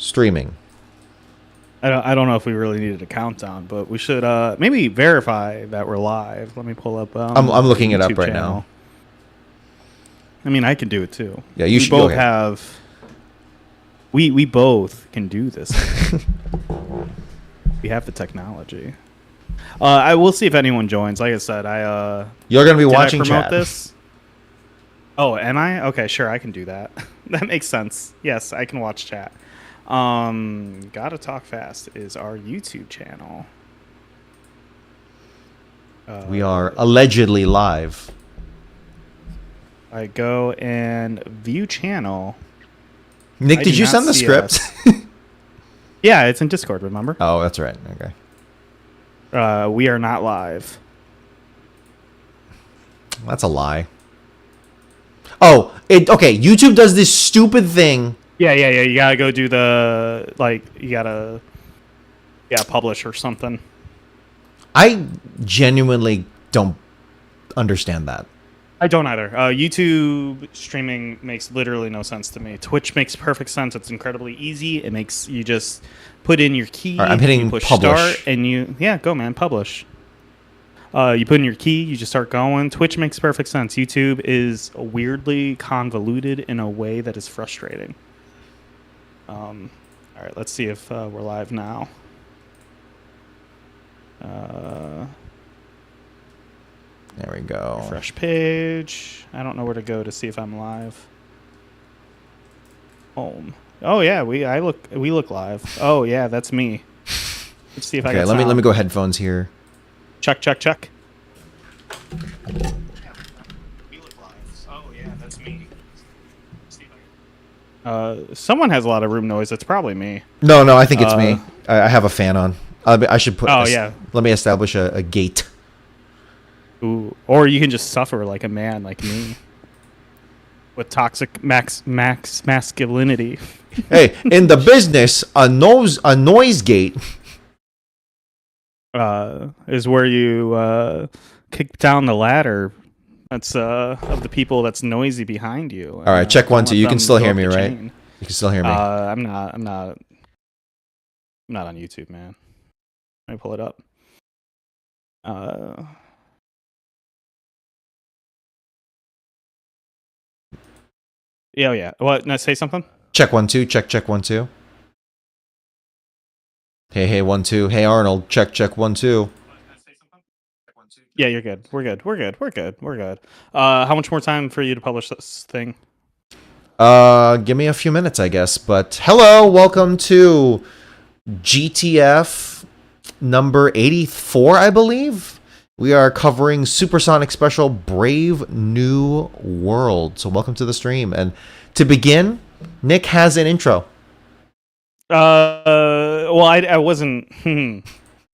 streaming. I don't know if we really needed a countdown, but we should maybe verify that we're live. Let me pull up. I'm looking it up YouTube right channel. now. I mean, I can do it too. Yeah, you should go ahead. We both can do this. We have the technology. I will see if anyone joins. Like I said, You're gonna be did watching I promote chat. this? Oh, am I? Okay, sure, I can do that. That makes sense. Yes, I can watch chat. Gotta Talk Fast is our YouTube channel. We are allegedly live. I go and view channel. Nick, I did do you not send the see script? Yeah, it's in Discord, remember? Oh, that's right. Okay. We are not live. That's a lie. Oh, okay. YouTube does this stupid thing. Yeah. You gotta go do you gotta publish or something. I genuinely don't understand that. I don't either. YouTube streaming makes literally no sense to me. Twitch makes perfect sense. It's incredibly easy. It makes you just put in your key. All right, I'm hitting you push publish. start, and go, man, publish. You put in your key, you just start going. Twitch makes perfect sense. YouTube is weirdly convoluted in a way that is frustrating. All right, let's see if we're live now. There we go. Refresh page. I don't know where to go to see if I'm live. Home. Oh yeah, we look live. Oh yeah, that's me. Let's see if I Okay, can. let me go headphones here. Check. We look live. Oh yeah, that's me. Someone has a lot of room noise. It's probably me. No, I think it's me. I have a fan on. I should put. Oh yeah. Let me establish a gate. Ooh. Or you can just suffer like a man like me. With toxic max masculinity. Hey, in the business, a noise gate is where you kick down the ladder. That's of the people that's noisy behind you. All right, check 1 2. You can still hear me, right? Chain. You can still hear me. I'm not on YouTube, man. Let me pull it up. Yeah. What? Now say something. Check 1 2. Check 1 2. Hey 1 2. Hey Arnold. Check 1 2. Yeah, you're good. We're good. How much more time for you to publish this thing? Give me a few minutes, I guess. But hello, welcome to GTF number 84, I believe. We are covering Supersonic Special Brave New World. So welcome to the stream. And to begin, Nick has an intro. Well, I wasn't.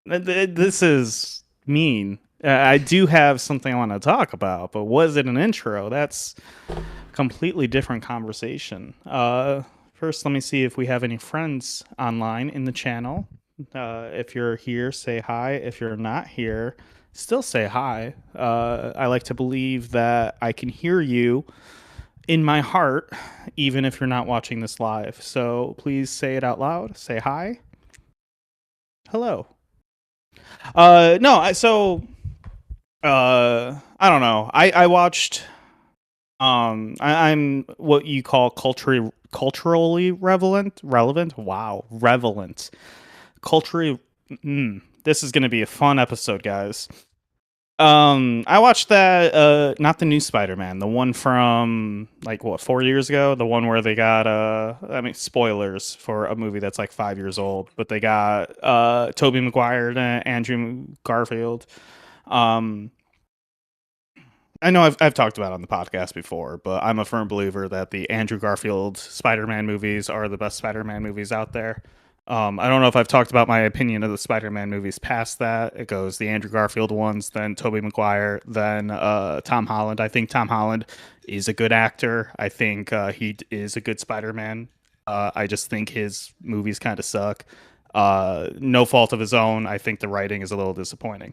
This is mean. I do have something I want to talk about, but was it an intro? That's a completely different conversation. First, let me see if we have any friends online in the channel. If you're here, say hi. If you're not here, still say hi. I like to believe that I can hear you in my heart, even if you're not watching this live. So please say it out loud. Say hi. Hello. I don't know. I watched. I'm what you call culturally relevant. Wow, relevant. Culturally. This is going to be a fun episode, guys. I watched that. Not the new Spider-Man, the one from 4 years ago. The one where they got spoilers for a movie that's like 5 years old, but they got Tobey Maguire and Andrew Garfield. I know I've talked about it on the podcast before, but I'm a firm believer that the Andrew Garfield Spider-Man movies are the best Spider-Man movies out there. I don't know if I've talked about my opinion of the Spider-Man movies past that. It goes the Andrew Garfield ones, then Tobey Maguire, then Tom Holland. I think Tom Holland is a good actor. I think he is a good Spider-Man. I just think his movies kind of suck. No fault of his own. I think the writing is a little disappointing.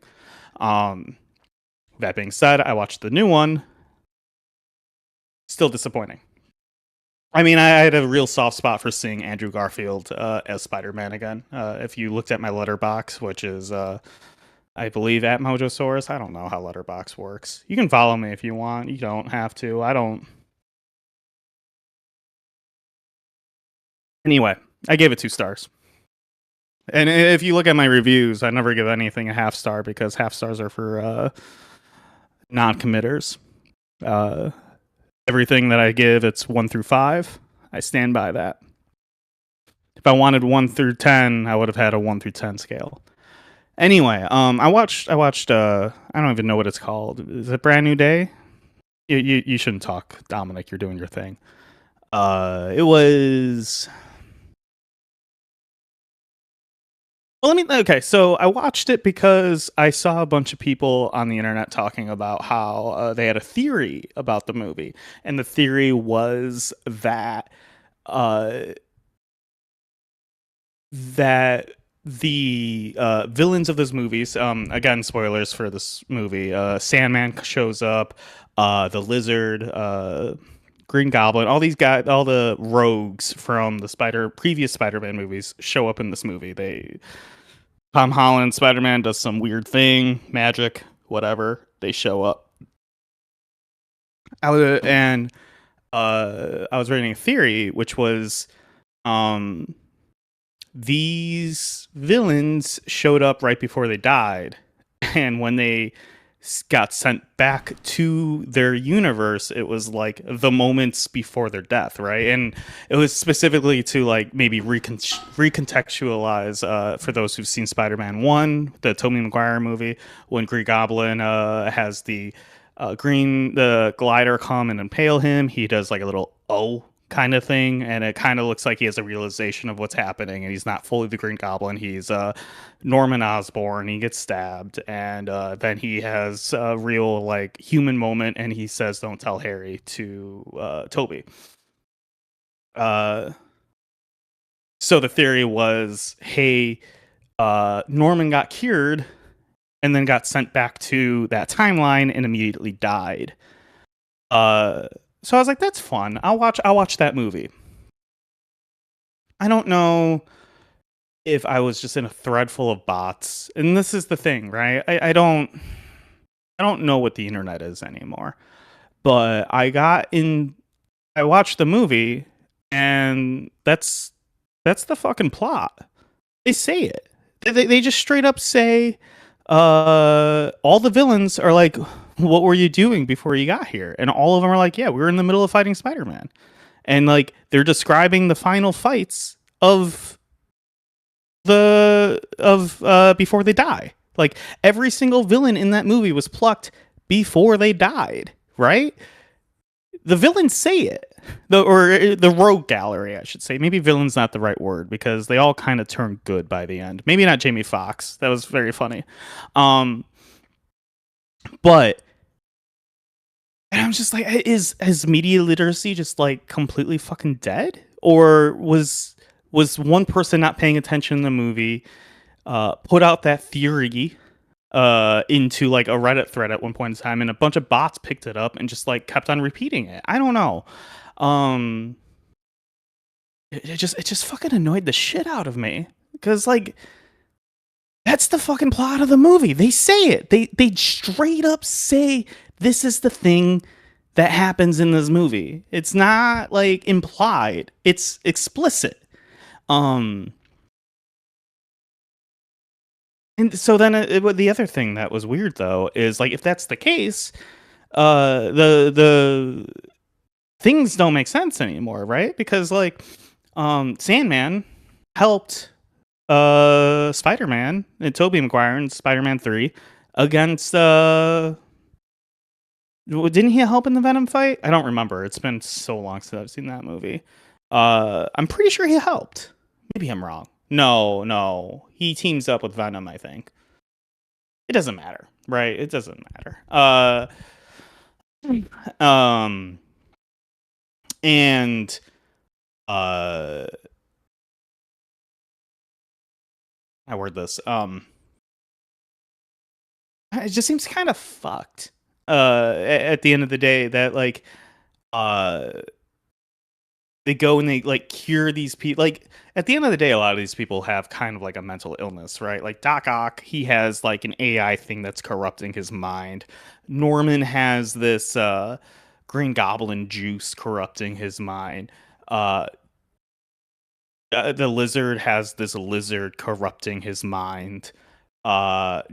That being said, I watched the new one. Still disappointing. I mean, I had a real soft spot for seeing Andrew Garfield as Spider-Man again. If you looked at my letterbox, which is I believe at Mojosaurus. I don't know how letterbox works. You can follow me if you want. You don't have to. I don't. Anyway, I gave it 2 stars. And if you look at my reviews, I never give anything a half star because half stars are for non-committers. Uh, Everything that I give, it's 1 through 5. I stand by that. If I wanted 1 through 10, I would have had a 1 through 10 scale. Anyway, I watched. I don't even know what it's called. Is it Brand New Day? You shouldn't talk, Dominic. You're doing your thing. It was. Well, okay. So I watched it because I saw a bunch of people on the internet talking about how they had a theory about the movie, and the theory was that uh, that the villains of those movies, again, spoilers for this movie, Sandman shows up, the Lizard, Green Goblin, all these guys, all the rogues from the previous Spider-Man movies show up in this movie. Tom Holland, Spider-Man does some weird thing, magic, whatever. They show up. And I was reading a theory, which was um, these villains showed up right before they died, and when they got sent back to their universe, it was like the moments before their death, right? And it was specifically to like maybe recontextualize for those who've seen Spider-Man 1, the Tobey Maguire movie, when Green Goblin has the the glider come and impale him. He does like a little kind of thing, and it kind of looks like he has a realization of what's happening, and he's not fully the Green Goblin. He's Norman Osborn. He gets stabbed, and then he has a real like human moment, and he says, "Don't tell Harry," to Toby. Uh, so the theory was, hey, Norman got cured and then got sent back to that timeline and immediately died. So I was like, that's fun. I'll watch that movie. I don't know if I was just in a thread full of bots. And this is the thing, right? I don't know what the internet is anymore. But I watched the movie, and that's the fucking plot. They say it. They just straight up say all the villains are like, what were you doing before you got here? And all of them are like, yeah, we were in the middle of fighting Spider-Man. And like they're describing the final fights of before they die. Like every single villain in that movie was plucked before they died, right? The villains say it. The rogue gallery, I should say. Maybe villain's not the right word because they all kind of turn good by the end. Maybe not Jamie Foxx. That was very funny. But and I'm just like, is media literacy just like completely fucking dead? Or was one person not paying attention in the movie, put out that theory into like a Reddit thread at one point in time, and a bunch of bots picked it up and just like kept on repeating it. I don't know. It just fucking annoyed the shit out of me because like that's the fucking plot of the movie. They say it. They straight up say this is the thing that happens in this movie. It's not like implied. It's explicit. And so then the other thing that was weird though is like if that's the case, the things don't make sense anymore, right? Because like Sandman helped Spider-Man and Tobey Maguire in Spider-Man 3 against didn't he help in the Venom fight? I don't remember. It's been so long since I've seen that movie. I'm pretty sure he helped. Maybe I'm wrong. No. He teams up with Venom, I think. It doesn't matter, right? It doesn't matter. And I word this. It just seems kind of fucked. At the end of the day, that like, they go and they like cure these people. Like at the end of the day, a lot of these people have kind of like a mental illness, right? Like Doc Ock, he has like an AI thing that's corrupting his mind. Norman has this Green Goblin juice corrupting his mind. The Lizard has this lizard corrupting his mind.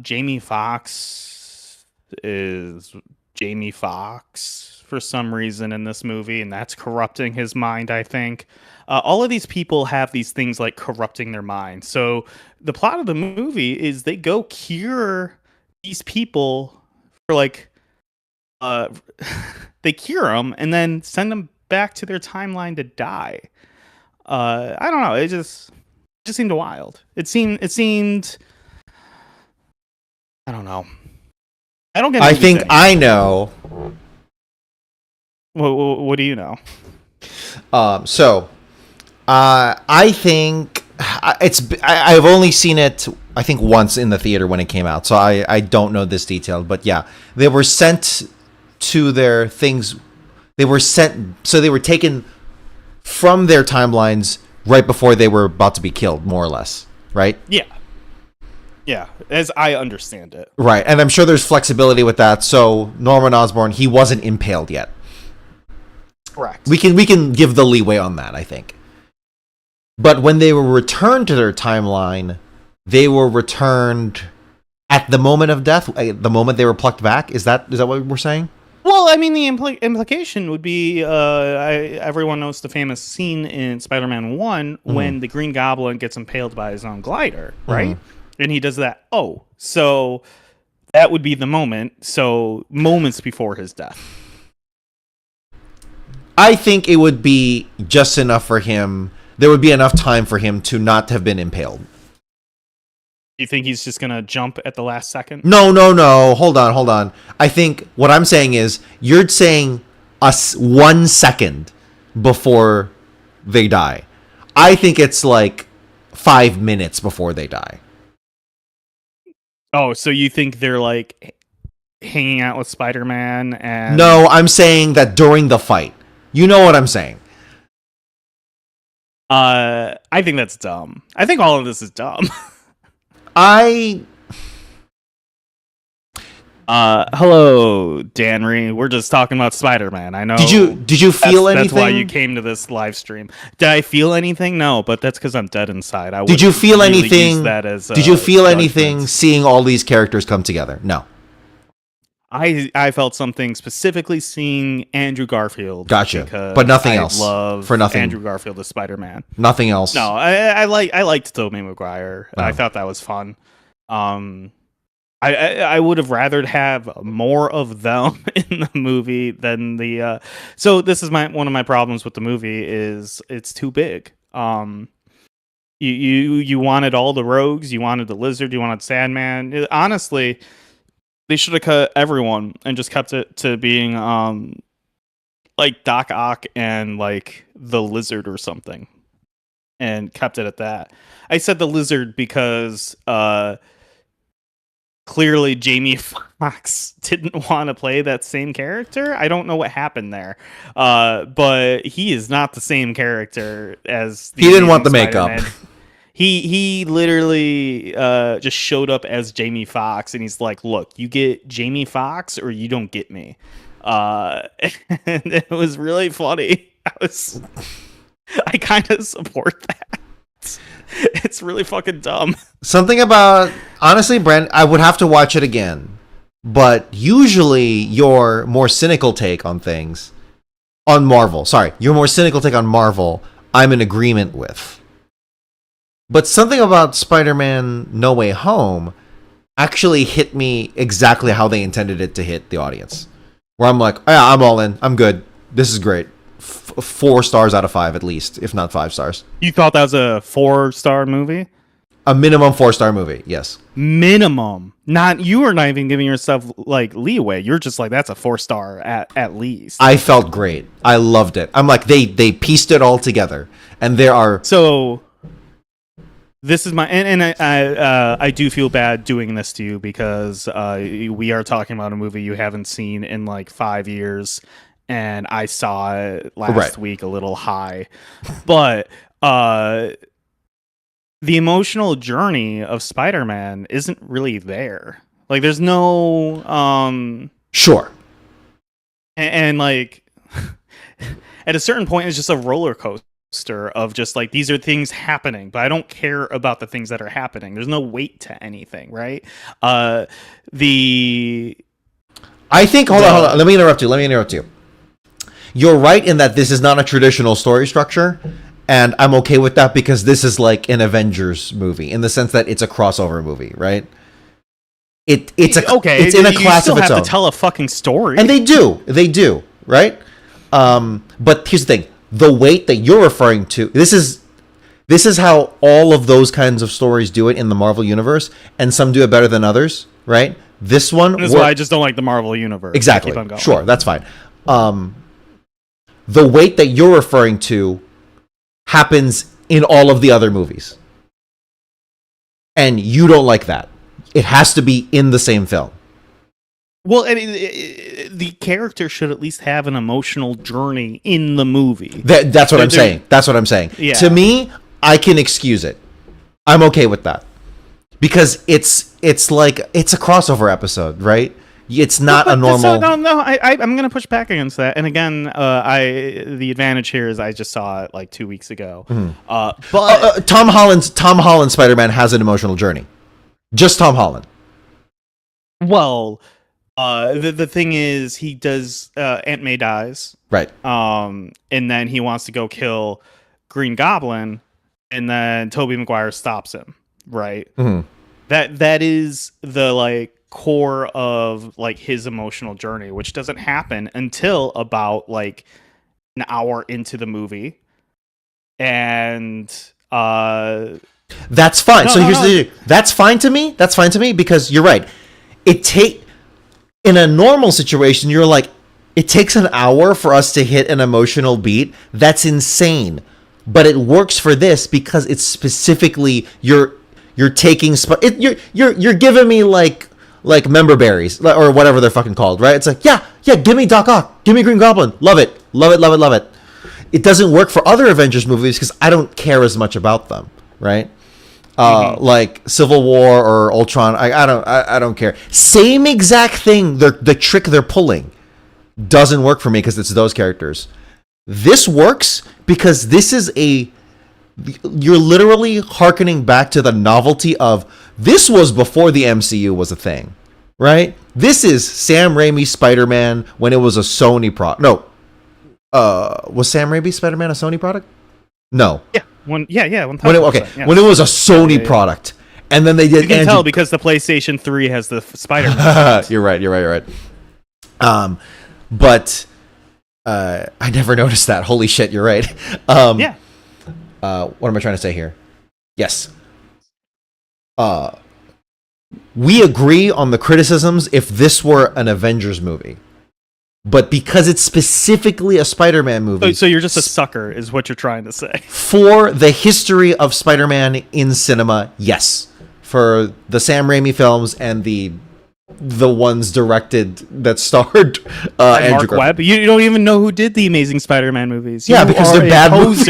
Jamie Foxx is Jamie Foxx for some reason in this movie, and that's corrupting his mind, I think. All of these people have these things like corrupting their mind. So the plot of the movie is they go cure these people for like they cure them and then send them back to their timeline to die. I don't know. It just seemed wild. It seemed. I don't know. I don't get. I think I know. What do you know? I think I've only seen it, I think, once in the theater when it came out, so I don't know this detail. But yeah, they were sent to their things. They were taken from their timelines right before they were about to be killed, more or less, right? Yeah, as I understand it. Right, and I'm sure there's flexibility with that. So Norman Osborn, he wasn't impaled yet. Correct. We can give the leeway on that, I think. But when they were returned to their timeline, they were returned at the moment of death, the moment they were plucked back. Is that what we're saying? Well, I mean, the implication would be everyone knows the famous scene in Spider-Man 1 when the Green Goblin gets impaled by his own glider, right? And he does that. Oh, so that would be the moment. So moments before his death. I think it would be just enough for him. There would be enough time for him to not have been impaled. You think he's just going to jump at the last second? No. Hold on. I think what I'm saying is you're saying 1 second before they die. I think it's like 5 minutes before they die. Oh, so you think they're like hanging out with Spider-Man and... No, I'm saying that during the fight. You know what I'm saying. I think that's dumb. I think all of this is dumb. Hello, Danry. We're just talking about Spider-Man. I know. Did you feel anything? That's why you came to this live stream. Did I feel anything? No, but that's because I'm dead inside. Did you feel really anything? Did you feel anything seeing all these characters come together? No. I felt something specifically seeing Andrew Garfield. Gotcha, but nothing else. For nothing. Andrew Garfield as Spider-Man. Nothing else. No, I liked Tobey Maguire. Oh. I thought that was fun. I would have rathered have more of them in the movie than the. So this is one of my problems with the movie is it's too big. You wanted all the rogues, you wanted the Lizard, you wanted Sandman. Honestly, they should have cut everyone and just kept it to being like Doc Ock and like the Lizard or something, and kept it at that. I said the Lizard because clearly Jamie Foxx didn't want to play that same character. I don't know what happened there, but he is not the same character as he didn't want the Spider-Man. Makeup. He literally just showed up as Jamie Foxx, and he's like, "Look, you get Jamie Foxx, or you don't get me." And it was really funny. I kind of support that. It's really fucking dumb. Something about, honestly, Brent, I would have to watch it again. But usually your more cynical take on things, on Marvel, your more cynical take on Marvel, I'm in agreement with. But something about Spider-Man No Way Home actually hit me exactly how they intended it to hit the audience. Where I'm like, yeah, I'm all in. I'm good. This is great. 4 stars out of 5 at least, if not 5 stars. You thought that was a 4-star movie? A minimum 4-star movie, yes. Minimum. You were not even giving yourself like leeway. You're just like, that's a 4-star at least. I felt great. I loved it. I'm like, they pieced it all together. And there are... So... This is my and I do feel bad doing this to you because we are talking about a movie you haven't seen in like 5 years, and I saw it last Right. week a little high. But the emotional journey of Spider-Man isn't really there. Like, there's no Sure. and like at a certain point it's just a roller coaster of just like, these are things happening, but I don't care about the things that are happening. There's no weight to anything, right? The I think hold on. Let me interrupt you. You're right in that this is not a traditional story structure, and I'm okay with that because this is like an Avengers movie in the sense that it's a crossover movie, right? It's in a class of its own. You still have to tell a fucking story, and they do, right? But here's the thing: the weight that you're referring to, this is how all of those kinds of stories do it in the Marvel universe, and some do it better than others, right? This one, that's why I just don't like the Marvel universe. Exactly. Keep on going. Sure, that's fine. The weight that you're referring to happens in all of the other movies, and you don't like that. It has to be in the same film. Well, the character should at least have an emotional journey in the movie. That's what I'm saying. That's what I'm saying. Yeah. To me, I can excuse it. I'm okay with that. Because it's like, it's a crossover episode, right? It's not a normal... No, I'm going to push back against that. And again, the advantage here is I just saw it like 2 weeks ago. Mm-hmm. But Tom Holland's Spider-Man has an emotional journey. Just Tom Holland. Well, the thing is, he does Aunt May dies, right? And then he wants to go kill Green Goblin, and then Tobey Maguire stops him, right? Mm-hmm. That is the like core of like his emotional journey, which doesn't happen until about like an hour into the movie, and that's fine. That's fine to me. That's fine to me because you're right. In a normal situation, you're like, it takes an hour for us to hit an emotional beat. That's insane. But it works for this because it's specifically you're taking you're giving me like member berries or whatever they're fucking called, right? It's like, yeah, give me Doc Ock, give me Green Goblin. Love it. It doesn't work for other Avengers movies because I don't care as much about them, right? Like Civil War or Ultron, I don't care. Same exact thing. The trick they're pulling doesn't work for me because it's those characters. This works because you're literally hearkening back to the novelty of this was before the MCU was a thing, right? This is Sam Raimi's Spider-Man when it was a Sony product. No, was Sam Raimi's Spider-Man a Sony product? No. Yeah. When it was a Sony product, and then they did. You can tell because the PlayStation 3 has the Spider-Man. You're right. But I never noticed that. Holy shit, you're right. Yeah. What am I trying to say here? Yes. We agree on the criticisms if this were an Avengers movie. But because it's specifically a Spider-Man movie... So you're just a sucker, is what you're trying to say. For the history of Spider-Man in cinema, yes. For the Sam Raimi films and the ones directed that starred Andrew Mark Webb. You don't even know who did the Amazing Spider-Man movies. Yeah, because they're bad movies.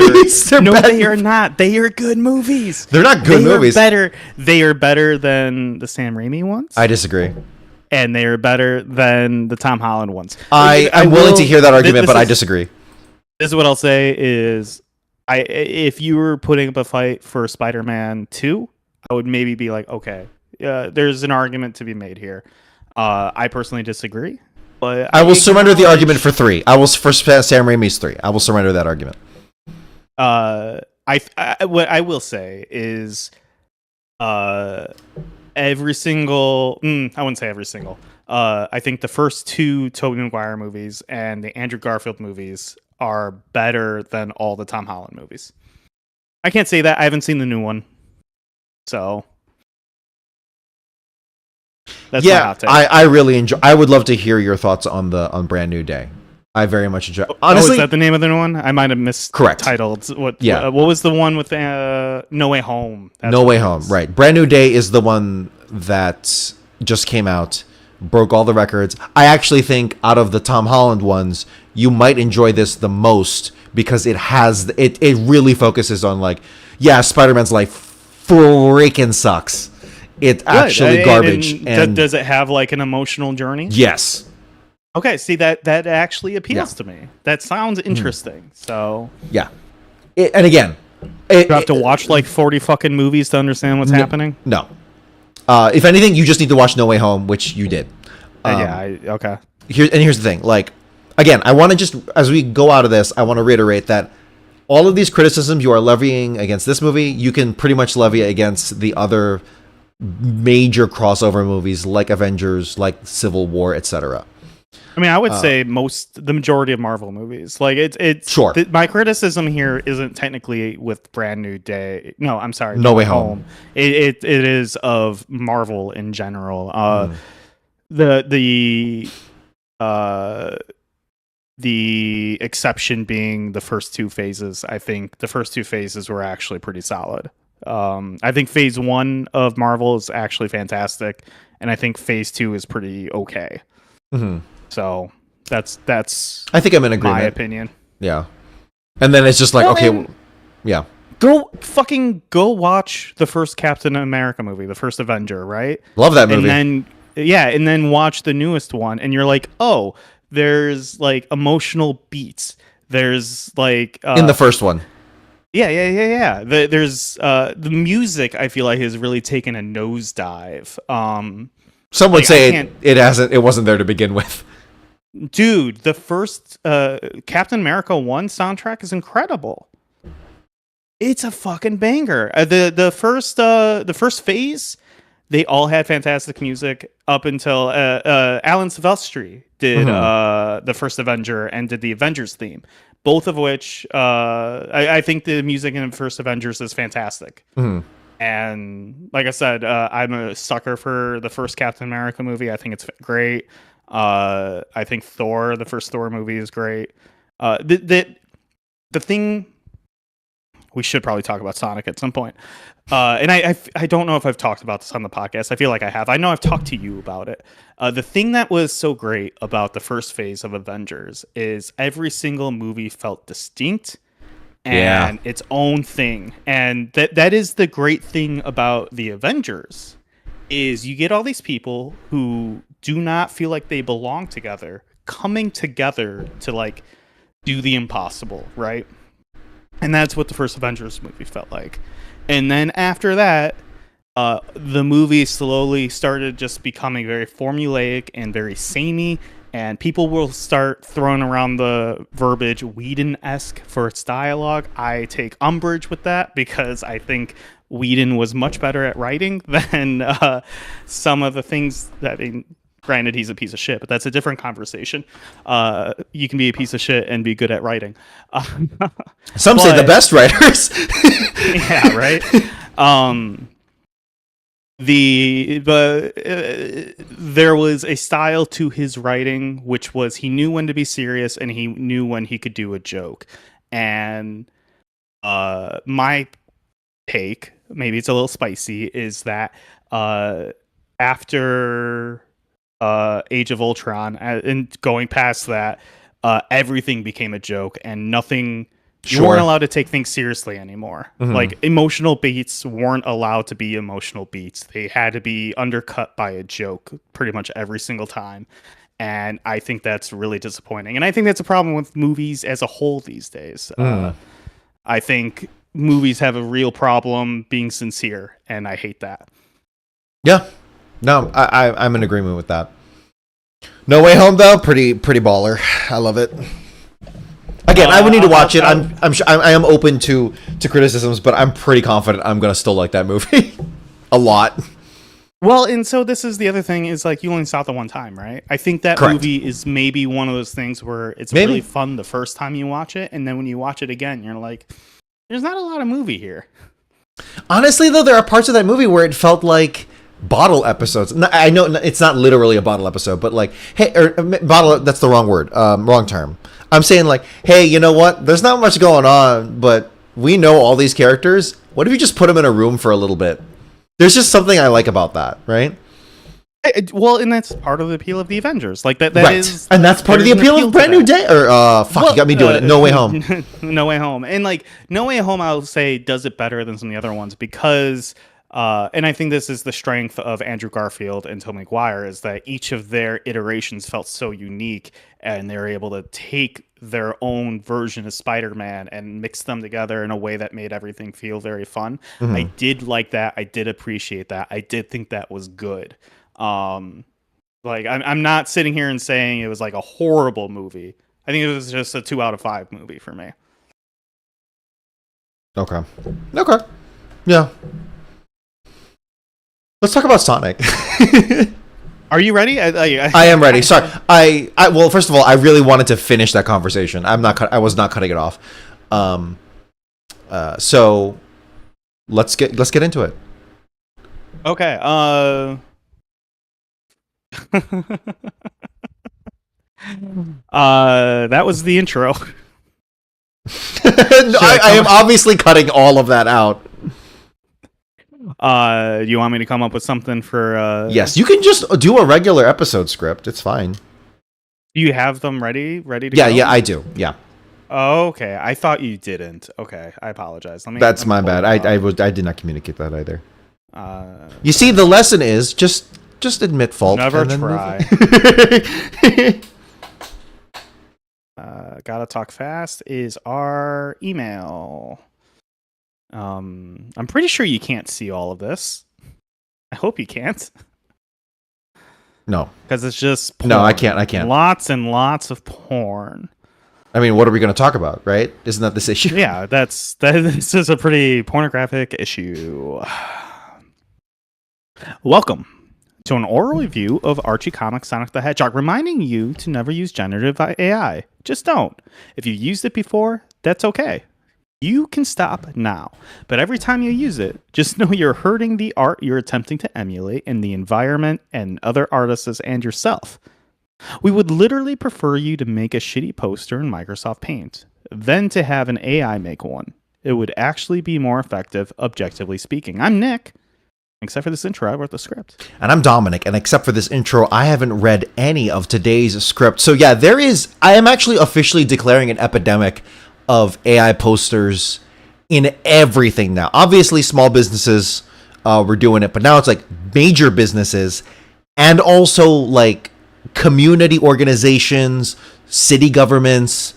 They are not. They are good movies. They're not good movies. They are better than the Sam Raimi ones. I disagree. And they are better than the Tom Holland ones. I'm willing to hear that argument, but I disagree. This is what I'll say is, if you were putting up a fight for Spider-Man 2, I would maybe be like, okay, there's an argument to be made here. I personally disagree, but I will surrender the argument for 3. For Sam Raimi's 3. I will surrender that argument. What I will say is, every single... I wouldn't say every single. I think the first 2 Tobey Maguire movies and the Andrew Garfield movies are better than all the Tom Holland movies. I can't say that. I haven't seen the new one. So... That's my hot take. I really enjoy... I would love to hear your thoughts on Brand New Day. I very much enjoy... Honestly... is that the name of the new one? I might have mistitled. Correct. What was the one with No Way Home? No Way Home, right. Brand New Day is the one that just came out broke all the records. I actually think out of the Tom Holland ones, you might enjoy this the most because it really focuses on like, yeah, Spider-Man's life freaking sucks. It's actually garbage. And does it have like an emotional journey? Yes. Okay, see that actually appeals to me. That sounds interesting. So yeah, and again, you have to watch like 40 fucking movies to understand what's happening. No, if anything, you just need to watch No Way Home, which you did. Okay. Here's the thing. Like, again, I want to just as we go out of this, I want to reiterate that all of these criticisms you are levying against this movie, you can pretty much levy against the other major crossover movies like Avengers, like Civil War, etc. I mean, I would say the majority of Marvel movies. Like it's sure. My criticism here isn't technically with Brand New Day. No, I'm sorry. No Way Home. It is of Marvel in general. The exception being the first two phases. I think the first two phases were actually pretty solid. I think phase 1 of Marvel is actually fantastic, and I think phase 2 is pretty okay. Mm-hmm. So that's I think I'm in agreement. My opinion. Yeah. And then it's just like, yeah. Go watch the first Captain America movie, the first Avenger, right? Love that movie. And then watch the newest one, and you're like, oh, there's like emotional beats. There's like in the first one. Yeah. There's the music. I feel like has really taken a nosedive. Some would say it wasn't there to begin with. Dude, the first Captain America 1 soundtrack is incredible. It's a fucking banger. The first phase, they all had fantastic music up until Alan Silvestri did the first Avenger and did the Avengers theme, both of which I think the music in the first Avengers is fantastic. Mm-hmm. And like I said, I'm a sucker for the first Captain America movie. I think it's great. I think Thor, the first Thor movie, is great. The thing we should probably talk about Sonic at some point. And I don't know if I've talked about this on the podcast. I feel like I have. I know I've talked to you about it. The thing that was so great about the first phase of Avengers is every single movie felt distinct and its own thing. And that is the great thing about the Avengers is you get all these people who do not feel like they belong together coming together to like do the impossible, right? And that's what the first Avengers movie felt like. And then after that, the movie slowly started just becoming very formulaic and very samey, and people will start throwing around the verbiage Whedon-esque for its dialogue. I take umbrage with that because I think Whedon was much better at writing than some of the things that... Granted, he's a piece of shit, but that's a different conversation. You can be a piece of shit and be good at writing. Some say the best writers. Yeah, right. There was a style to his writing, which was he knew when to be serious and he knew when he could do a joke. And my take, maybe it's a little spicy, is that after Age of Ultron and going past that, everything became a joke and nothing. You weren't allowed to take things seriously anymore. Mm-hmm. Like emotional beats weren't allowed to be emotional beats. They had to be undercut by a joke pretty much every single time. And I think that's really disappointing. And I think that's a problem with movies as a whole these days. I think movies have a real problem being sincere, and I hate that. Yeah. No, I'm in agreement with that. No Way Home, though, pretty baller. I love it. Again, I would need to watch it. I'm sure I am open to criticisms, but I'm pretty confident I'm gonna still like that movie a lot. Well, and so this is the other thing is like you only saw it the one time, right? I think that Correct. Movie is maybe one of those things where it's really fun the first time you watch it, and then when you watch it again, you're like, there's not a lot of movie here. Honestly, though, there are parts of that movie where it felt like bottle episodes. I know it's not literally a bottle episode, but like, hey, bottle, that's the wrong word, wrong term. I'm saying like, hey, you know what? There's not much going on, but we know all these characters. What if you just put them in a room for a little bit? There's just something I like about that, right? Well, and that's part of the appeal of the Avengers. Like that Right. is, And that's part of the there's an appeal of to Brand New that. Day. Or, you got me doing it. No Way Home. No Way Home. And like No Way Home, I'll say does it better than some of the other ones because and I think this is the strength of Andrew Garfield and Tobey Maguire is that each of their iterations felt so unique and they were able to take their own version of Spider-Man and mix them together in a way that made everything feel very fun. I did like that. I did appreciate that. I did think that was good. Like I'm not sitting here and saying it was like a horrible movie. I think it was just a 2 out of 5 movie for me. Okay. Yeah. Let's talk about Sonic. Are you ready? I am ready. Sorry. Well, first of all, I really wanted to finish that conversation. I was not cutting it off. So let's get into it. Okay. That was the intro. I am obviously cutting all of that out. You want me to come up with something for Yes, you can just do a regular episode script. It's fine. Do you have them ready to go? Yeah, I do. Yeah. Oh, okay. I thought you didn't. Okay, I apologize. That's my bad. I did not communicate that either. You see, the lesson is just admit fault. Never try. Gotta talk fast is our email. I'm pretty sure you can't see all of this. I hope you can't. No, because it's just porn. No, I can't. Lots and lots of porn. I mean, what are we going to talk about, right? Isn't that this issue? Yeah, this is a pretty pornographic issue. Welcome to an oral review of Archie Comics Sonic the Hedgehog, reminding you to never use generative AI. Just don't. If you used it before, that's okay. You can stop now. But every time you use it, just know you're hurting the art you're attempting to emulate and the environment and other artists and yourself. We would literally prefer you to make a shitty poster in Microsoft Paint than to have an AI make one. It would actually be more effective, objectively speaking. I'm Nick. Except for this intro, I wrote the script. And I'm Dominic, and except for this intro, I haven't read any of today's script. So yeah, I am actually officially declaring an epidemic of AI posters in everything now. Obviously, small businesses were doing it, but now it's like major businesses and also like community organizations, city governments,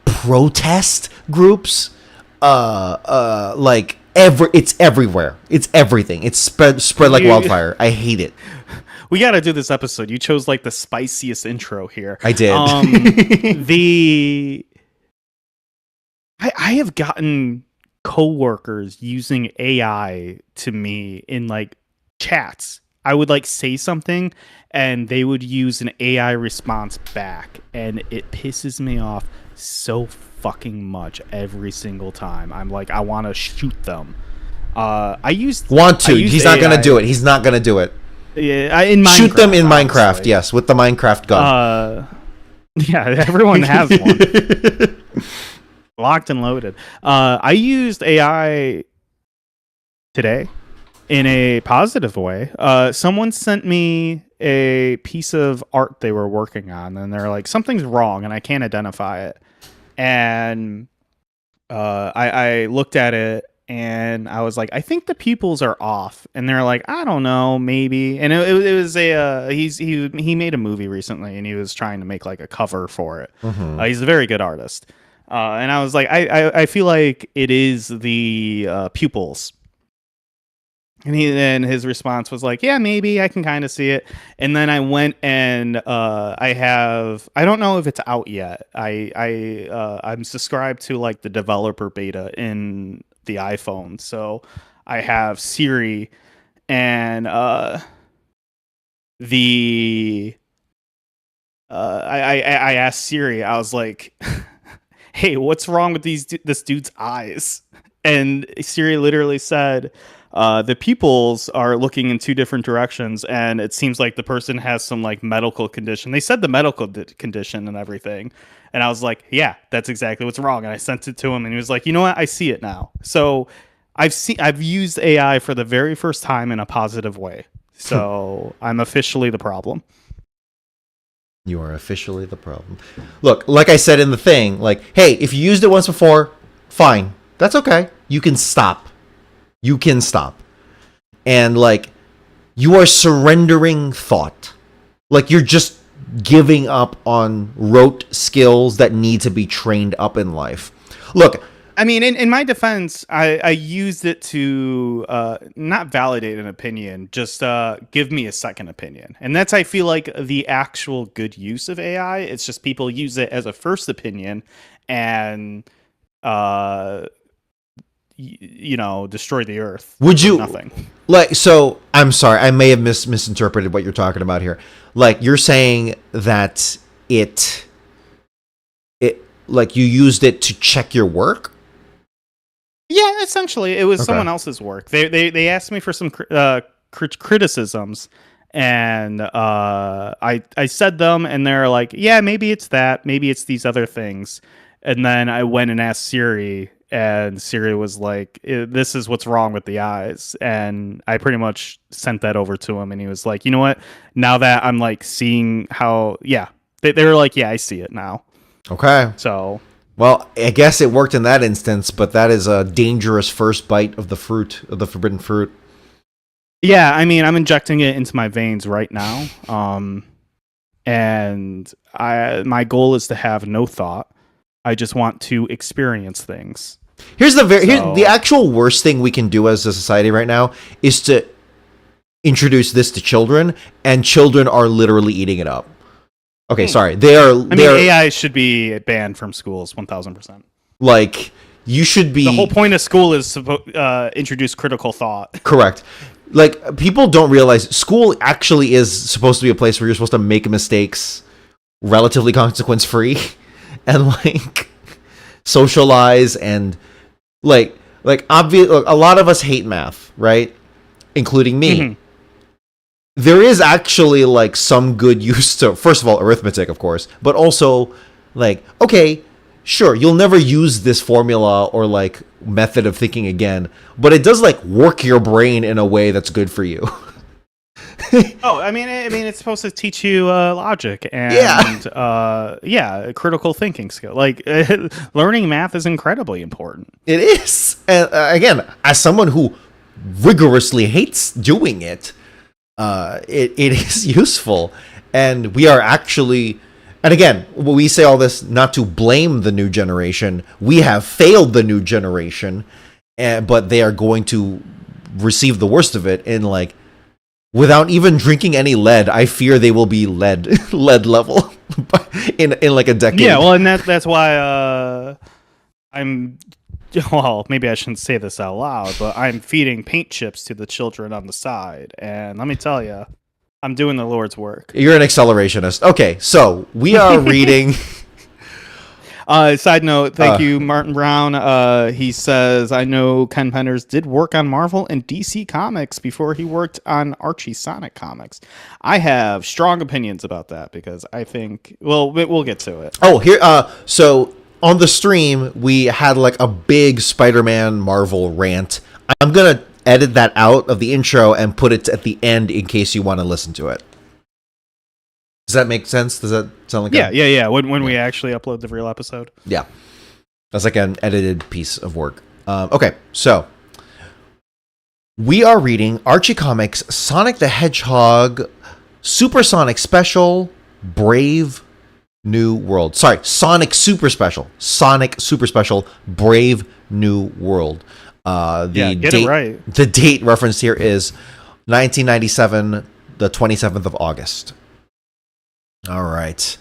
protest groups, it's everywhere. It's everything. It's spread like wildfire. I hate it. We got to do this episode. You chose like the spiciest intro here. I did. I have gotten coworkers using AI to me in like chats. I would like say something and they would use an AI response back, and it pisses me off so fucking much every single time. I'm like, I want to shoot them. He's not gonna do it. He's not gonna do it. Yeah, in Minecraft, shoot them in Minecraft. Honestly. Yes, with the Minecraft gun. Yeah, everyone has one. Locked and loaded. I used AI today in a positive way. Someone sent me a piece of art they were working on, and they're like, something's wrong, and I can't identify it. And I looked at it, and I was like, I think the pupils are off. And they're like, I don't know, maybe. And it was he made a movie recently, and he was trying to make like a cover for it. Mm-hmm. He's a very good artist. And I was like, I feel like it is the pupils. And his response was like, yeah, maybe I can kind of see it. And then I went and I don't know if it's out yet. I'm subscribed to like the developer beta in the iPhone. So I have Siri, and I asked Siri, I was like, hey, what's wrong with this dude's eyes? And Siri literally said, the pupils are looking in two different directions, and it seems like the person has some like medical condition. They said the medical condition and everything. And I was like, yeah, that's exactly what's wrong. And I sent it to him, and he was like, you know what? I see it now. So I've used AI for the very first time in a positive way. So I'm officially the problem. You are officially the problem. Look, like I said in the thing, like, hey, if you used it once before, fine. That's okay. You can stop. You can stop. And, like, you are surrendering thought. Like, you're just giving up on rote skills that need to be trained up in life. Look, I mean, in my defense, I used it to not validate an opinion, just give me a second opinion. And that's, I feel like, the actual good use of AI. It's just people use it as a first opinion and, destroy the earth. Would you... Nothing. Like, so, I'm sorry, I may have misinterpreted what you're talking about here. Like, you're saying that it like, you used it to check your work? Yeah, essentially, it was Okay. someone else's work. They asked me for some criticisms, and I said them, and they're like, "Yeah, maybe it's that, maybe it's these other things." And then I went and asked Siri, and Siri was like, "This is what's wrong with the eyes." And I pretty much sent that over to him, and he was like, "You know what? Now that I'm like seeing how, yeah." They were like, "Yeah, I see it now." Okay. So. Well, I guess it worked in that instance, but that is a dangerous first bite of the fruit, of the forbidden fruit. Yeah, I mean, I'm injecting it into my veins right now. And my goal is to have no thought. I just want to experience things. Here's the actual worst thing we can do as a society right now is to introduce this to children, and children are literally eating it up. Okay, sorry. AI should be banned from schools, 1,000%. Like, you should be... The whole point of school is to introduce critical thought. Correct. Like, people don't realize school actually is supposed to be a place where you're supposed to make mistakes relatively consequence-free and, like, socialize and, like obvious. A lot of us hate math, right? Including me. Mm-hmm. There is actually, like, some good use to, first of all, arithmetic, of course, but also, like, okay, sure, you'll never use this formula or, like, method of thinking again, but it does, like, work your brain in a way that's good for you. I mean, it's supposed to teach you logic and critical thinking skill. Like, learning math is incredibly important. It is. And again, as someone who rigorously hates doing it, it is useful, and we are actually, and again, we say all this not to blame the new generation. We have failed the new generation, but they are going to receive the worst of it in, like, without even drinking any lead. I fear they will be lead level in like a decade. Yeah, well, and that's why I'm. Well, maybe I shouldn't say this out loud, but I'm feeding paint chips to the children on the side. And let me tell you, I'm doing the Lord's work. You're an accelerationist. Okay, so we are reading... Side note, thank you, Martin Brown. He says, I know Ken Penders did work on Marvel and DC Comics before he worked on Archie Sonic Comics. I have strong opinions about that because I think... Well, we'll get to it. Oh, here... So... On the stream, we had, like, a big Spider-Man Marvel rant. I'm going to edit that out of the intro and put it at the end in case you want to listen to it. Does that make sense? Does that sound like Yeah. When we actually upload the real episode. Yeah. That's like an edited piece of work. Okay, so we are reading Archie Comics Sonic the Hedgehog Supersonic Special Brave New World. Sorry, Sonic Super Special. Sonic Super Special Brave New World. Get it right. The date referenced here is 1997, the 27th of August. All right.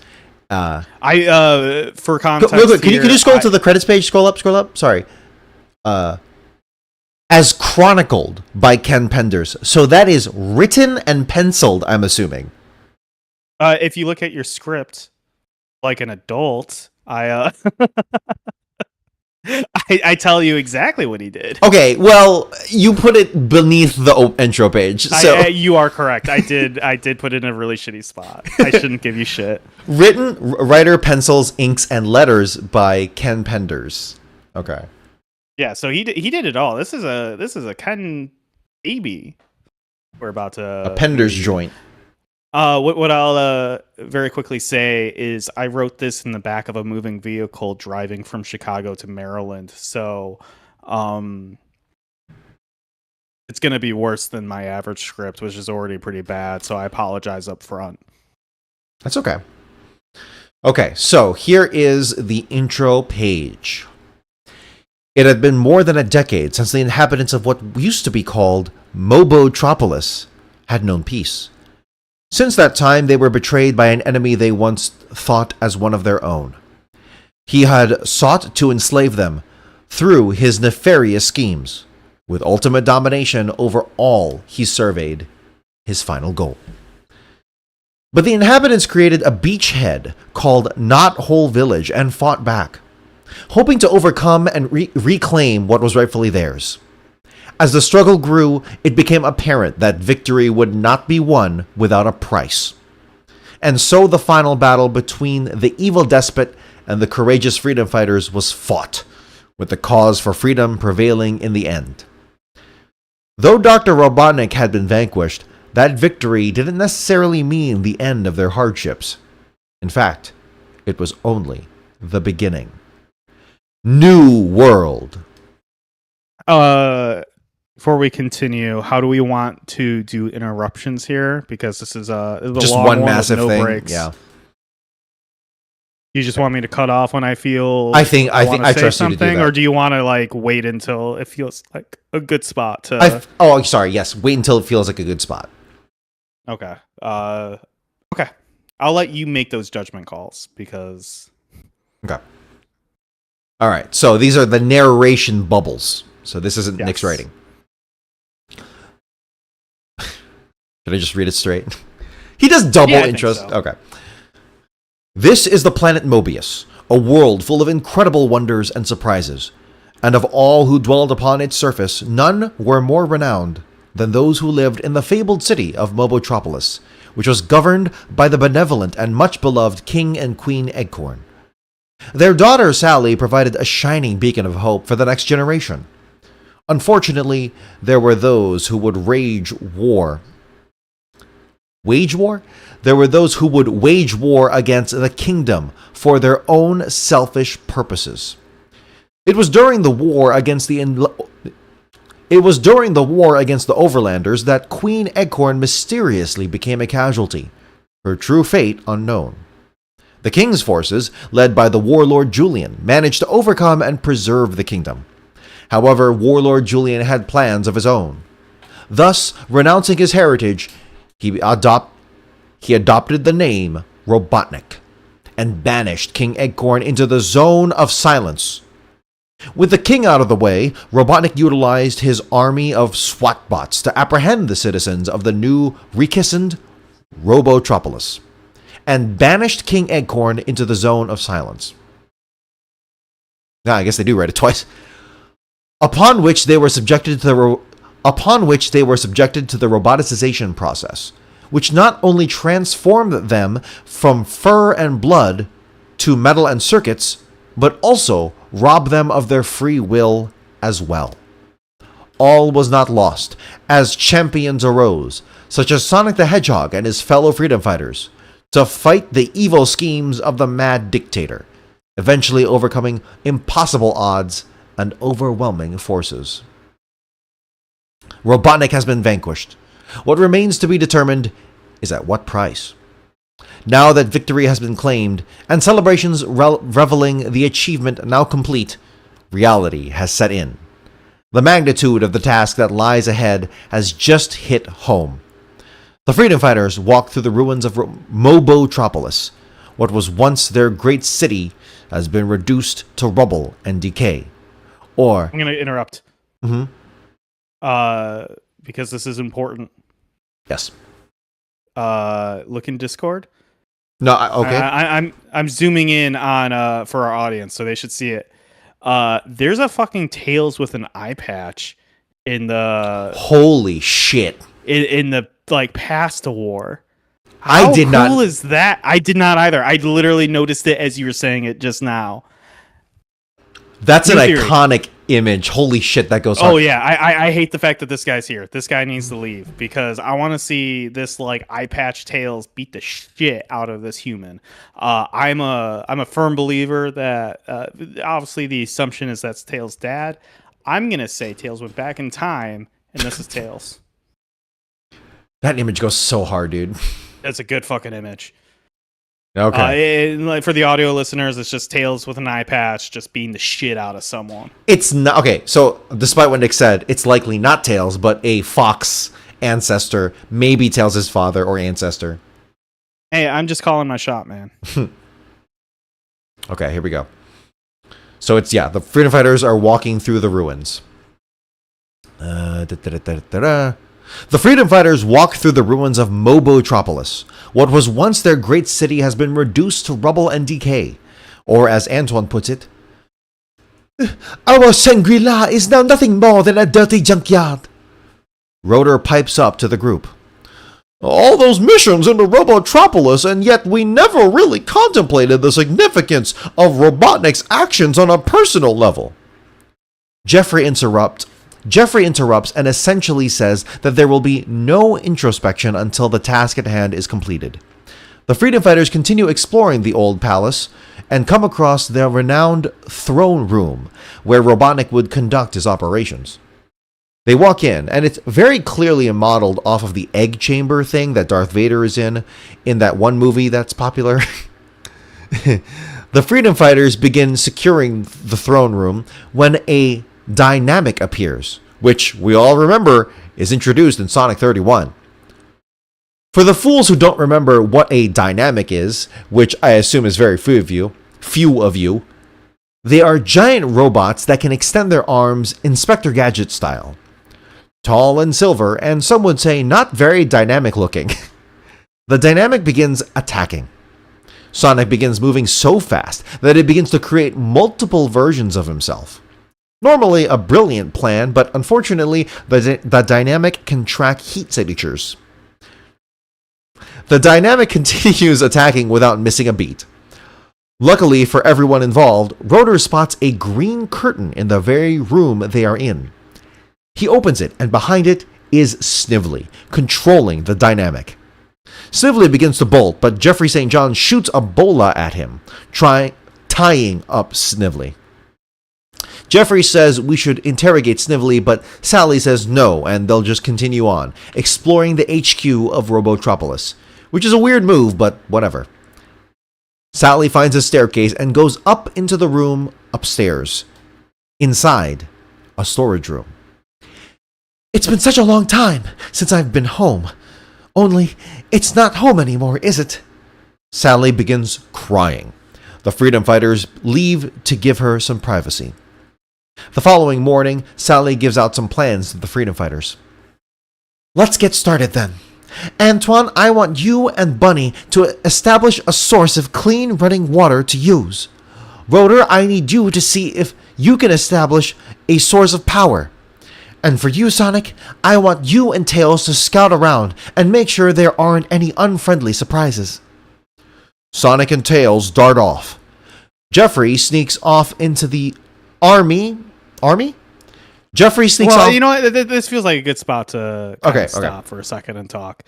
For context, real quick, can you just scroll to the credits page? Scroll up. Sorry. As chronicled by Ken Penders. So that is written and penciled, I'm assuming. If you look at your script, like an adult, I tell you exactly what he did. Okay, well, you put it beneath the intro page. So you are correct. I did put it in a really shitty spot. I shouldn't give you shit. Written, writer, pencils, inks, and letters by Ken Penders. Okay. Yeah, so he did it all. This is a Ken baby. we're about to Pender's joint. What I'll very quickly say is I wrote this in the back of a moving vehicle driving from Chicago to Maryland, so it's going to be worse than my average script, which is already pretty bad, so I apologize up front. That's okay. Okay, so here is the intro page. It had been more than a decade since the inhabitants of what used to be called Mobotropolis had known peace. Since that time, they were betrayed by an enemy they once thought as one of their own. He had sought to enslave them through his nefarious schemes, with ultimate domination over all he surveyed, his final goal. But the inhabitants created a beachhead called Knot Hole Village and fought back, hoping to overcome and reclaim what was rightfully theirs. As the struggle grew, it became apparent that victory would not be won without a price. And so the final battle between the evil despot and the courageous freedom fighters was fought, with the cause for freedom prevailing in the end. Though Dr. Robotnik had been vanquished, that victory didn't necessarily mean the end of their hardships. In fact, it was only the beginning. New World. Before we continue, how do we want to do interruptions here? Because this is just one massive thing. Breaks. Yeah. You just want me to cut off when I feel I trust you to do that. or do you want to like wait until it feels like a good spot to sorry, yes. Wait until it feels like a good spot. Okay. Okay. I'll let you make those judgment calls because okay. All right. So these are the narration bubbles. So this isn't Nick's writing. Should I just read it straight? He does double intros. So. Okay. This is the planet Mobius, a world full of incredible wonders and surprises. And of all who dwelled upon its surface, none were more renowned than those who lived in the fabled city of Mobotropolis, which was governed by the benevolent and much beloved King and Queen Eggcorn. Their daughter Sally provided a shining beacon of hope for the next generation. Unfortunately, there were those who would wage war. There were those who would wage war against the kingdom for their own selfish purposes. It was during the war against the Overlanders that Queen Eggcorn mysteriously became a casualty, her true fate unknown. The king's forces, led by the warlord Julian, managed to overcome and preserve the kingdom. However, warlord Julian had plans of his own. Thus, renouncing his heritage, he adopted the name Robotnik and banished King Eggcorn into the Zone of Silence. With the king out of the way, Robotnik utilized his army of SWAT bots to apprehend the citizens of the new rechristened Robotropolis and banished King Eggcorn into the Zone of Silence. Now, I guess they do write it twice. Upon which they were subjected to the roboticization process, which not only transformed them from fur and blood to metal and circuits, but also robbed them of their free will as well. All was not lost, as champions arose, such as Sonic the Hedgehog and his fellow freedom fighters, to fight the evil schemes of the mad dictator, eventually overcoming impossible odds and overwhelming forces. Robotnik has been vanquished. What remains to be determined is at what price. Now that victory has been claimed, and celebrations reveling the achievement now complete, reality has set in. The magnitude of the task that lies ahead has just hit home. The freedom fighters walk through the ruins of Mobotropolis. What was once their great city has been reduced to rubble and decay. Or I'm going to interrupt. Mm-hmm. Because this is important. Yes. Look in Discord. No, okay. I'm zooming in on for our audience, so they should see it. There's a fucking Tails with an eye patch in the holy shit in the like past war. I did not. How cool is that? I did not either. I literally noticed it as you were saying it just now. That's an iconic image. Holy shit, that goes hard. Oh yeah, I hate the fact that this guy's here. This guy needs to leave because I want to see this like eye patch Tails beat the shit out of this human. I'm a firm believer that obviously the assumption is that's Tails' dad. I'm gonna say Tails went back in time and this is Tails. That image goes so hard, dude. That's a good fucking image. Okay. Like for the audio listeners, it's just Tails with an eye patch just beating the shit out of someone. It's not okay. So, despite what Nick said, it's likely not Tails, but a fox ancestor, maybe Tails' father or ancestor. Hey, I'm just calling my shot, man. Okay, here we go. So it's the freedom fighters are walking through the ruins. The freedom fighters walk through the ruins of Mobotropolis. What was once their great city has been reduced to rubble and decay. Or as Antoine puts it, our Shangri-La is now nothing more than a dirty junkyard. Rotor pipes up to the group. All those missions into Robotropolis, and yet we never really contemplated the significance of Robotnik's actions on a personal level. Jeffrey interrupts and essentially says that there will be no introspection until the task at hand is completed. The freedom fighters continue exploring the old palace and come across the renowned throne room where Robotnik would conduct his operations. They walk in, and it's very clearly modeled off of the egg chamber thing that Darth Vader is in that one movie that's popular. The freedom fighters begin securing the throne room when a dynamic appears, which we all remember is introduced in Sonic 31. For the fools who don't remember what a dynamic is, which I assume is very few of you, they are giant robots that can extend their arms Inspector Gadget style. Tall and silver, and some would say not very dynamic looking. The dynamic begins attacking. Sonic begins moving so fast that it begins to create multiple versions of himself. Normally a brilliant plan, but unfortunately the dynamic can track heat signatures. The dynamic continues attacking without missing a beat. Luckily for everyone involved, Rotor spots a green curtain in the very room they are in. He opens it, and behind it is Snively, controlling the dynamic. Snively begins to bolt, but Jeffrey St. John shoots a bola at him, tying up Snively. Jeffrey says we should interrogate Snively, but Sally says no, and they'll just continue on, exploring the HQ of Robotropolis, which is a weird move, but whatever. Sally finds a staircase and goes up into the room upstairs. Inside, a storage room. It's been such a long time since I've been home. Only, it's not home anymore, is it? Sally begins crying. The freedom fighters leave to give her some privacy. The following morning, Sally gives out some plans to the freedom fighters. Let's get started then. Antoine, I want you and Bunny to establish a source of clean running water to use. Rotor, I need you to see if you can establish a source of power. And for you, Sonic, I want you and Tails to scout around and make sure there aren't any unfriendly surprises. Sonic and Tails dart off. Jeffrey sneaks off into the army? Jeffrey sneaks off. Well, you know what? This feels like a good spot to stop for a second and talk.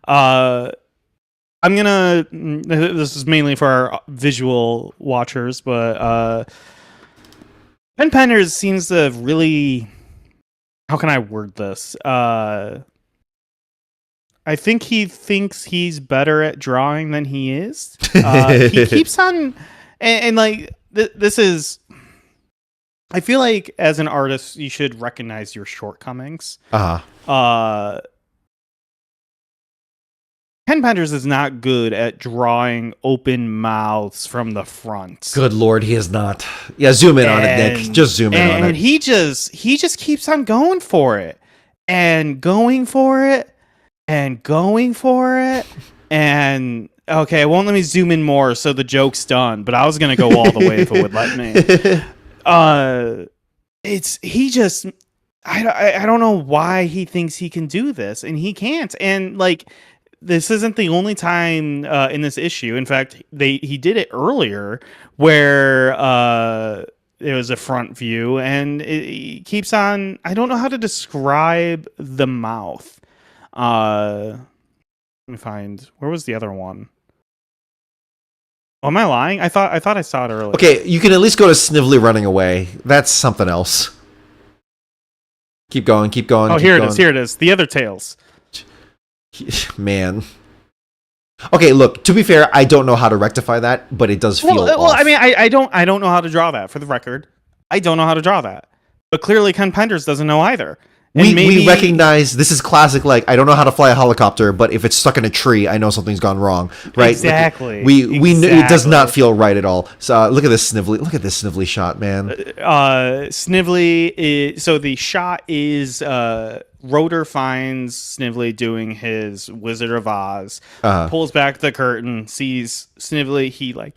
I'm gonna. This is mainly for our visual watchers, but Ben Penders seems to have really. How can I word this? I think he thinks he's better at drawing than he is. He keeps on, and like this is. I feel like as an artist, you should recognize your shortcomings. Ken Penders is not good at drawing open mouths from the front. Good Lord, he is not. Yeah, zoom in on it, Nick. Just zoom in on it. And he just keeps on going for it. And going for it. And going for it. And okay, it won't let me zoom in more, so the joke's done. But I was gonna go all the way if it would let me. I don't know why he thinks he can do this, and he can't. And like, this isn't the only time in this issue. In fact, he did it earlier, where it was a front view, and it keeps on. I don't know how to describe the mouth. Let me find, where was the other one? Oh, am I lying? I thought I saw it earlier. Okay, you can at least go to Snively running away. That's something else. Keep going, keep going. Oh, keep here going. it is. Here it is. The other tails. Man. Okay, look, to be fair, I don't know how to rectify that, but it does feel off. I mean, I don't know how to draw that, for the record. I don't know how to draw that. But clearly Ken Penders doesn't know either. And we recognize this is classic, like, I don't know how to fly a helicopter, but if it's stuck in a tree, I know something's gone wrong, right? Exactly. Like, we it does not feel right at all. So look at this Snively shot, man. Snively is, so the shot is Rotor finds Snively doing his Wizard of Oz, pulls back the curtain, sees Snively, he like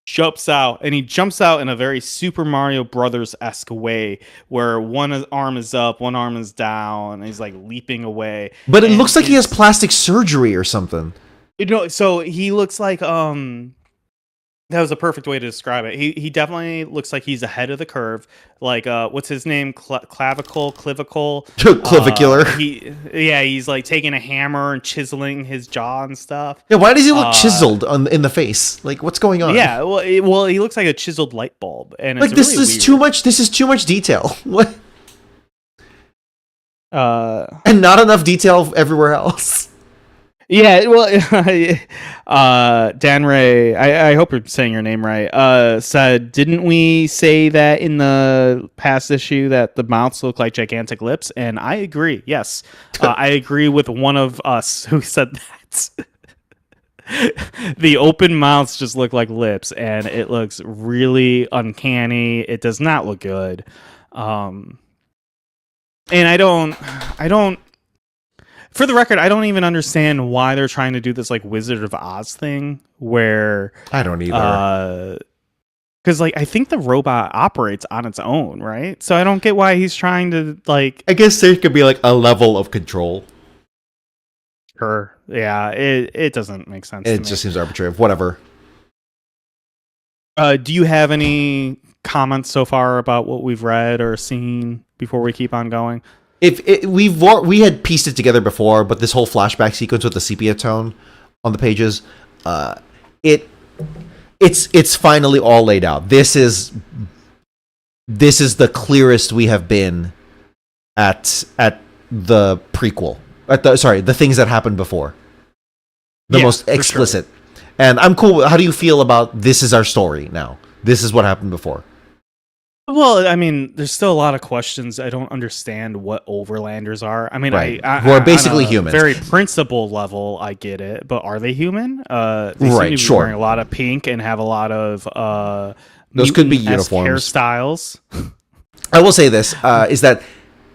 jumps out, and he jumps out in a very Super Mario Brothers-esque way, where one arm is up, one arm is down, and he's like leaping away. But it looks like he has plastic surgery or something. You know, so he looks like that was a perfect way to describe it. He definitely looks like he's ahead of the curve. Like what's his name? Clavicular. He's like taking a hammer and chiseling his jaw and stuff. Yeah, why does he look chiseled in the face? Like, what's going on? Yeah, well, he looks like a chiseled light bulb, and like, it's this really is weird. too much. This is too much detail. What? And not enough detail everywhere else. Yeah, well, Dan Ray, I hope you're saying your name right, said, didn't we say that in the past issue that the mouths look like gigantic lips? And I agree, yes. I agree with one of us who said that. The open mouths just look like lips, and it looks really uncanny. It does not look good. And I don't... For the record, I don't even understand why they're trying to do this like Wizard of Oz thing, where I don't either. Because like I think the robot operates on its own, right? So I don't get why he's trying to like. I guess there could be like a level of control. Sure. Yeah. It doesn't make sense. It just seems arbitrary. Whatever. Do you have any comments so far about what we've read or seen before we keep on going? We had pieced it together before, but this whole flashback sequence with the sepia tone on the pages, it's finally all laid out. This is the clearest we have been at the prequel. The things that happened before. The most explicit. Sure. And I'm cool. How do you feel about this is our story now? This is what happened before. Well, I mean, there's still a lot of questions. I don't understand what overlanders are. I mean, right. Who are basically humans. Very principle level, I get it, but are they human? They seem to be wearing a lot of pink and have a lot of those could be uniforms, hairstyles. I will say this: is that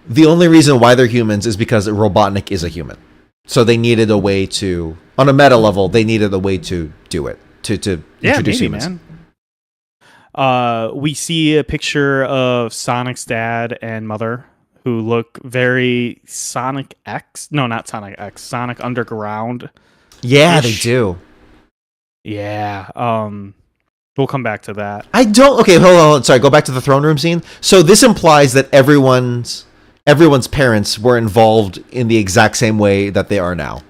the only reason why they're humans is because Robotnik is a human, so they needed a way to, on a meta level, they needed a way to do it to introduce humans. Man. We see a picture of Sonic's dad and mother who look very Sonic X. No, not Sonic X. Sonic Underground. Yeah, they do. Yeah. We'll come back to that. Okay, hold on. Sorry, go back to the throne room scene. So this implies that everyone's parents were involved in the exact same way that they are now.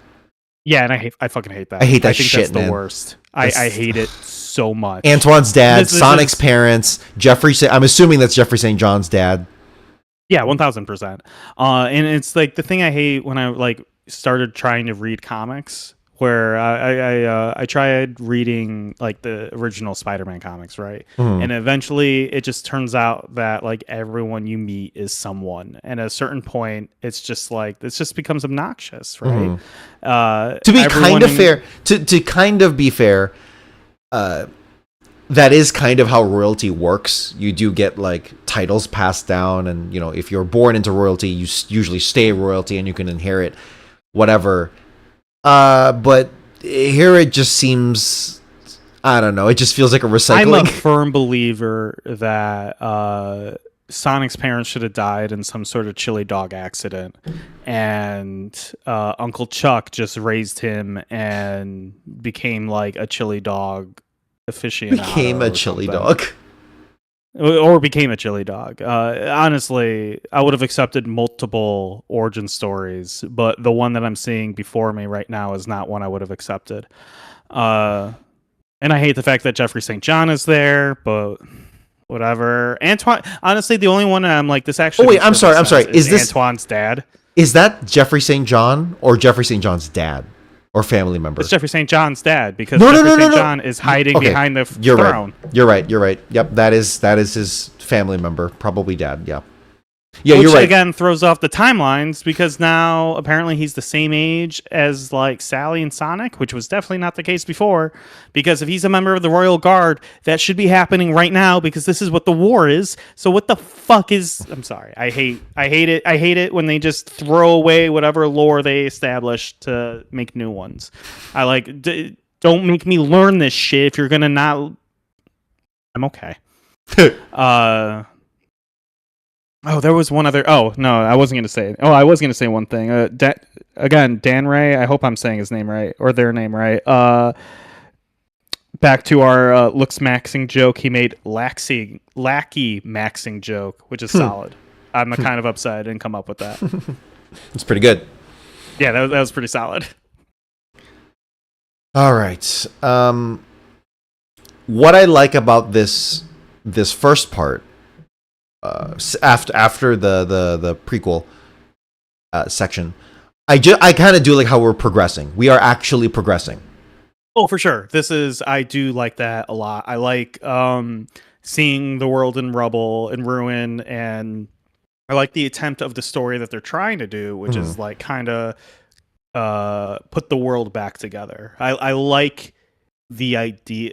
Yeah, and I fucking hate that. I hate that shit, that's the worst. I hate it so much. Antoine's dad, Sonic's parents, Jeffrey. I'm assuming that's Jeffrey St. John's dad. Yeah, 1000%. And it's like the thing I hate when I like started trying to read comics, where I tried reading like the original Spider-Man comics, right? Mm-hmm. And eventually it just turns out that like everyone you meet is someone, and at a certain point it's just like this just becomes obnoxious, right? Mm-hmm. To be kind of fair, to kind of be fair, that is kind of how royalty works. You do get like titles passed down, and you know, if you're born into royalty, you usually stay royalty and you can inherit whatever. But here it just seems, I don't know, it just feels like a recycling. I'm a firm believer that Sonic's parents should have died in some sort of chili dog accident, and Uncle Chuck just raised him and became like a chili dog aficionado. Became a chili dog. or became a chili dog. Honestly, I would have accepted multiple origin stories, but the one that I'm seeing before me right now is not one I would have accepted. And I hate the fact that Jeffrey St. John is there, but whatever. Antoine, honestly, the only one I'm like, this actually. Oh wait, I'm sorry. Is this Antoine's dad? Is that Jeffrey St. John or Jeffrey St. John's dad or family member? It's Jeffrey St. John's dad because Jeffrey St. John is hiding behind the throne. You're right. Yep, that is his family member, probably dad. Yeah. Yeah, Which, you're right. Again, throws off the timelines because now apparently he's the same age as like Sally and Sonic, which was definitely not the case before. Because if he's a member of the Royal Guard, that should be happening right now because this is what the war is. So what the fuck is? I'm sorry. I hate it. I hate it when they just throw away whatever lore they established to make new ones. I like. Don't make me learn this shit if you're gonna not. I'm okay. Oh, there was one other. Oh no, I wasn't gonna say it. Oh, I was gonna say one thing. Again, Dan Ray. I hope I'm saying his name right or their name right. Back to our looks maxing joke. He made lackey maxing joke, which is solid. I'm kind of upset I didn't come up with that. It's pretty good. Yeah, that was pretty solid. All right. What I like about this first part. After the prequel section, I kind of do like how we're progressing. We are actually progressing. Oh, for sure. I do like that a lot. I like seeing the world in rubble and ruin, and I like the attempt of the story that they're trying to do, which is like kind of put the world back together. I like the idea.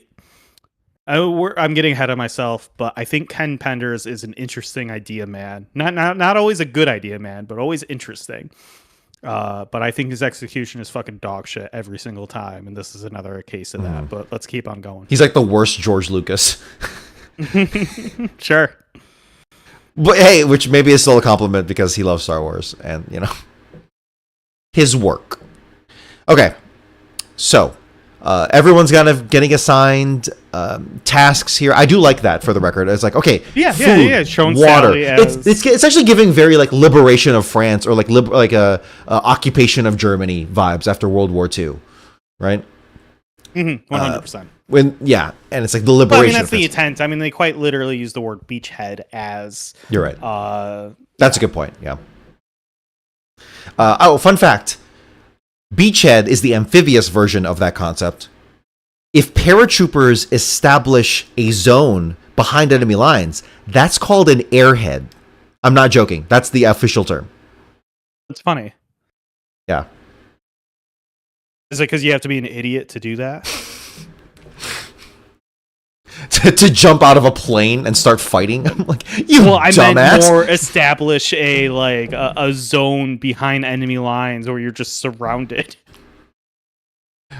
I'm getting ahead of myself, but I think Ken Penders is an interesting idea man. Not always a good idea man, but always interesting. But I think his execution is fucking dog shit every single time, and this is another case of that. But let's keep on going. He's like the worst George Lucas. Sure. But hey, which maybe is still a compliment because he loves Star Wars and, his work. Okay, so everyone's getting assigned tasks here. I do like that, for the record. It's like, okay, food, showing water. Sally as... It's actually giving very like liberation of France or like a occupation of Germany vibes after World War II, right? 100%. And it's like the liberation. Well, I mean, that's the intent. I mean, they quite literally use the word beachhead as. You're right. That's a good point. Yeah. Fun fact. Beachhead is the amphibious version of that concept. If paratroopers establish a zone behind enemy lines, that's called an airhead. I'm not joking. That's the official term. It's funny. Yeah. Is it because you have to be an idiot to do that? to jump out of a plane and start fighting? I'm like, I meant more establish a zone behind enemy lines where you're just surrounded.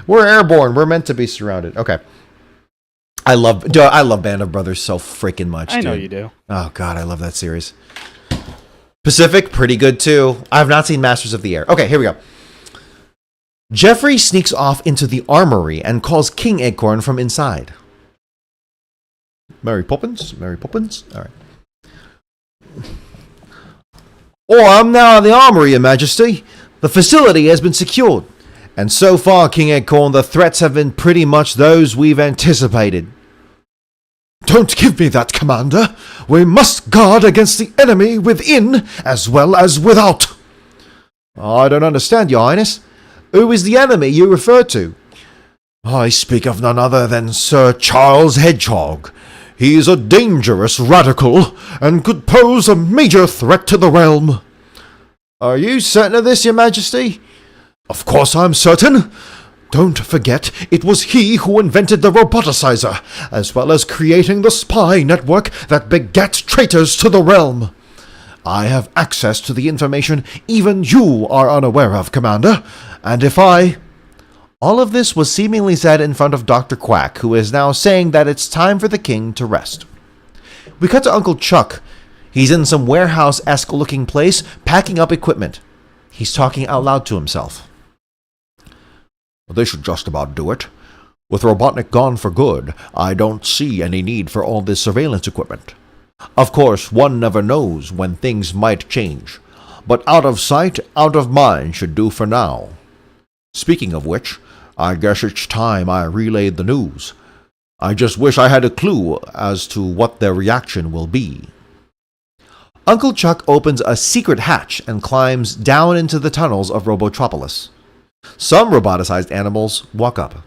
We're airborne. We're meant to be surrounded. Okay. I love Band of Brothers so freaking much. I know you do. Oh god, I love that series. Pacific, pretty good too. I have not seen Masters of the Air. Okay, here we go. Jeffrey sneaks off into the armory and calls King Acorn from inside. Mary Poppins? All right. Oh, I'm now in the armory, Your Majesty. The facility has been secured. And so far, King Acorn, the threats have been pretty much those we've anticipated. Don't give me that, Commander. We must guard against the enemy within as well as without. I don't understand, Your Highness. Who is the enemy you refer to? I speak of none other than Sir Charles Hedgehog. He is a dangerous radical and could pose a major threat to the realm. Are you certain of this, Your Majesty? Of course I'm certain. Don't forget, it was he who invented the roboticizer, as well as creating the spy network that begat traitors to the realm. I have access to the information even you are unaware of, Commander, and if I... All of this was seemingly said in front of Dr. Quack, who is now saying that it's time for the king to rest. We cut to Uncle Chuck. He's in some warehouse-esque looking place, packing up equipment. He's talking out loud to himself. They should just about do it. With Robotnik gone for good, I don't see any need for all this surveillance equipment. Of course, one never knows when things might change, but out of sight, out of mind should do for now. Speaking of which, I guess it's time I relayed the news. I just wish I had a clue as to what their reaction will be. Uncle Chuck opens a secret hatch and climbs down into the tunnels of Robotropolis. Some roboticized animals walk up.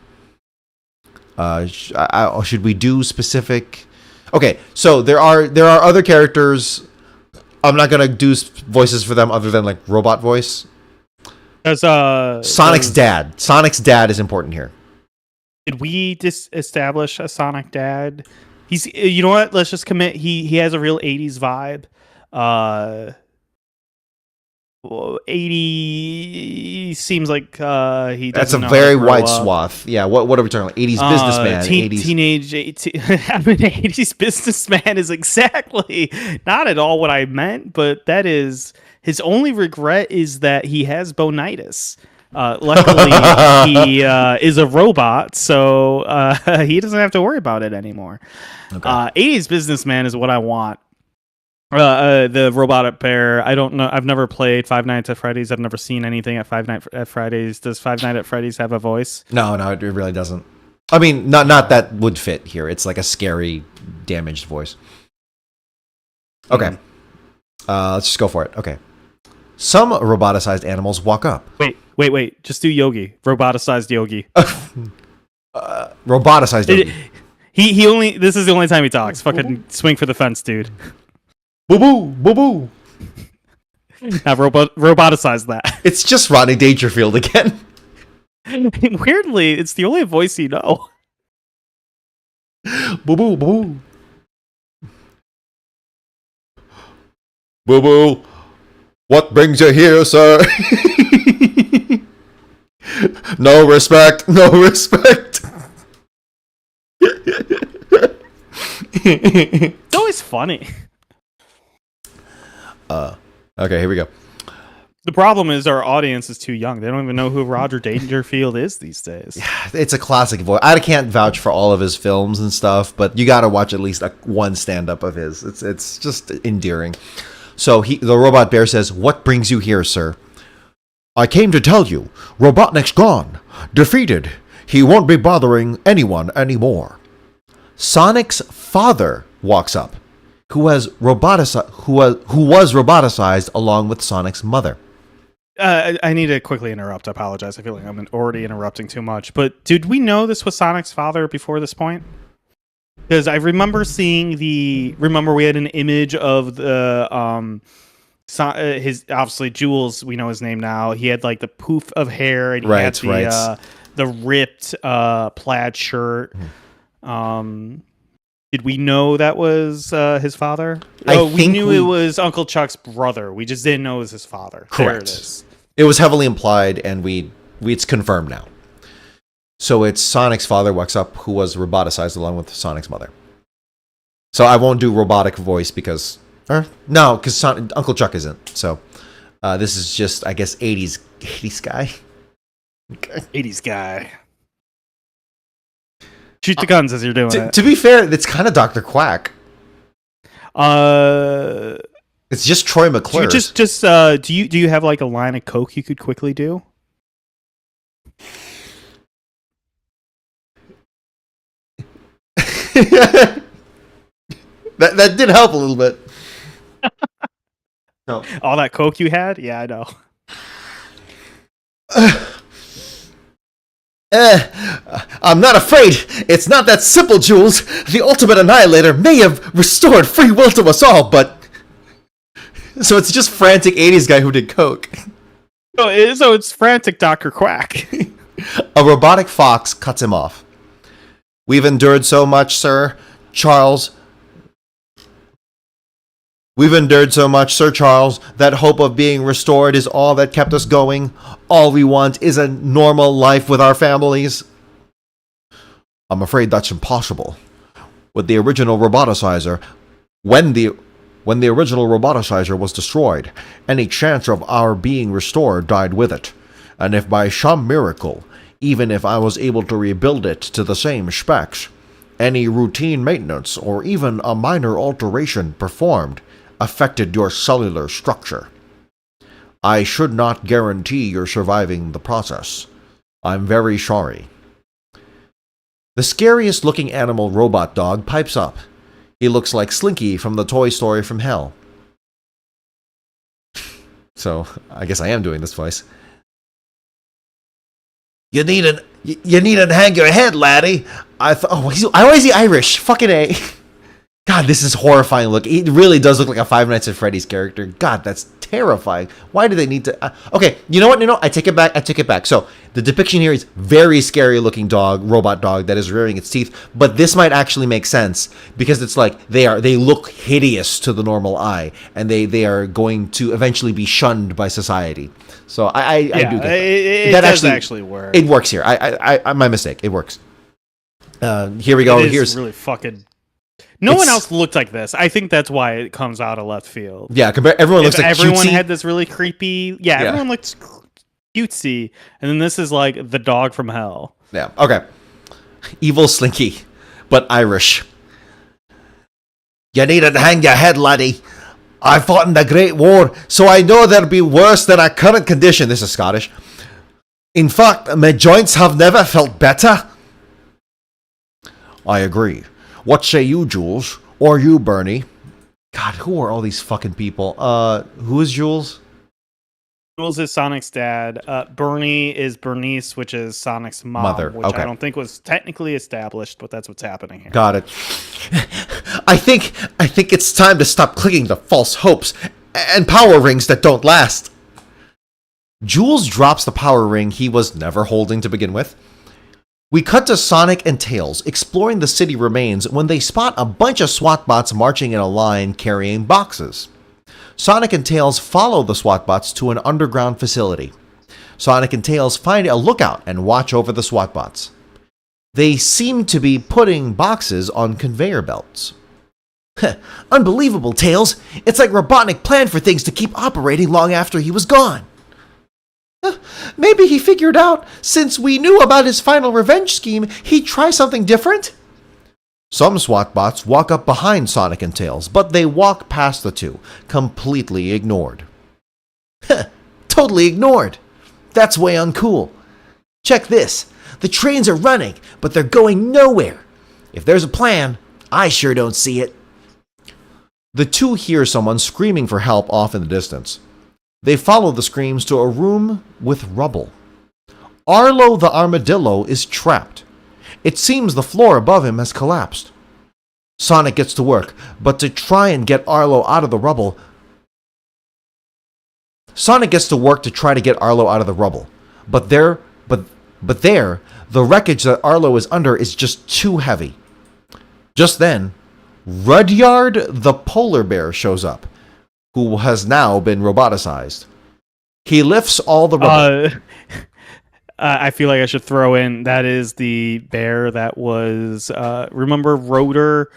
Should we do specific? Okay, so there are other characters. I'm not gonna do voices for them other than like robot voice. Sonic's dad. Sonic's dad is important here. Did we establish a Sonic dad? He's, you know what? Let's just commit. He has a real 80s vibe. 80 seems like he doesn't. That's a know very how to grow wide up. swath. Yeah, what are we talking about? 80s businessman. 80s teenage. I mean, 80s businessman is exactly not at all what I meant, but that is his only regret is that he has bonitis. Luckily, he is a robot, so he doesn't have to worry about it anymore. Okay. 80s businessman is what I want. The robotic pair. I don't know. I've never played Five Nights at Freddy's. I've never seen anything at Five Nights at Freddy's. Does Five Nights at Freddy's have a voice? No, it really doesn't. I mean, not that would fit here. It's like a scary, damaged voice. Okay. Let's just go for it. Okay. Some roboticized animals walk up. Wait. Just do Yogi. Roboticized Yogi. Roboticized Yogi. He only. This is the only time he talks. Fucking swing for the fence, dude. Boo boo, boo boo. Now roboticize that. It's just Rodney Dangerfield again. Weirdly, it's the only voice you know. Boo boo, boo boo. Boo boo. What brings you here, sir? No respect, no respect. It's always funny. Okay, here we go. The problem is our audience is too young. They don't even know who Roger Dangerfield is these days. Yeah, it's a classic voice. I can't vouch for all of his films and stuff, but you got to watch at least one stand-up of his. It's just endearing. So the robot bear says, "What brings you here, sir?" "I came to tell you, Robotnik's gone. Defeated. He won't be bothering anyone anymore." Sonic's father walks up, who was roboticized along with Sonic's mother. I need to quickly interrupt. I apologize. I feel like I'm already interrupting too much. But did we know this was Sonic's father before this point? Because I remember seeing Remember we had an image of the his, obviously Jules. We know his name now. He had like the poof of hair, and he had the ripped plaid shirt. Did we know that was his father? We knew it was Uncle Chuck's brother. We just didn't know it was his father. Correct. There it is. It was heavily implied, and it's confirmed now. So it's Sonic's father walks up, who was roboticized along with Sonic's mother. So I won't do robotic voice because Uncle Chuck isn't. So this is just, I guess, 80s guy. Okay. 80s guy. Shoot the guns as you're doing it. To be fair, it's kind of Dr. Quack. It's just Troy McClure. Do you have like a line of coke you could quickly do? that did help a little bit. No. All that coke you had? Yeah, I know. I'm not afraid. It's not that simple, Jules. The Ultimate Annihilator may have restored free will to us all, but... So it's just frantic 80s guy who did coke. So it's frantic Dr. Quack. A robotic fox cuts him off. "We've endured so much, Sir Charles. That hope of being restored is all that kept us going. All we want is a normal life with our families." "I'm afraid that's impossible. With the original roboticizer, when the original roboticizer was destroyed, any chance of our being restored died with it. And if by some miracle, even if I was able to rebuild it to the same specs, Any routine maintenance or even a minor alteration performed affected your cellular structure. I should not guarantee you're surviving the process. I'm very sorry. The scariest looking animal robot dog pipes up. He looks like Slinky from the Toy Story from Hell. So, I guess I am doing this voice. You needn't hang your head, laddie. Why is he Irish? Fucking A. God, this is horrifying look. He really does look like a Five Nights at Freddy's character. God, that's terrifying. Why do they need to... okay, you know what? No, I take it back. So, the depiction here is very scary looking robot dog that is rearing its teeth. But this might actually make sense because it's like they look hideous to the normal eye. And they are going to eventually be shunned by society. So, I do get that. It does actually work. It works here. I my mistake. It works. Here we go. Here's really fucking... No one else looked like this. I think that's why it comes out of left field. Yeah, everyone looks like everyone cutesy. had this really creepy. Yeah, everyone looked cutesy, and then this is like the dog from hell. Yeah. Okay. Evil Slinky, but Irish. You needn't hang your head, laddie. I fought in the Great War, so I know there'll be worse than our current condition. This is Scottish. In fact, my joints have never felt better. I agree. What say you, Jules? Or you, Bernie? God, who are all these fucking people? Who is Jules? Jules is Sonic's dad. Bernie is Bernice, which is Sonic's mother, which I don't think was technically established, but that's what's happening here. Got it. I think it's time to stop clinging to false hopes and power rings that don't last. Jules drops the power ring he was never holding to begin with. We cut to Sonic and Tails exploring the city remains when they spot a bunch of SWAT bots marching in a line carrying boxes. Sonic and Tails follow the SWAT bots to an underground facility. Sonic and Tails find a lookout and watch over the SWAT bots. They seem to be putting boxes on conveyor belts. Unbelievable, Tails! It's like Robotnik planned for things to keep operating long after he was gone. Maybe he figured out, since we knew about his final revenge scheme, he'd try something different? Some SWAT bots walk up behind Sonic and Tails, but they walk past the two, completely ignored. Totally ignored. That's way uncool. Check this. The trains are running, but they're going nowhere. If there's a plan, I sure don't see it. The two hear someone screaming for help off in the distance. They follow the screams to a room with rubble. Arlo the armadillo is trapped. It seems the floor above him has collapsed. Sonic gets to work, but to try and get Arlo out of the rubble... But there, the wreckage that Arlo is under is just too heavy. Just then, Rudyard the polar bear shows up, who has now been roboticized. He lifts all the rubble. I feel like I should throw in, that is the bear that was, remember Rotor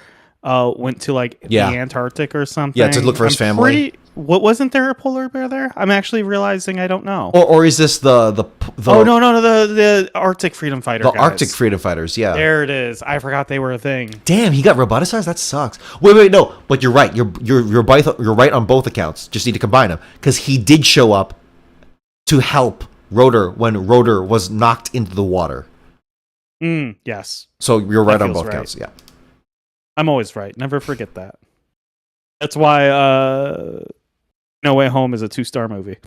went to the Antarctic or something? Yeah, to look for his family. Wasn't there a polar bear there? I'm actually realizing I don't know. Or is this the Oh, no, the Arctic Freedom Fighter guys. Arctic Freedom Fighters, yeah. There it is. I forgot they were a thing. Damn, he got roboticized? That sucks. Wait, no. But you're right. You're right on both accounts. Just need to combine them. Because he did show up to help Rotor when Rotor was knocked into the water. Yes. So you're right on both accounts, yeah. I'm always right. Never forget that. That's why No Way Home is a 2-star movie.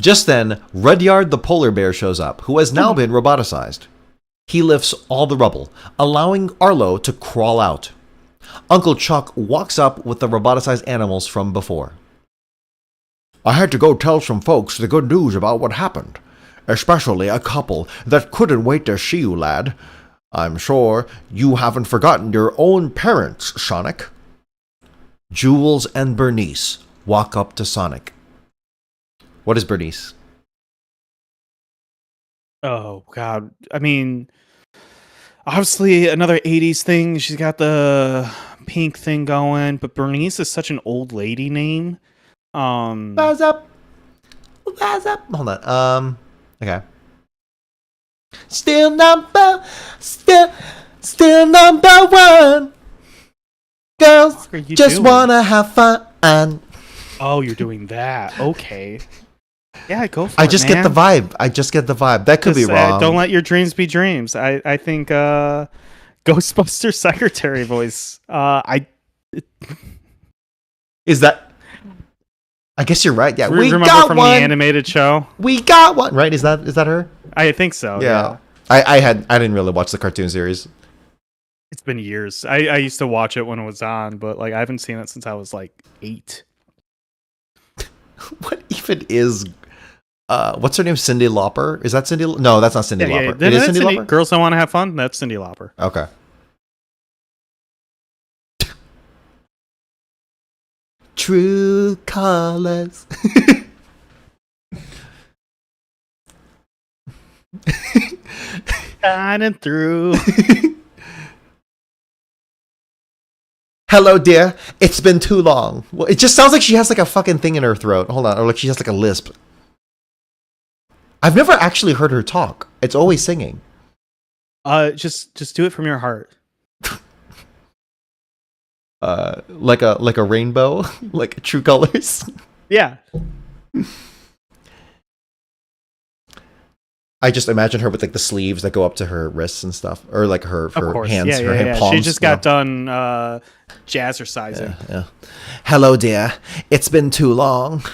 Just then, Rudyard the polar bear shows up, who has now been roboticized. He lifts all the rubble, allowing Arlo to crawl out. Uncle Chuck walks up with the roboticized animals from before. I had to go tell some folks the good news about what happened, especially a couple that couldn't wait to see you, lad. I'm sure you haven't forgotten your own parents, Sonic. Jules and Bernice walk up to Sonic. What is Bernice? Oh, God. I mean, obviously another 80s thing. She's got the pink thing going, but Bernice is such an old lady name. Buzz up. Hold on. Okay. Still number one. Girls just wanna have fun. Oh, you're doing that. Okay. Yeah, go for it. I just get the vibe. That could be wrong. Don't let your dreams be dreams. I think Ghostbuster secretary voice. Is that? I guess you're right. Yeah, we remember got from one. The animated show. We got one. Right? Is that her? I think so. Yeah. I didn't really watch the cartoon series. It's been years. I used to watch it when it was on, but like I haven't seen it since I was like 8. What even is? What's her name? Cyndi Lauper? Is that Cyndi? No, that's not Cyndi Lauper. Yeah. It is Cyndi Lauper. Girls Don't Want to Have Fun. That's Cyndi Lauper. Okay. True colors. Shining through. Hello, dear. It's been too long. Well, it just sounds like she has like a fucking thing in her throat. Hold on, or like she has like a lisp. I've never actually heard her talk. It's always singing. Just do it from your heart. Like a rainbow, like True Colors. Yeah. I just imagine her with like the sleeves that go up to her wrists and stuff, or like her hands, her hand palms. She just got done jazzercising. Yeah. Hello, dear. It's been too long.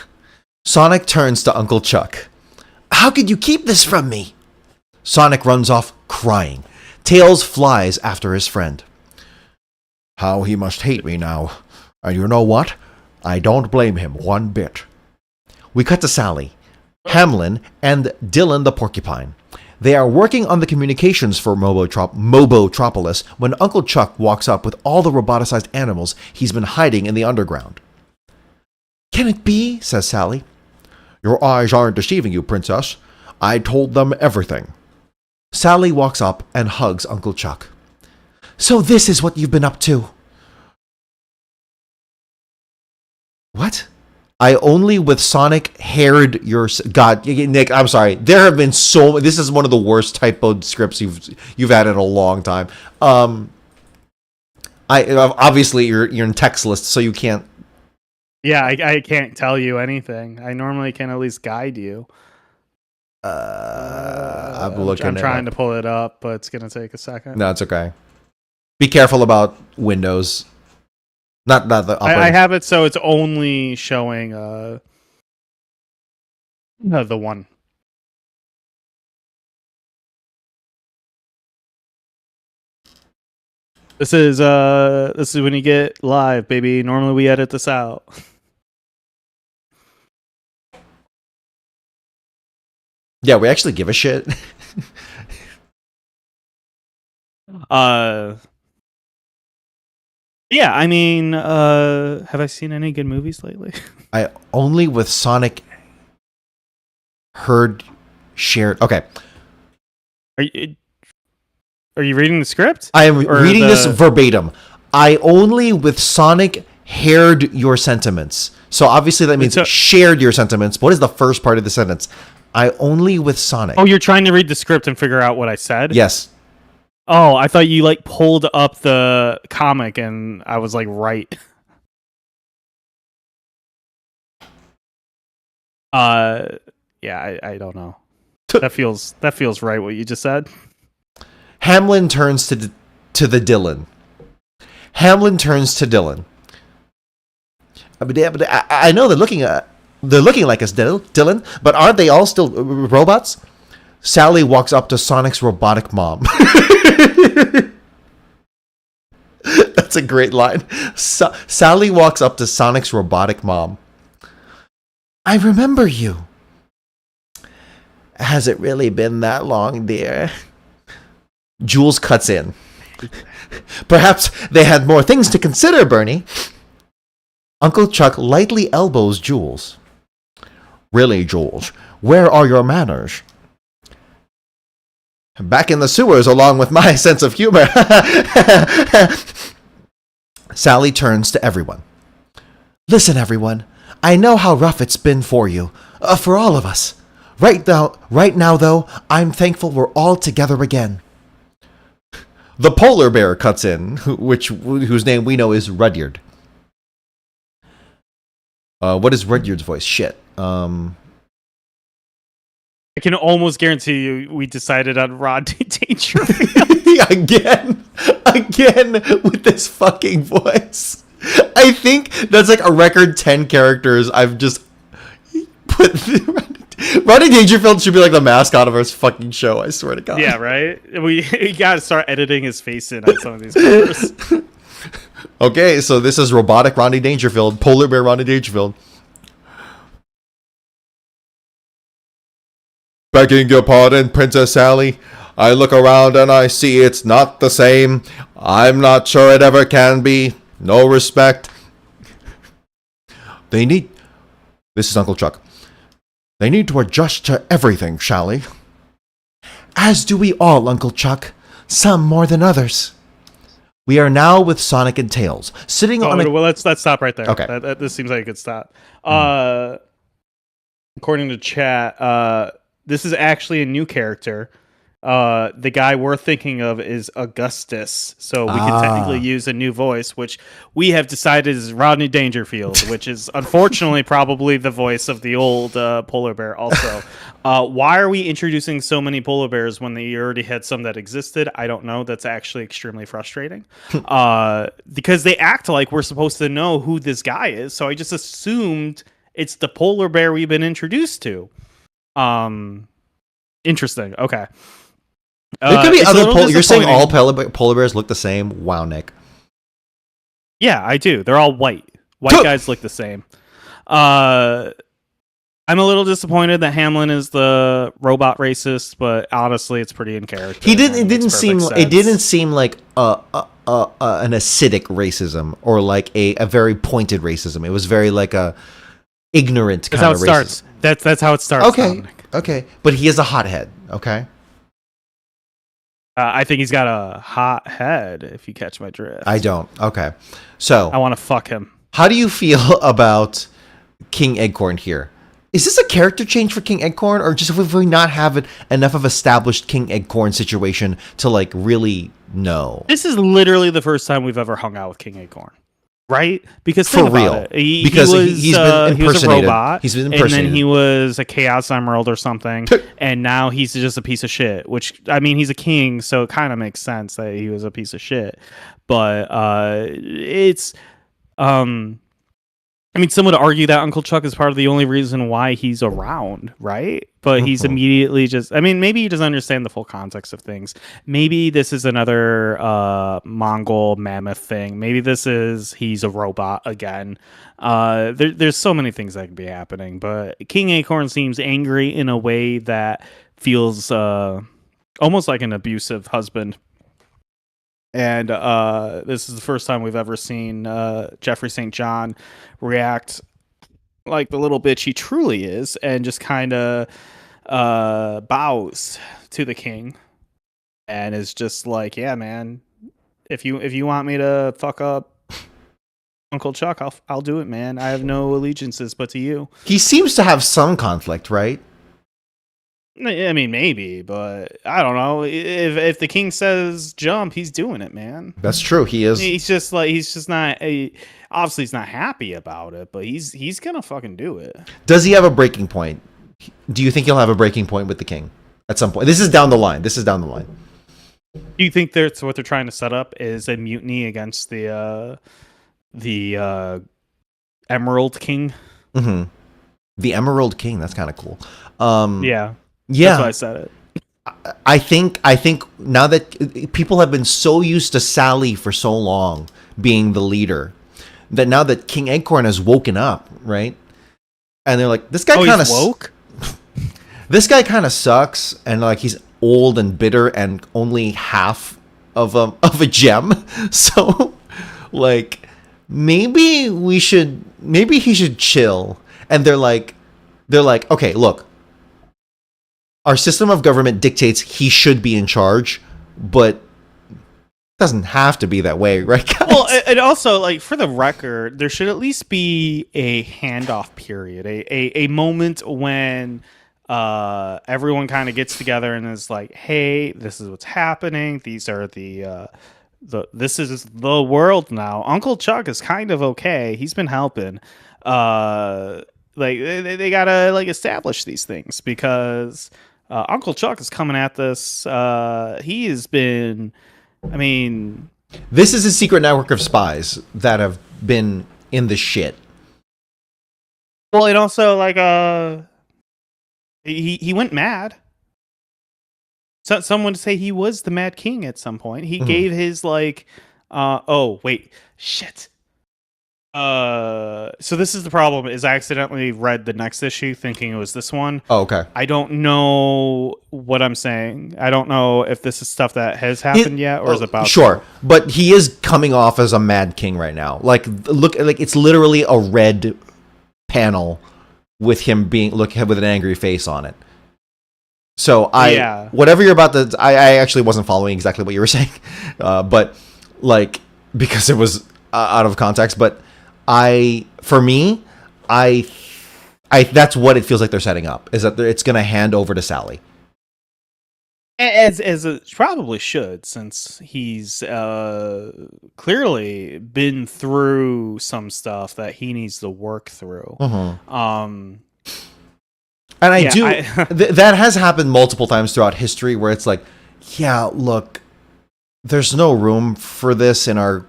Sonic turns to Uncle Chuck. How could you keep this from me? Sonic runs off crying. Tails flies after his friend. How he must hate me now. And you know what? I don't blame him one bit. We cut to Sally, Hamlin, and Dylan the Porcupine. They are working on the communications for Mobotropolis when Uncle Chuck walks up with all the roboticized animals he's been hiding in the underground. Can it be? Says Sally. Your eyes aren't deceiving you, Princess. I told them everything. Sally walks up and hugs Uncle Chuck. So this is what you've been up to. What? I only with Sonic haired your... God, Nick, I'm sorry. There have been so... This is one of the worst typoed scripts you've had in a long time. Obviously, you're in text list, so you can't... Yeah, I can't tell you anything. I normally can at least guide you. I'm trying to pull it up, but it's going to take a second. No, it's okay. Be careful about Windows. Not the operating. I have it so it's only showing the one. This is when you get live, baby. Normally we edit this out. Yeah, we actually give a shit. Yeah, I mean, have I seen any good movies lately? I only with Sonic heard shared. Okay. Are you reading the script? I am reading this verbatim. I only with Sonic haired your sentiments. So obviously that means shared your sentiments. What is the first part of the sentence? I only with Sonic. Oh, you're trying to read the script and figure out what I said? Yes. Oh, I thought you like pulled up the comic and I was like, right. Yeah, I don't know. That feels right what you just said. Hamlin turns to the Dylan. Hamlin turns to Dylan. I know they're looking like us, Dylan, but aren't they all still robots? Sally walks up to Sonic's robotic mom. That's a great line. Sally walks up to Sonic's robotic mom. I remember you. Has it really been that long, dear? Jules cuts in. Perhaps they had more things to consider, Bernie. Uncle Chuck lightly elbows Jules. Really, Jules, where are your manners? Back in the sewers along with my sense of humor. Sally turns to everyone. Listen, everyone. I know how rough it's been for you. For all of us. Right now, though, I'm thankful we're all together again. The polar bear cuts in, whose name we know is Rudyard. What is Rudyard's voice? Shit. I can almost guarantee you we decided on Rodney Dangerfield. Again with this fucking voice. I think that's like a record 10 characters I've just put. Rodney Dangerfield should be like the mascot of our fucking show, I swear to God. Yeah, right? We gotta start editing his face in on some of these covers. Okay, so this is robotic Rodney Dangerfield, polar bear Rodney Dangerfield. Begging your pardon, Princess Sally. I look around and I see it's not the same. I'm not sure it ever can be. No respect. This is Uncle Chuck. They need to adjust to everything, Sally. As do we all, Uncle Chuck. Some more than others. We are now with Sonic and Tails, sitting on a... Well, let's stop right there. Okay. This seems like a good stop. According to chat, this is actually a new character. The guy we're thinking of is Augustus, so we can technically use a new voice, which we have decided is Rodney Dangerfield, which is unfortunately probably the voice of the old polar bear also. Why are we introducing so many polar bears when they already had some that existed? I don't know. That's actually extremely frustrating because they act like we're supposed to know who this guy is, so I just assumed it's the polar bear we've been introduced to. Interesting. Okay. There could be other you're saying all polar bears look the same? Wow, Nick. Yeah, I do. They're all white. White guys look the same. I'm a little disappointed that Hamlin is the robot racist, but honestly, it's pretty in character. It didn't seem like an acidic racism or like a very pointed racism. It was very like a ignorant kind of racism. Starts. That's how it starts. Okay, but he is a hothead. Okay. I think he's got a hot head, if you catch my drift. I don't. Okay. So I want to fuck him. How do you feel about King Eggcorn here? Is this a character change for King Eggcorn, or just if we not have enough of established King Eggcorn situation to like really know? This is literally the first time we've ever hung out with King Eggcorn. Right? Because for real, he's been impersonated. He was a robot. He's been impersonated. And then he was a Chaos Emerald or something, and now he's just a piece of shit. Which I mean, he's a king, so it kind of makes sense that he was a piece of shit. But it's I mean, some would argue that Uncle Chuck is part of the only reason why he's around, right? But he's immediately just... I mean, maybe he doesn't understand the full context of things. Maybe this is another Mongol mammoth thing. Maybe he's a robot again. There's so many things that could be happening. But King Acorn seems angry in a way that feels almost like an abusive husband. And this is the first time we've ever seen Jeffrey St. John react like the little bitch he truly is, and just kind of bows to the king, and is just like, "Yeah, man, if you want me to fuck up Uncle Chuck, I'll do it, man. I have no allegiances but to you." He seems to have some conflict, right? I mean, maybe, but I don't know. If the king says jump, he's doing it, man. That's true. He is. He's just not. Obviously, he's not happy about it, but he's gonna fucking do it. Does he have a breaking point? Do you think he'll have a breaking point with the king at some point? This is down the line. Do you think that's what they're trying to set up is a mutiny against the Emerald King? Mm-hmm. The Emerald King. That's kind of cool. Yeah. Yeah, that's why I said it. I think now that people have been so used to Sally for so long being the leader, that now that King Eggcorn has woken up, right? And they're like, this guy kind of woke. This guy kind of sucks, and like he's old and bitter and only half of a gem. So, like, maybe he should chill. And they're like, okay, look. Our system of government dictates he should be in charge, but it doesn't have to be that way, right, guys? Well, and also, like, for the record, there should at least be a handoff period, a moment when Everyone kind of gets together and is like, "Hey, this is what's happening. These are this is the world now. Uncle Chuck is kind of okay. He's been helping. Like they gotta like establish these things because Uncle Chuck is coming at this. He has been, I mean, This is a secret network of spies that have been in the shit. well, and also like he went mad. So someone would say he was the Mad King at some point. He gave his like, oh wait, shit. So this is the problem: is I accidentally read the next issue thinking it was this one. Oh, okay. I don't know what I'm saying. I don't know if this is stuff that has happened yet or is about. Sure, but he is coming off as a Mad King right now. Like, look, like it's literally a red panel with him being with an angry face on it. So whatever you're about to, I actually wasn't following exactly what you were saying, but like because it was out of context. But for me, that's what it feels like they're setting up, is that it's going to hand over to Sally. As it probably should, since he's clearly been through some stuff that he needs to work through. And that has happened multiple times throughout history where it's like, yeah, look, there's no room for this in our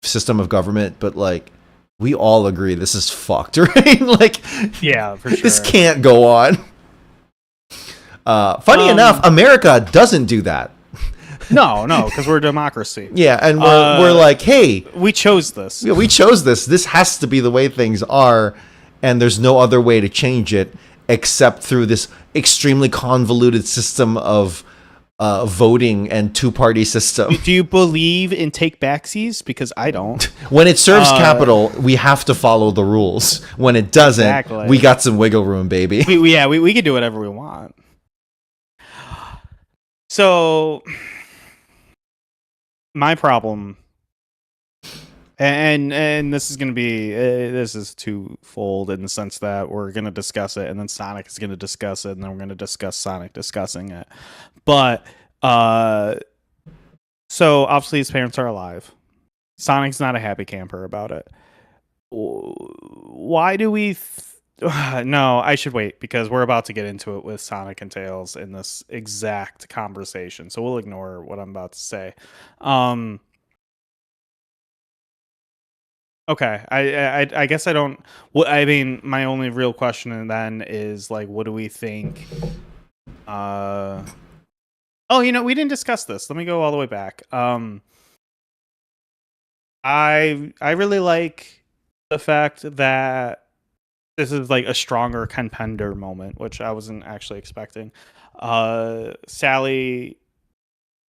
system of government, but like, we all agree this is fucked, right? Like, yeah, for sure. This can't go on. Funny enough, America doesn't do that. No, because we're a democracy. Yeah, and we're like, hey, we chose this. Yeah, we chose this. This has to be the way things are, and there's no other way to change it except through this extremely convoluted system of voting and two-party system. Do you believe in take backsies? Because I don't. When it serves capital, we have to follow the rules. When it doesn't, we got some wiggle room, baby. We can do whatever we want. So, my problem, and this is going to be, this is twofold in the sense that we're going to discuss it, and then Sonic is going to discuss it, and then we're going to discuss Sonic discussing it. But, so obviously his parents are alive. Sonic's not a happy camper about it. Why do we... No, I should wait because we're about to get into it with Sonic and Tails in this exact conversation. So we'll ignore what I'm about to say. Okay, I guess I don't. I mean, my only real question then is like, what do we think? Oh, we didn't discuss this. Let me go all the way back. I really like the fact that this is like a stronger Ken Pender moment, which I wasn't actually expecting. Sally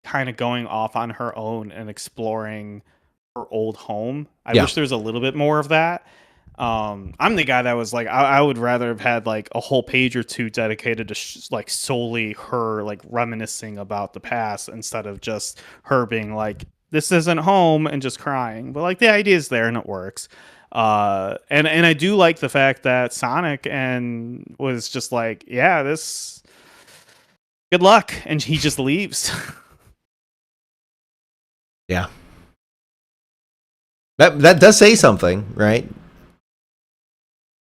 kind of going off on her own and exploring her old home. I wish there was a little bit more of that. I'm the guy that was like, I would rather have had like a whole page or two dedicated to like solely her like reminiscing about the past instead of just her being like, this isn't home and just crying. But like the idea is there and it works. And I do like the fact that Sonic and was just like, yeah, this good luck. And he just leaves. Yeah. That does say something, right?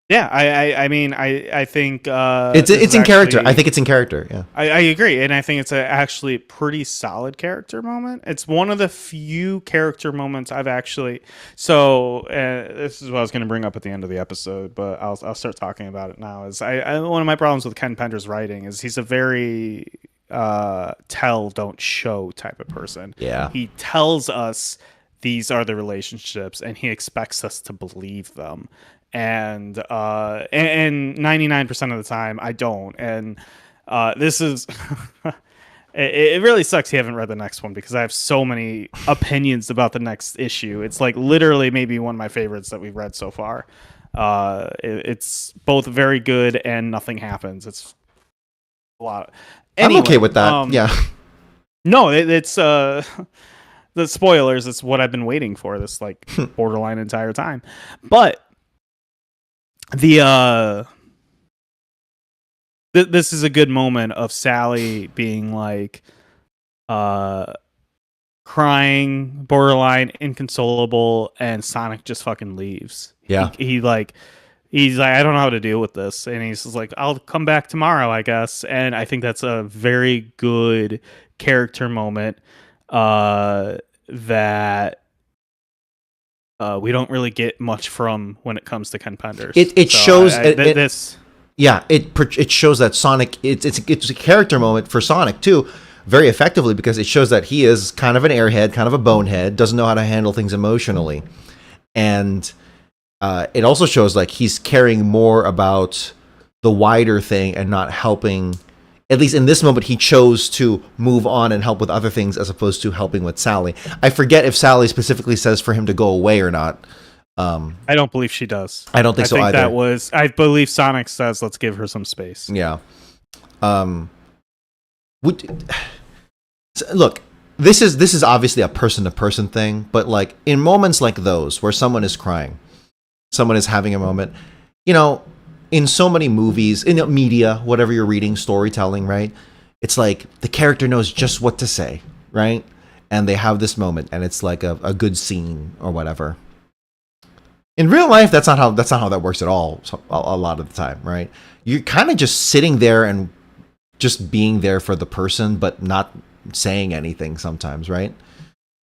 Yeah, I mean, I think it's in character. I think it's in character. Yeah, I agree, and I think it's actually pretty solid character moment. It's one of the few character moments I've actually. So this is what I was going to bring up at the end of the episode, but I'll start talking about it now. Is I one of my problems with Ken Pender's writing is he's a very tell don't show type of person. Yeah, he tells us these are the relationships, and he expects us to believe them. And 99% of the time I don't. And this is it really sucks you haven't read the next one because I have so many opinions about the next issue. It's like literally maybe one of my favorites that we've read so far. It's both very good and nothing happens. It's a lot. Anyway, I'm okay with that. Yeah. No, it's the spoilers. It's what I've been waiting for this like borderline entire time. But this is a good moment of Sally being like, crying, borderline inconsolable, and Sonic just fucking leaves. Yeah. He's like, I don't know how to deal with this, and he's just like, I'll come back tomorrow, I guess. And I think that's a very good character moment that we don't really get much from when it comes to Ken Penders. It shows this. Yeah, it shows that Sonic. It's a character moment for Sonic too, very effectively, because it shows that he is kind of an airhead, kind of a bonehead, doesn't know how to handle things emotionally, and it also shows like he's caring more about the wider thing and not helping. At least in this moment, he chose to move on and help with other things as opposed to helping with Sally. I forget if Sally specifically says for him to go away or not. I don't believe she does. I don't think so either. I believe Sonic says, let's give her some space. Yeah. Look, this is obviously a person-to-person thing, but like in moments like those where someone is crying, someone is having a moment, you know, in so many movies, in media, whatever you're reading, storytelling, right? It's like the character knows just what to say, right? And they have this moment, and it's like a good scene or whatever. In real life, that's not how that works at all. A lot of the time, right? You're kind of just sitting there and just being there for the person, but not saying anything. Sometimes, right?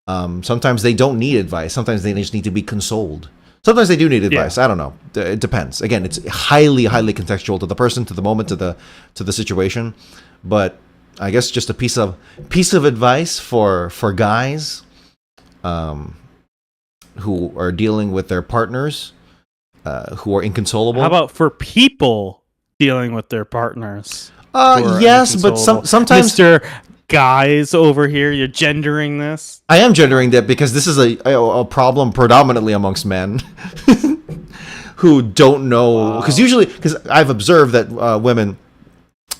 Sometimes they don't need advice. Sometimes they just need to be consoled. Sometimes they do need advice. Yeah. I don't know. It depends. Again, it's highly contextual to the person, to the moment, to the situation. But I guess just a piece of advice for guys. Who are dealing with their partners, who are inconsolable. How about for people dealing with their partners? Yes, but sometimes... Mr. Guys over here, you're gendering this? I am gendering that because this is a problem predominantly amongst men who don't know... Because I've observed that women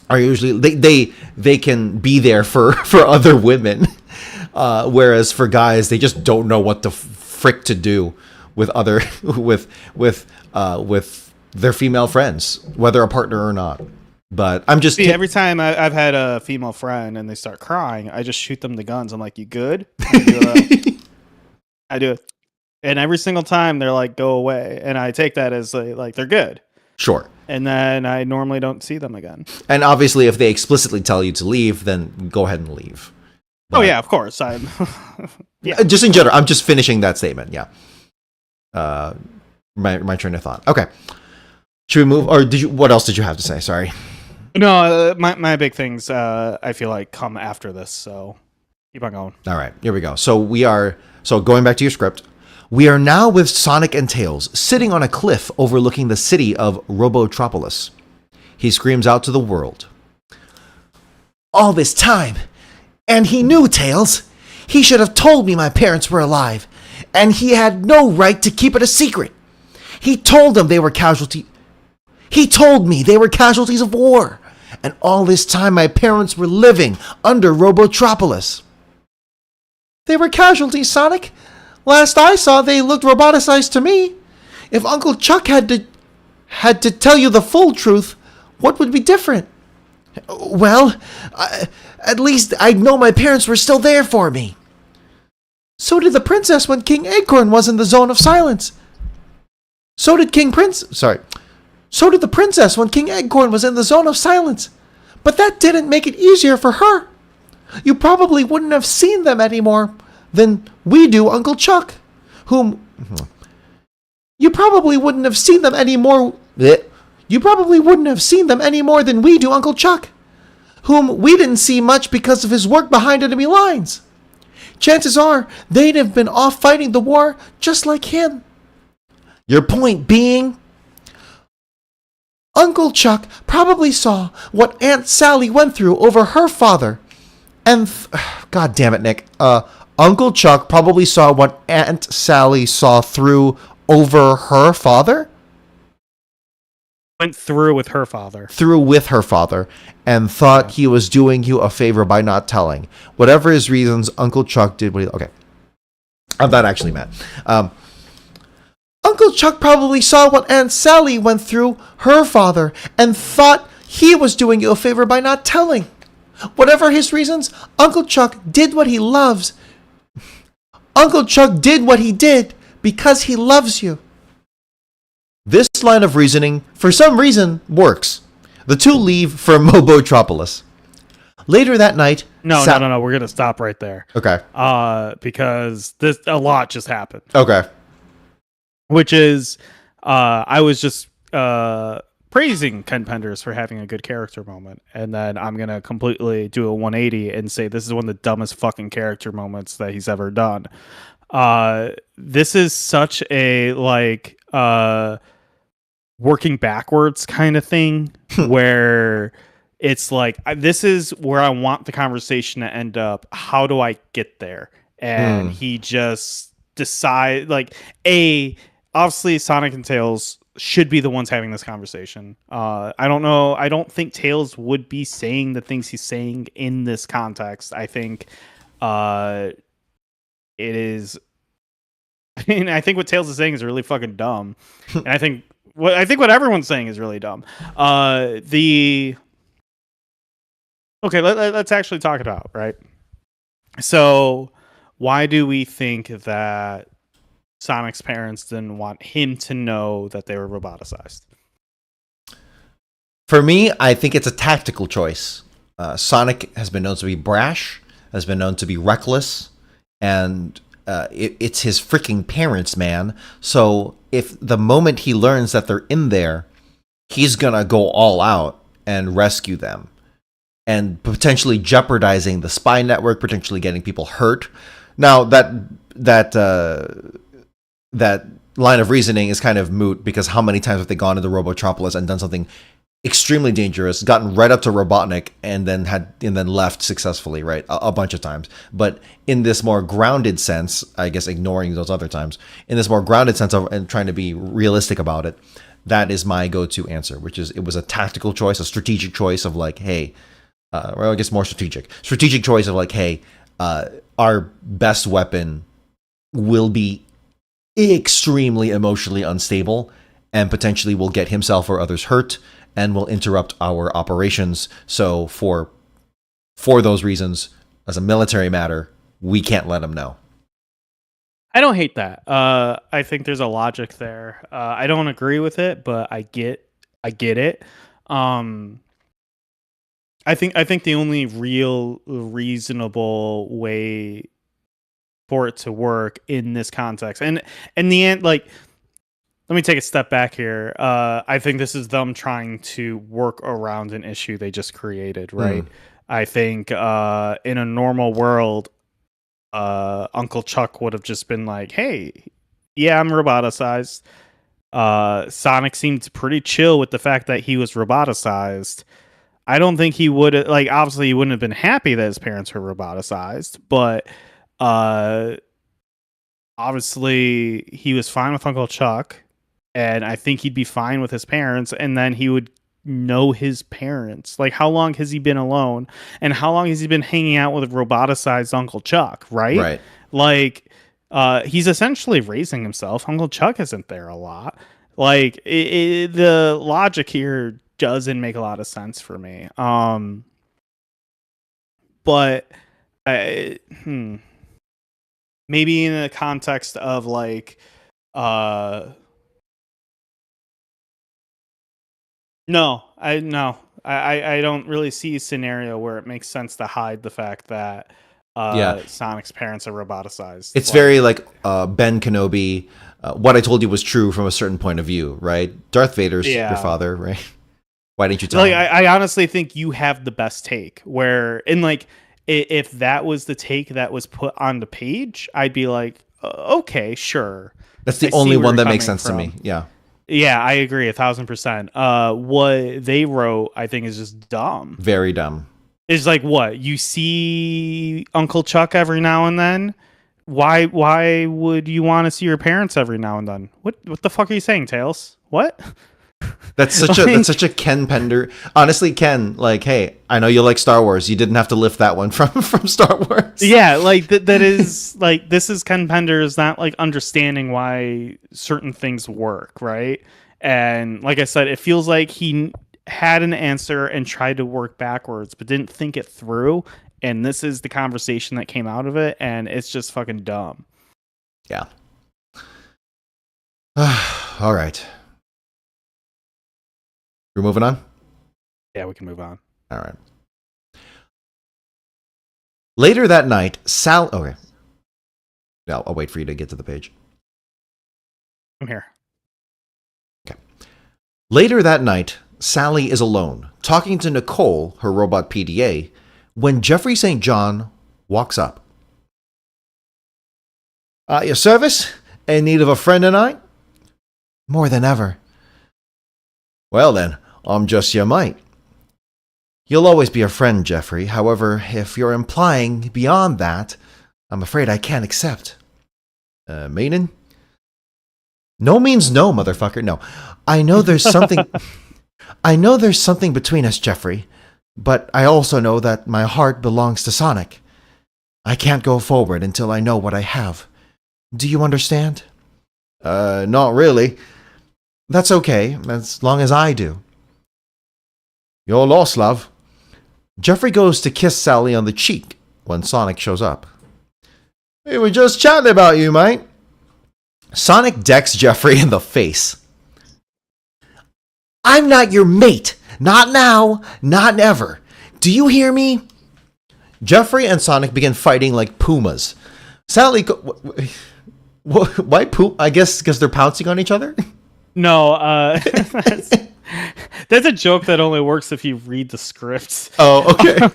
are usually... They can be there for other women, whereas for guys, they just don't know what the frick to do with other with their female friends, whether a partner or not. But I'm just every time I've had a female friend and they start crying, I just shoot them the guns. I'm like, you good? I do it, and every single time they're like, go away, and I take that as like they're good. Sure. And then I normally don't see them again. And obviously, if they explicitly tell you to leave, then go ahead and leave. But, yeah, of course. I'm. Yeah. Just in general, I'm just finishing that statement. Yeah. My train of thought. Okay. Should we move? Or what else did you have to say? Sorry. No, my big things, I feel like, come after this. So keep on going. All right. Here we go. So going back to your script, we are now with Sonic and Tails sitting on a cliff overlooking the city of Robotropolis. He screams out to the world. All this time, and he knew, Tails. He should have told me my parents were alive, and he had no right to keep it a secret. He told me they were casualties of war, and all this time my parents were living under Robotropolis. They were casualties, Sonic. Last I saw, they looked roboticized to me. If Uncle Chuck had to tell you the full truth, what would be different? Well, at least I know my parents were still there for me. So did the princess when King Acorn was in the zone of silence. So did the princess when King Acorn was in the zone of silence. But that didn't make it easier for her. You probably wouldn't have seen them any more than we do Uncle Chuck, whom... You probably wouldn't have seen them any more... You probably wouldn't have seen them any more than we do Uncle Chuck, whom we didn't see much because of his work behind enemy lines. Chances are they'd have been off fighting the war just like him. Your point being, Uncle Chuck probably saw what Aunt Sally went through over her father. And, God damn it, Nick. Uncle Chuck probably saw what Aunt Sally saw through over her father? Went through with her father. And thought he was doing you a favor by not telling. Whatever his reasons, Uncle Chuck did what he... Okay. I'm not actually mad. Uncle Chuck probably saw what Aunt Sally went through her father and thought He was doing you a favor by not telling. Whatever his reasons, Uncle Chuck did what he loves. Uncle Chuck did what he did because he loves you. This line of reasoning, for some reason, works. The two leave for Mobotropolis. Later that night... No. We're going to stop right there. Okay. Because a lot just happened. Okay. Which is, I was just praising Ken Penders for having a good character moment. And then I'm going to completely do a 180 and say this is one of the dumbest fucking character moments that he's ever done. This is such a, like... working backwards kind of thing where it's like, this is where I want the conversation to end up. How do I get there? And he just decide like, obviously Sonic and Tails should be the ones having this conversation. I don't know. I don't think Tails would be saying the things he's saying in this context. I think it is. I mean, I think what Tails is saying is really fucking dumb. And I think what everyone's saying is really dumb. Let's actually talk it out, right? So, why do we think that Sonic's parents didn't want him to know that they were roboticized? For me, I think it's a tactical choice. Sonic has been known to be brash, has been known to be reckless, and it's his freaking parents, man. So if the moment he learns that they're in there, he's gonna go all out and rescue them, and potentially jeopardizing the spy network, potentially getting people hurt. Now that line of reasoning is kind of moot, because how many times have they gone into Robotropolis and done something extremely dangerous, gotten right up to Robotnik, and then left successfully, right? A bunch of times. But in this more grounded sense, I guess ignoring those other times, in this more grounded sense of and trying to be realistic about it, that is my go-to answer, which is it was a tactical choice, a strategic choice of like, hey, well, I guess more strategic choice of like, hey, our best weapon will be extremely emotionally unstable and potentially will get himself or others hurt and will interrupt our operations. So for those reasons, as a military matter, we can't let him know. I don't hate that. I think there's a logic there. I don't agree with it, but I get it. I think the only real reasonable way for it to work in this context, and in the end, like, let me take a step back here. I think this is them trying to work around an issue they just created, right? I think in a normal world, Uncle Chuck would have just been like, hey, yeah, I'm roboticized. Sonic seemed pretty chill with the fact that he was roboticized. I don't think he would, like, obviously he wouldn't have been happy that his parents were roboticized, but obviously he was fine with Uncle Chuck. And I think he'd be fine with his parents, and then he would know his parents. Like, how long has he been alone? And how long has he been hanging out with roboticized Uncle Chuck, right? Right. Like, he's essentially raising himself. Uncle Chuck isn't there a lot. Like, the logic here doesn't make a lot of sense for me. But maybe in the context of, like, No, I don't really see a scenario where it makes sense to hide the fact that Sonic's parents are roboticized. It's very like Ben Kenobi. What I told you was true from a certain point of view, right? Darth Vader's your father, right? Why didn't you tell him? I honestly think you have the best take. Where in like if that was the take that was put on the page, I'd be like, okay, sure. That's the only one that makes sense to me. Yeah. Yeah, I agree 1,000%. What they wrote, I think, is just dumb. Very dumb. It's like, what? You see Uncle Chuck every now and then? Why would you want to see your parents every now and then? What the fuck are you saying, Tails? What? That's such a Ken Pender. Honestly, Ken, like, hey, I know you like Star Wars. You didn't have to lift that one from Star Wars. Yeah, like that is like this is Ken Pender's not like understanding why certain things work, right? And like I said, it feels like he had an answer and tried to work backwards, but didn't think it through. And this is the conversation that came out of it, and it's just fucking dumb. Yeah. All right. We're moving on? Yeah, we can move on. All right. Later that night, Okay. No, I'll wait for you to get to the page. I'm here. Okay. Later that night, Sally is alone, talking to Nicole, her robot PDA, when Jeffrey St. John walks up. Your service? In need of a friend tonight? More than ever. Well then, I'm just your mate. You'll always be a friend, Jeffrey. However, if you're implying beyond that, I'm afraid I can't accept. Meaning? No means no, motherfucker. No. I know there's something... I know there's something between us, Jeffrey, but I also know that my heart belongs to Sonic. I can't go forward until I know what I have. Do you understand? Not really. That's okay, as long as I do. You're lost, love. Jeffrey goes to kiss Sally on the cheek when Sonic shows up. We were just chatting about you, mate. Sonic decks Jeffrey in the face. I'm not your mate. Not now, not ever. Do you hear me? Jeffrey and Sonic begin fighting like pumas. Sally... Why poop? I guess because they're pouncing on each other? No, that's a joke that only works if you read the script. Oh, okay.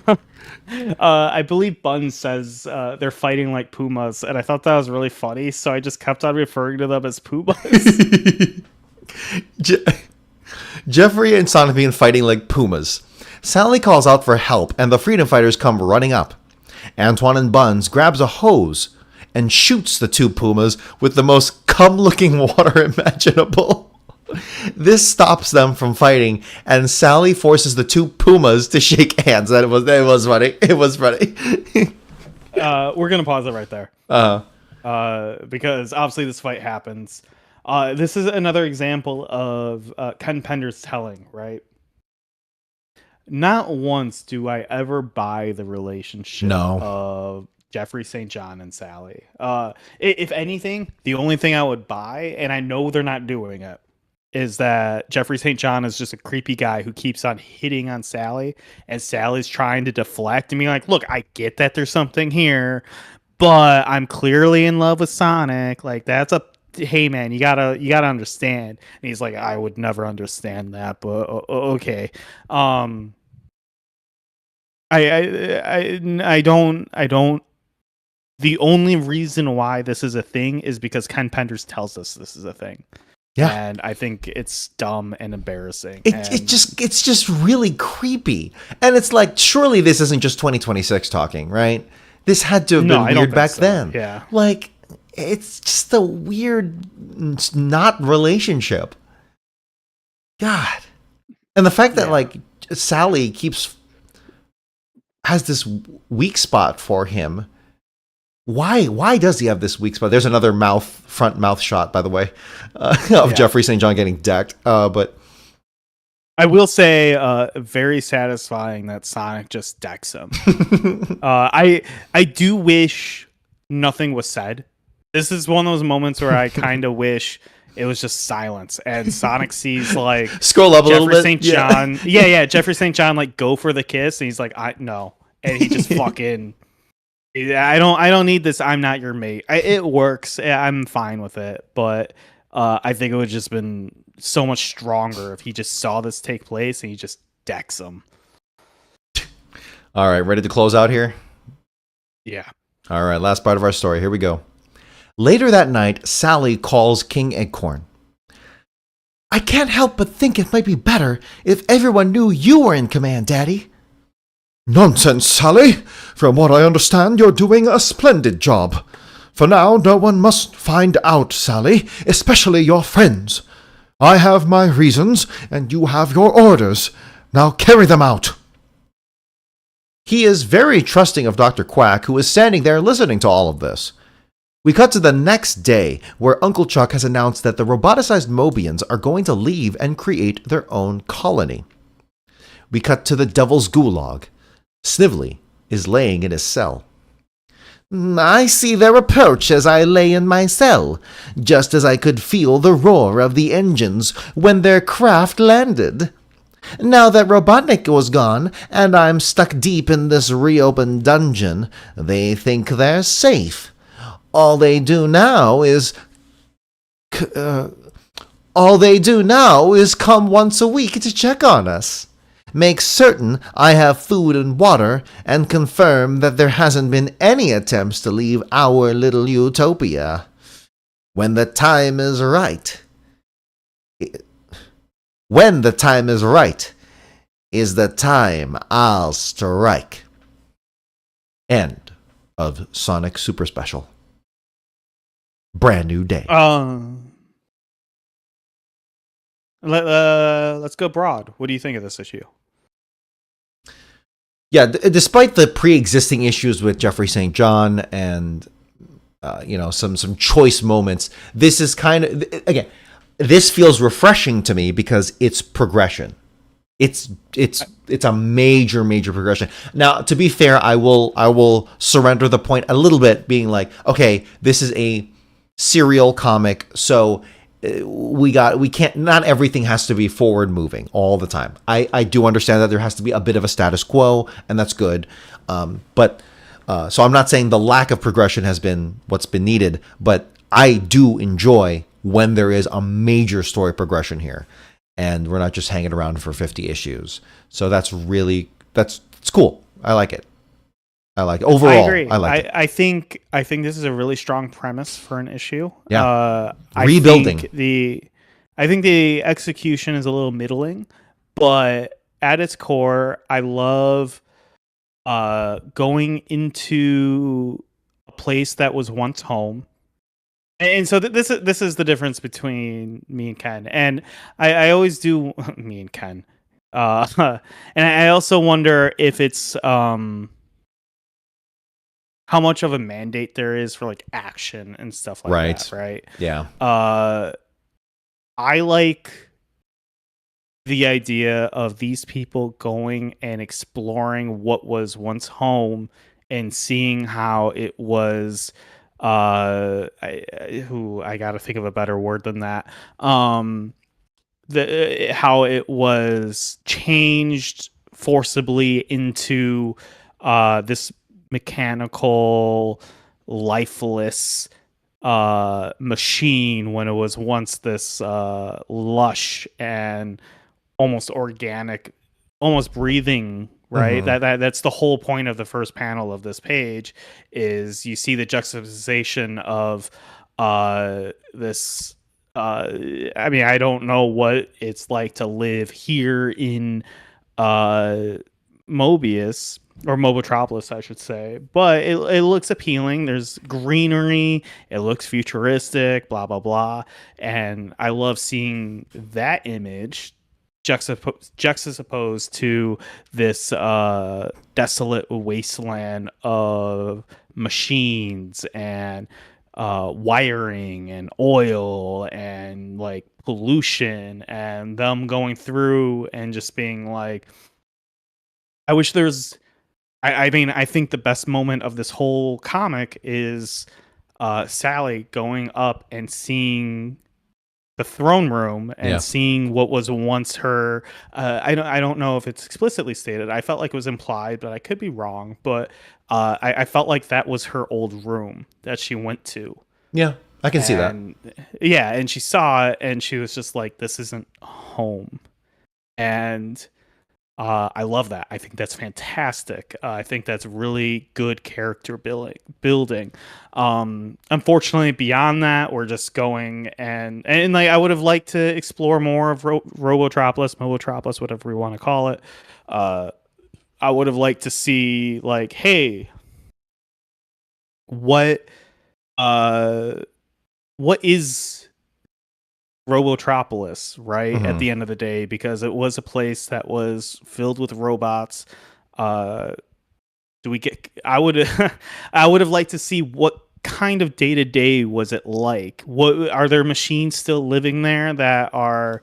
I believe Bun says they're fighting like pumas, and I thought that was really funny, so I just kept on referring to them as pumas. Jeffrey and Sonic begin fighting like pumas. Sally calls out for help, and the freedom fighters come running up. Antoine and Buns grabs a hose and shoots the two pumas with the most cum-looking water imaginable. This stops them from fighting, and Sally forces the two pumas to shake hands. It was funny. It was funny. We're gonna pause it right there. Because obviously this fight happens. This is another example of Ken Pender's telling, right? Not once do I ever buy the relationship of Jeffrey St. John and Sally. If anything, the only thing I would buy, and I know they're not doing it, is that Jeffrey St. John is just a creepy guy who keeps on hitting on Sally, and Sally's trying to deflect and be like, look, I get that there's something here, but I'm clearly in love with Sonic. Like, that's hey man, you gotta understand. And he's like, I would never understand that, but okay. I don't. The only reason why this is a thing is because Ken Penders tells us this is a thing. Yeah, and I think it's dumb and embarrassing. It's just really creepy, and it's like, surely this isn't just 2026 talking, right? This had to have been weird back then. Yeah, like it's just a weird, not relationship. God, and the fact that like Sally has this weak spot for him. Why does he have this weak spot? There's another front mouth shot, by the way, of Jeffrey St. John getting decked. But I will say, very satisfying that Sonic just decks him. I do wish nothing was said. This is one of those moments where I kind of wish it was just silence, and Sonic sees like scroll up a little bit. St. John, Jeffrey St. John like go for the kiss, and he's like, no, and he just fucking. I don't need this. I'm not your mate. It works. I'm fine with it, but I think it would just been so much stronger if he just saw this take place and he just decks him. All right, ready to close out here? Yeah. All right, last part of our story. Here we go. Later that night, Sally calls King Acorn. I can't help but think it might be better if everyone knew you were in command, Daddy. Nonsense, Sally. From what I understand, you're doing a splendid job. For now, no one must find out, Sally, especially your friends. I have my reasons, and you have your orders. Now carry them out. He is very trusting of Dr. Quack, who is standing there listening to all of this. We cut to the next day, where Uncle Chuck has announced that the roboticized Mobians are going to leave and create their own colony. We cut to the Devil's Gulag. Snively is laying in his cell. I see their approach as I lay in my cell, just as I could feel the roar of the engines when their craft landed. Now that Robotnik was gone, and I'm stuck deep in this reopened dungeon, they think they're safe. All they do now is come once a week to check on us, make certain I have food and water, and confirm that there hasn't been any attempts to leave our little utopia. When the time is right, is the time I'll strike. End of Sonic Super Special. Brand new day. Let's go broad. What do you think of this issue? Yeah, despite the pre-existing issues with Jeffrey St. John and some choice moments, this is kind of, again, this feels refreshing to me because it's progression. It's a major progression. Now, to be fair, I will surrender the point a little bit, being like, okay, this is a serial comic, so we can't, not everything has to be forward moving all the time. I do understand that there has to be a bit of a status quo, and that's good. But so I'm not saying the lack of progression has been what's been needed, but I do enjoy when there is a major story progression here, and we're not just hanging around for 50 issues. So that's it's cool. I like it. Overall, I agree. I like it. I think this is a really strong premise for an issue. Yeah. Rebuilding. I think the execution is a little middling, but at its core, I love going into a place that was once home. And so this is the difference between me and Ken. And I always do me and Ken. And I also wonder if it's how much of a mandate there is for like action and stuff like that, right? Yeah. I like the idea of these people going and exploring what was once home and seeing how it was I gotta think of a better word than that. How it was changed forcibly into this mechanical, lifeless machine when it was once this lush and almost organic, almost breathing, right? Mm-hmm. That's the whole point of the first panel of this page, is you see the juxtaposition of this I mean, I don't know what it's like to live here in Mobius, or Mobotropolis, I should say, but it looks appealing. There's greenery, it looks futuristic, blah blah blah, and I love seeing that image juxtaposed to this desolate wasteland of machines and wiring and oil and like pollution, and them going through and just being like, I wish there's I mean, I think the best moment of this whole comic is Sally going up and seeing the throne room and seeing what was once her. I don't know if it's explicitly stated. I felt like it was implied, but I could be wrong. But I felt like that was her old room that she went to. Yeah, I can see that. Yeah, and she saw it, and she was just like, "This isn't home," and. I love that. I think that's fantastic. I think that's really good character building. Unfortunately, beyond that, we're just going and like I would have liked to explore more of Robotropolis, Mobotropolis, whatever we want to call it. I would have liked to see like, hey, what is Robotropolis, right? Mm-hmm. At the end of the day, because it was a place that was filled with robots. I would have liked to see what kind of day-to-day was it like. What are there machines still living there that are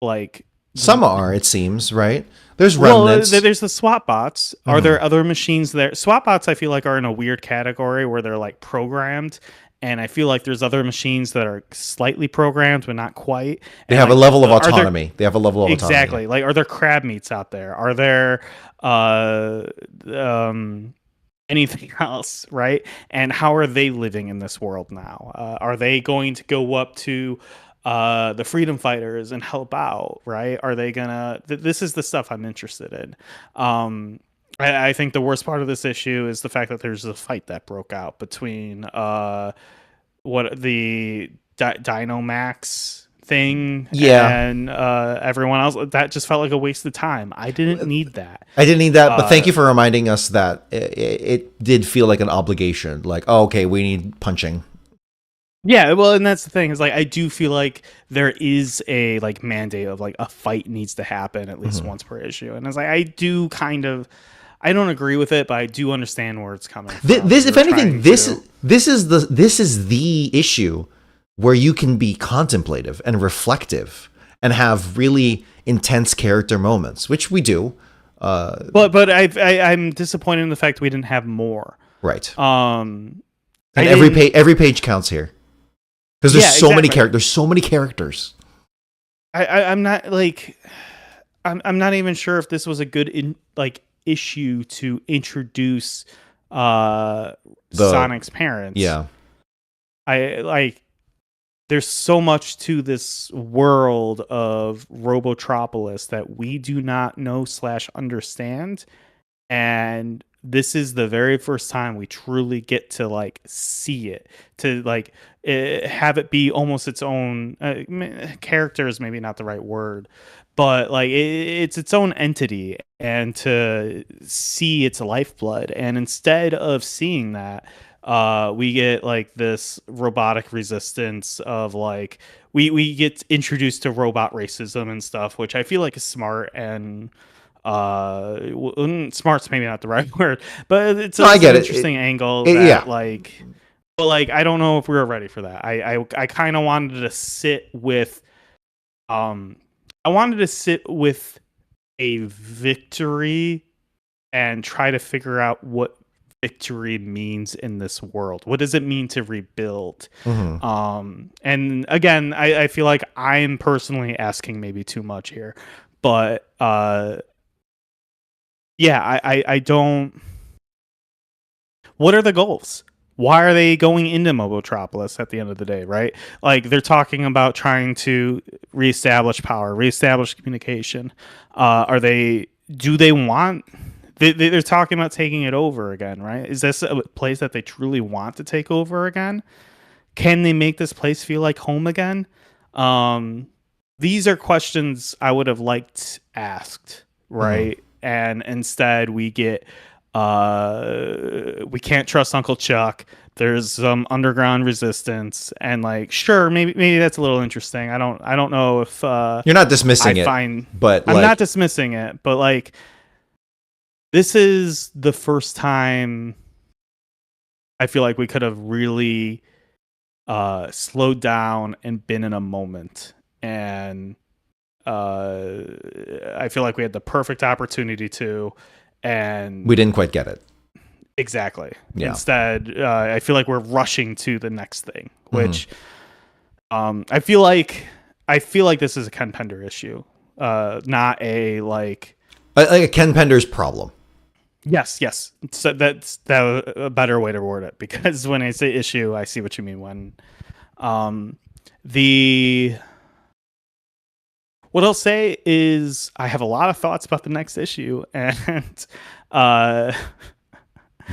like Some are, it seems, right? There's Well, remnants. there's the SWAT bots. Are there other machines there? SWAT bots, I feel like, are in a weird category where they're like programmed, and I feel like there's other machines that are slightly programmed but not quite. They And have a like, level of are there autonomy. They have a level of autonomy. exactly like are there crab meats out there? Are there uh anything else, right? And how are they living in this world now? Are they going to go up to the freedom fighters and help out, right? Are they gonna this is the stuff I'm interested in. I think the worst part of this issue is the fact that there's a fight that broke out between what the Dynamax thing and everyone else. That just felt like a waste of time. I didn't need that. I didn't need that, but thank you for reminding us that it did feel like an obligation. Like, oh, okay, we need punching. Yeah, well, and that's the thing is like I do feel like there is a like mandate of like a fight needs to happen at least once per issue, and it's like I do kind of. I don't agree with it, but I do understand where it's coming from. This, if anything, this is the issue where you can be contemplative and reflective and have really intense character moments, which we do. But I'm disappointed in the fact we didn't have more. Right. And every page counts here because there's so many characters. There's so many characters. I'm not like I'm not even sure if this was a good issue to introduce Sonic's parents. Yeah. I like there's so much to this world of Robotropolis that we do not know / understand, and this is the very first time we truly get to like see it, to like have it be almost its own character is maybe not the right word, but like it's its own entity, and to see its lifeblood. And instead of seeing that, we get like this robotic resistance of like we get introduced to robot racism and stuff, which I feel like is smart. And smart's maybe not the right word, but it's an interesting angle that like, but like I don't know if we were ready for that. I kind of wanted to sit with a victory and try to figure out what victory means in this world. What does it mean to rebuild? And again, I feel like I'm personally asking maybe too much here, but yeah, I don't. What are the goals? Why are they going into Mobotropolis at the end of the day, right? Like they're talking about trying to reestablish power, reestablish communication. Do they want? They're talking about taking it over again, right? Is this a place that they truly want to take over again? Can they make this place feel like home again? These are questions I would have liked asked, right? And instead we get we can't trust Uncle Chuck. There's some underground resistance, and like sure, maybe that's a little interesting. I don't know if you're not dismissing it, but I'm not dismissing it, but like this is the first time I feel like we could have really slowed down and been in a moment, and I feel like we had the perfect opportunity to, and we didn't quite get it. Exactly. Yeah. Instead, I feel like we're rushing to the next thing, which I feel like this is a Ken Pender issue, not a like a Ken Pender's problem. Yes. So that's a better way to word it, because when I say issue, I see what you mean. When what I'll say is I have a lot of thoughts about the next issue, and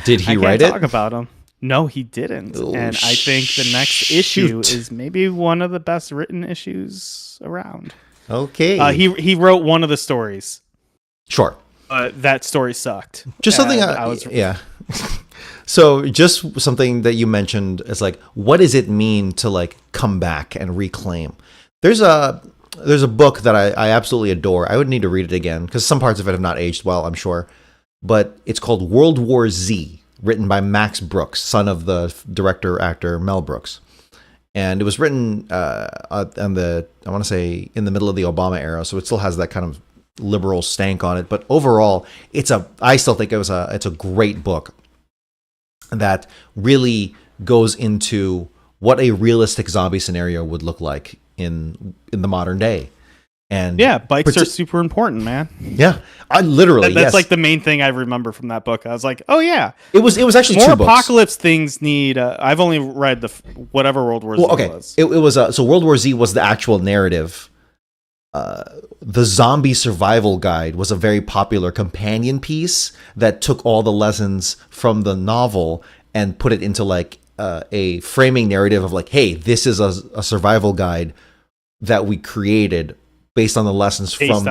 did he write it? Talk about him. No, he didn't. And I think the next issue is maybe one of the best written issues around. Okay. He wrote one of the stories. Sure. That story sucked. Just something yeah. So just something that you mentioned is like, what does it mean to like come back and reclaim? There's a book that I absolutely adore. I would need to read it again because some parts of it have not aged well, I'm sure. But it's called World War Z, written by Max Brooks, son of the director-actor Mel Brooks. and it was written on the, I want to say, in the middle of the Obama era, so it still has that kind of liberal stank on it. But overall, I still think it's a great book that really goes into what a realistic zombie scenario would look like in the modern day. And yeah, bikes are super important, man. Yeah, I literally that's yes. like the main thing I remember from that book. I was like, oh yeah, it was actually more two books. apocalypse things need. I've only read the whatever World War Z was. It was so World War Z was the actual narrative. The Zombie Survival Guide was a very popular companion piece that took all the lessons from the novel and put it into like a framing narrative of like, hey, this is a survival guide that we created based on the lessons from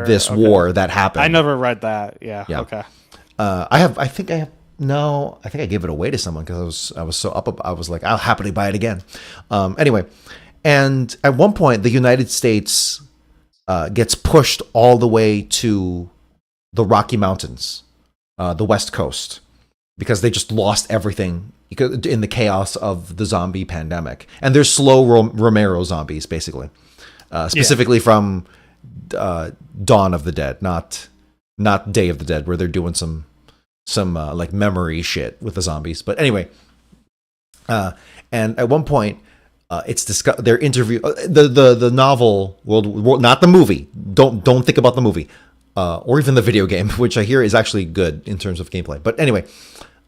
this war that happened. I never read that. Yeah. Okay. I think I gave it away to someone because I was so up. I was like, I'll happily buy it again. Anyway, and at one point, the United States gets pushed all the way to the Rocky Mountains, the West Coast, because they just lost everything in the chaos of the zombie pandemic. And there's slow Romero zombies, basically. Specifically from Dawn of the Dead, not Day of the Dead, where they're doing some like memory shit with the zombies. But anyway, and at one point, it's discussed. Their interview, the novel World, not the movie. Don't think about the movie, or even the video game, which I hear is actually good in terms of gameplay. But anyway,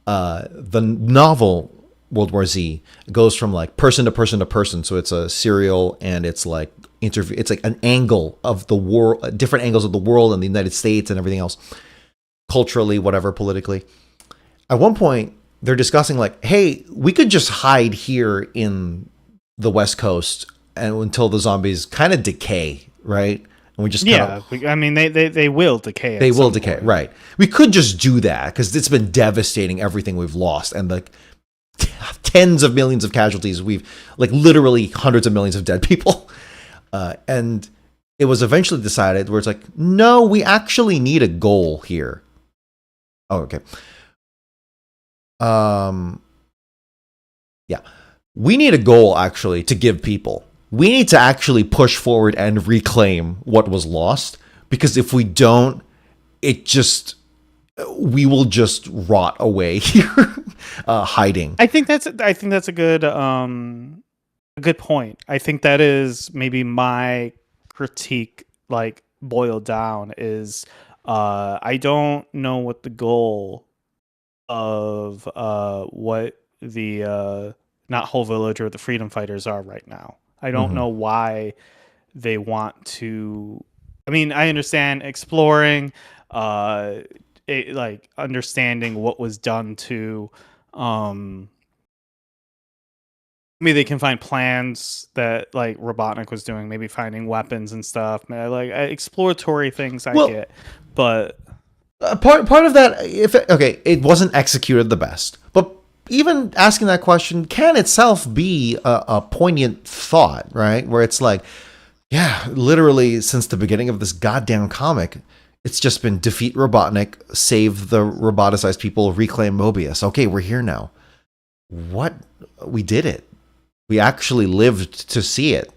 the novel World War Z goes from like person to person to person. So it's a serial, and it's like interview. It's like an angle of the world, different angles of the world and the United States and everything else, culturally, whatever, politically. At one point, they're discussing like, hey, we could just hide here in the West Coast and until the zombies kind of decay, right? And we just I mean, they will decay. They will decay, right? We could just do that because it's been devastating everything we've lost and like tens of millions of casualties. We've like literally hundreds of millions of dead people. And it was eventually decided where it's like, no, we actually need a goal here. Oh, okay. Yeah. We need a goal actually to give people. We need to actually push forward and reclaim what was lost, because if we don't, we will just rot away here, hiding. I think that's a good point. I think that is maybe my critique, like boiled down, is I don't know what the goal of what the not Whole Village or the Freedom Fighters are right now. I don't know why they want to. I mean, I understand exploring, like understanding what was done to. Maybe they can find plans that like Robotnik was doing, maybe finding weapons and stuff. Like exploratory things I get, but part of that, it wasn't executed the best, but even asking that question can itself be a poignant thought, right? Where it's like, yeah, literally since the beginning of this goddamn comic, it's just been defeat Robotnik, save the roboticized people, reclaim Mobius. Okay, we're here now. We did it. We actually lived to see it.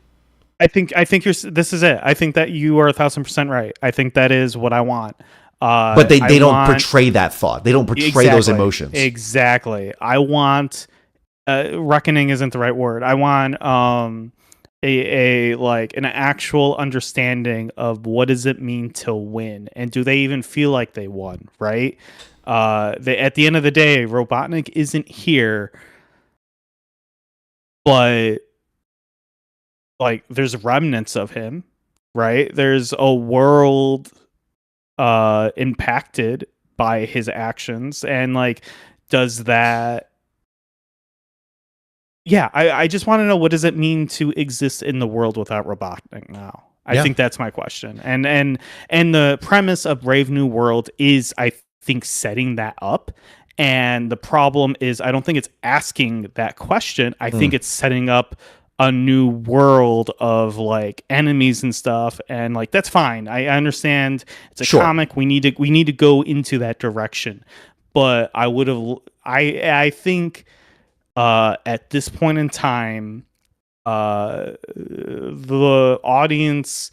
I think this is it. I think that you are 1,000% right. I think that is what I want. But they don't portray that thought. They don't portray those emotions. Exactly. I want reckoning isn't the right word. I want a like an actual understanding of what does it mean to win, and do they even feel like they won, right? At the end of the day, Robotnik isn't here, but like there's remnants of him, right? There's a world impacted by his actions, and like does that I just want to know, what does it mean to exist in the world without Robotnik now? I think that's my question, and the premise of Brave New World is, I think, setting that up. And the problem is, I don't think it's asking that question. I think it's setting up a new world of like enemies and stuff, and like that's fine. I understand it's a comic. We need to go into that direction, but I think At this point in time, the audience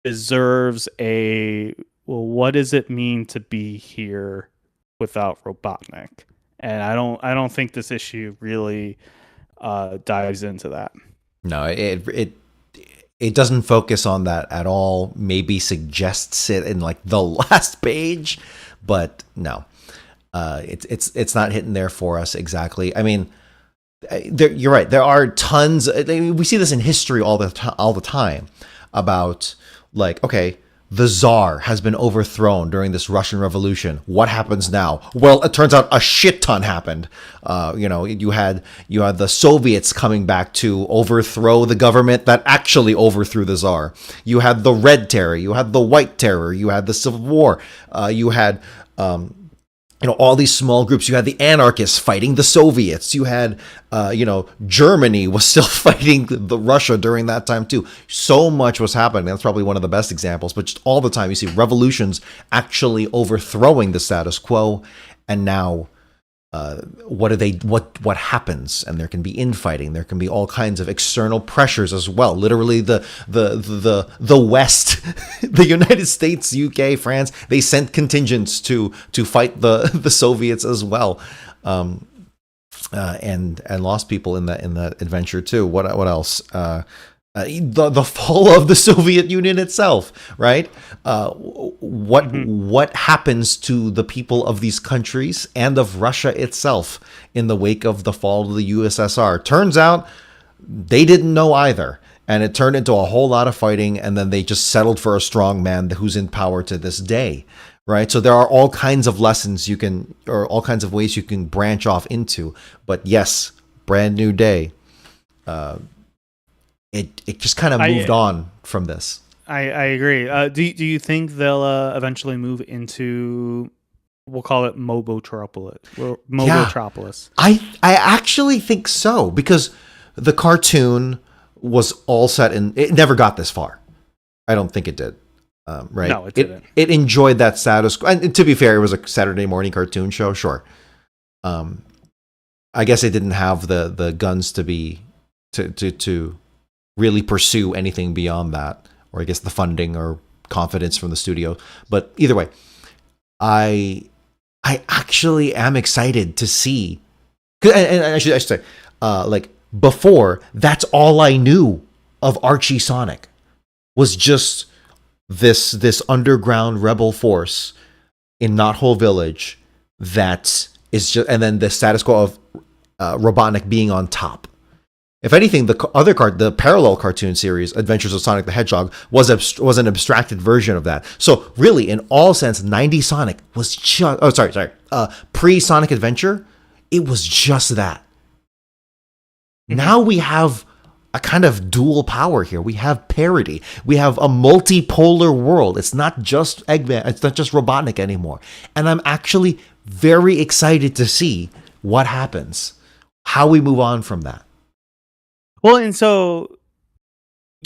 deserves a, well, what does it mean to be here without Robotnik? And I don't think this issue really dives into that. No, it doesn't focus on that at all. Maybe suggests it in like the last page, but no, it's not hitting there for us exactly. I mean, you're right. There are tons. I mean, we see this in history all the time about like, okay, the Tsar has been overthrown during this Russian Revolution. What happens now? Well, it turns out a shit ton happened. You had the Soviets coming back to overthrow the government that actually overthrew the Tsar. You had the Red Terror. You had the White Terror. You had the Civil War. You had all these small groups. You had the anarchists fighting the Soviets. You had, Germany was still fighting the Russia during that time too. So much was happening. That's probably one of the best examples. But just all the time, you see revolutions actually overthrowing the status quo. And now, what happens? And there can be infighting. There can be all kinds of external pressures as well. Literally, the West, the United States, UK, France, they sent contingents to fight the Soviets as well, and lost people in that adventure too. What else? The fall of the Soviet Union itself, right? What happens to the people of these countries and of Russia itself in the wake of the fall of the USSR? Turns out they didn't know either, and it turned into a whole lot of fighting, and then they just settled for a strong man who's in power to this day, right? So there are all kinds of lessons or all kinds of ways you can branch off into. But yes, brand new day. It just kind of moved on from this. I agree. Do you think they'll eventually move into, we'll call it Mobotropolis? Mobotropolis. I actually think so, because the cartoon was all set in. It never got this far. I don't think it did. Right? No, it didn't. It enjoyed that status quo. And to be fair, it was a Saturday morning cartoon show. Sure. I guess it didn't have the guns to really pursue anything beyond that, or I guess the funding or confidence from the studio. But either way, I actually am excited to see. And I should say, like before, that's all I knew of Archie Sonic was just this underground rebel force in Knothole Village that is just, and then the status quo of Robotnik being on top. If anything, the parallel cartoon series, Adventures of Sonic the Hedgehog, was an abstracted version of that. So really, in all sense, 90 Sonic was just, pre-Sonic Adventure, it was just that. Now we have a kind of dual power here. We have parody. We have a multipolar world. It's not just Eggman. It's not just Robotnik anymore. And I'm actually very excited to see what happens, how we move on from that. Well, and so,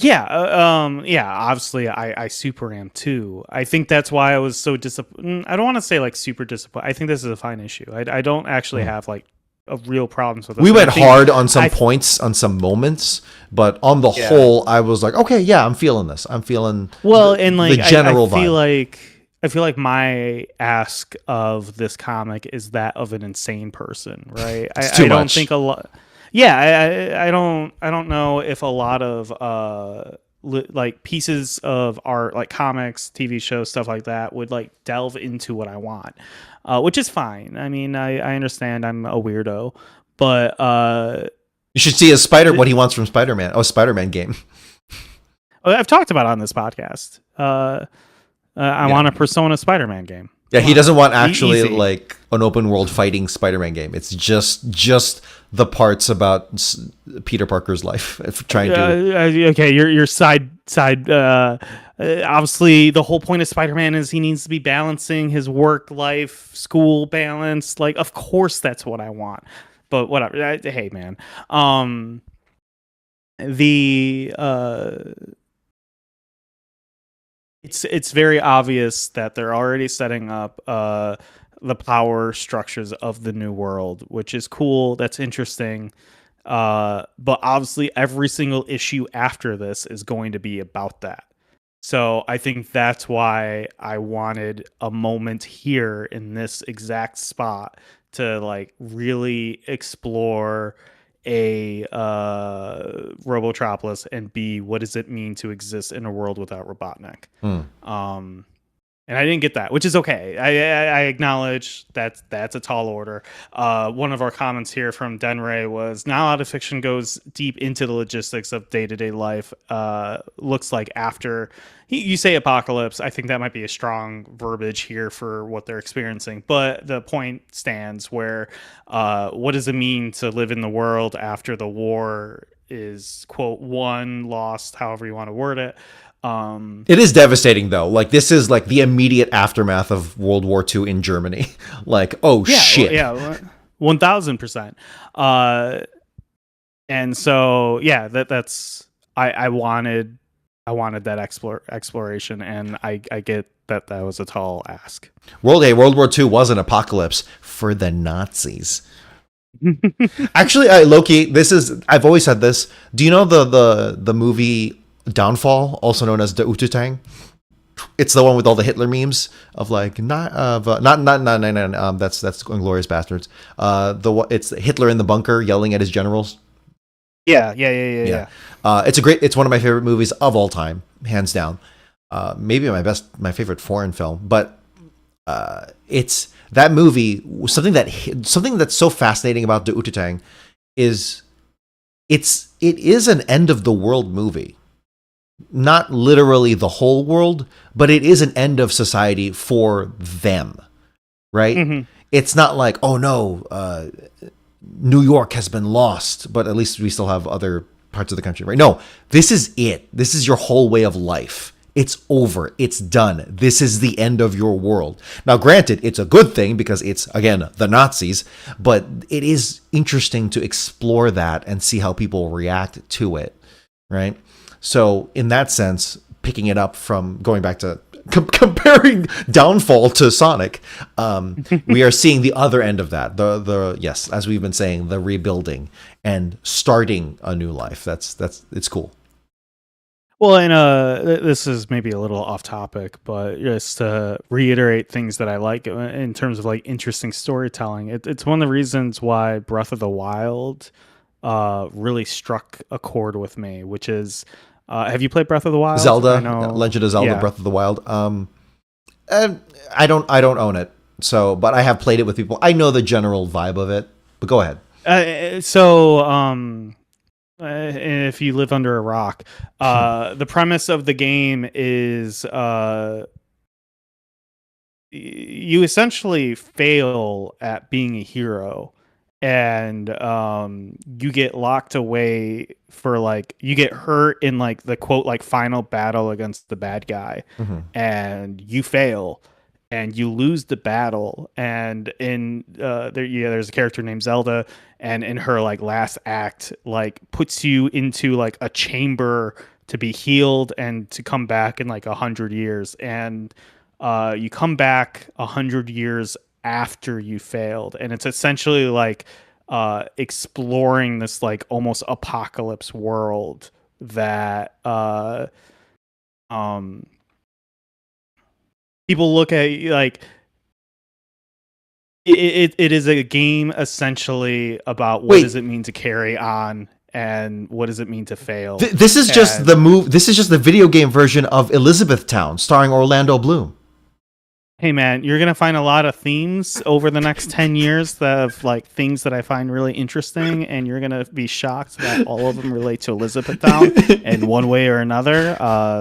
obviously I super am too. I think that's why I was so disappointed. I don't want to say like super disappointed. I think this is a fine issue. I don't actually have like a real problems with it. We went hard on some points, on some moments, but on the whole, I was like, okay, yeah, I'm feeling this. I'm feeling the general vibe. I feel like my ask of this comic is that of an insane person, right? It's too much. Don't think a lot. Yeah, I don't know if a lot of like pieces of art, like comics, TV shows, stuff like that, would like delve into what I want, which is fine. I mean, I understand I'm a weirdo, but you should see what he wants from Spider-Man. Oh, Spider-Man game. I've talked about it on this podcast. I want a Persona Spider-Man game. Yeah, he doesn't want actually like an open world fighting Spider-Man game. It's just the parts about Peter Parker's life. Trying to okay, your side. Obviously, the whole point of Spider-Man is he needs to be balancing his work life, school balance. Like, of course, that's what I want. But whatever. Hey, man. it's very obvious that they're already setting up the power structures of the new world, which is cool. That's interesting. But obviously, every single issue after this is going to be about that. So I think that's why I wanted a moment here in this exact spot to like really explore a Robotropolis and B, what does it mean to exist in a world without Robotnik? Hmm. And I didn't get that, which is okay. I acknowledge that's a tall order. One of our comments here from Denray was, now out of fiction goes deep into the logistics of day-to-day life. Looks like after you say apocalypse, I think that might be a strong verbiage here for what they're experiencing. But the point stands where what does it mean to live in the world after the war is, quote, won, lost, however you want to word it. It is devastating though. Like this is like the immediate aftermath of World War II in Germany. Like, oh shit. Yeah, 1000%. And so yeah, that's I wanted that exploration, and I get that was a tall ask. World War II was an apocalypse for the Nazis. Actually, Loki, I've always said this. Do you know the movie Downfall, also known as the Ututang? It's the one with all the Hitler memes of like not that's Inglourious Bastards. It's Hitler in the bunker yelling at his generals. Yeah. It's one of my favorite movies of all time, hands down. Maybe my favorite foreign film, but it's that movie. Something that's so fascinating about the Ututang is it is an end of the world movie. Not literally the whole world, but it is an end of society for them, right? Mm-hmm. It's not like, oh no, New York has been lost, but at least we still have other parts of the country, right? No, this is it. This is your whole way of life. It's over. It's done. This is the end of your world. Now, granted, it's a good thing because it's, again, the Nazis, but it is interesting to explore that and see how people react to it, right? So in that sense, picking it up from going back to comparing Downfall to Sonic, we are seeing the other end of that. Yes, as we've been saying, the rebuilding and starting a new life. It's cool. Well, and this is maybe a little off topic, but just to reiterate things that I like in terms of like interesting storytelling, it's one of the reasons why Breath of the Wild really struck a chord with me, which is, have you played Breath of the Wild? Zelda, Legend of Zelda, Breath of the Wild. I don't own it, but I have played it with people. I know the general vibe of it, but go ahead. If you live under a rock, the premise of the game is you essentially fail at being a hero, and you get locked away for like, you get hurt in like the quote like final battle against the bad guy, and you fail and you lose the battle. And in there's a character named Zelda, and in her like last act, like puts you into like a chamber to be healed and to come back in like 100 years. And you come back 100 years after you failed, and it's essentially like exploring this like almost apocalypse world that people look at like it is a game essentially about what does it mean to carry on and what does it mean to fail. This is just the video game version of Elizabethtown starring Orlando Bloom. Hey man, you're gonna find a lot of themes over the next 10 years of like things that I find really interesting, and you're gonna be shocked that all of them relate to Elizabethtown in one way or another.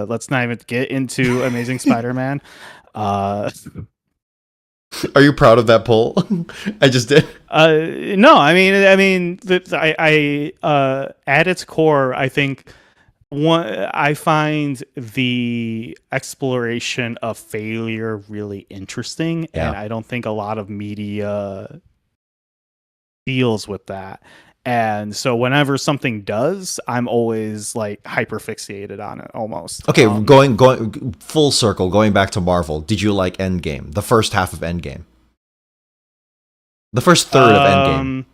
Let's not even get into Amazing Spider-Man. Are you proud of that poll? I just did. No, I mean, at its core, I think I find the exploration of failure really interesting, and I don't think a lot of media deals with that. And so whenever something does, I'm always like hyper fixated on it almost. Okay, going full circle, going back to Marvel. Did you like Endgame? The first half of Endgame, the first third of Endgame.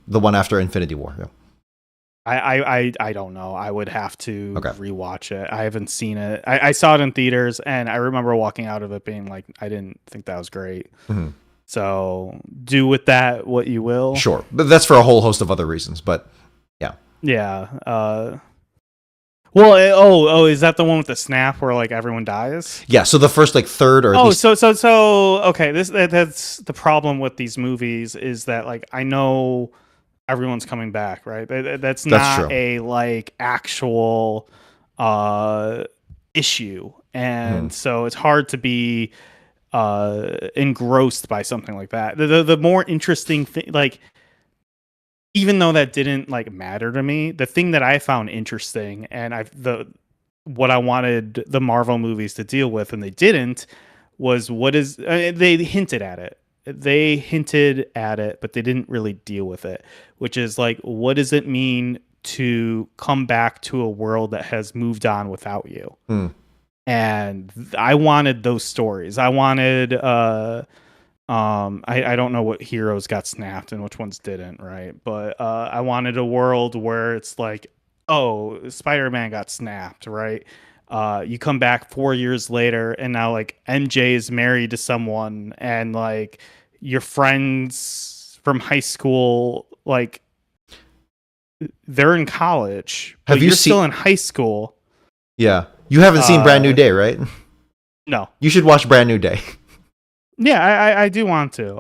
The one after Infinity War. Yeah. I don't know. I would have to Okay. rewatch it. I haven't seen it. I saw it in theaters, and I remember walking out of it being like, I didn't think that was great. Mm-hmm. So do with that what you will. Sure, but that's for a whole host of other reasons. But yeah. Well, is that the one with the snap where like everyone dies? Yeah. So the first like third or at least... so okay. That's the problem with these movies is that like I know everyone's coming back, right? That's not true. a like actual issue, and so it's hard to be engrossed by something like that. The more interesting thing, like even though that didn't like matter to me, the thing that I found interesting and what I wanted the Marvel movies to deal with and they didn't was they hinted at it. They hinted at it, but they didn't really deal with it, which is like, what does it mean to come back to a world that has moved on without you? And I wanted those stories. I wanted I don't know what heroes got snapped and which ones didn't, right? But I wanted a world where it's like, oh, Spider-Man got snapped, right? You come back 4 years later and now like MJ is married to someone and like your friends from high school, like they're in college, but you're still in high school. Yeah. You haven't seen Brand New Day, right? No. You should watch Brand New Day. Yeah, I do want to.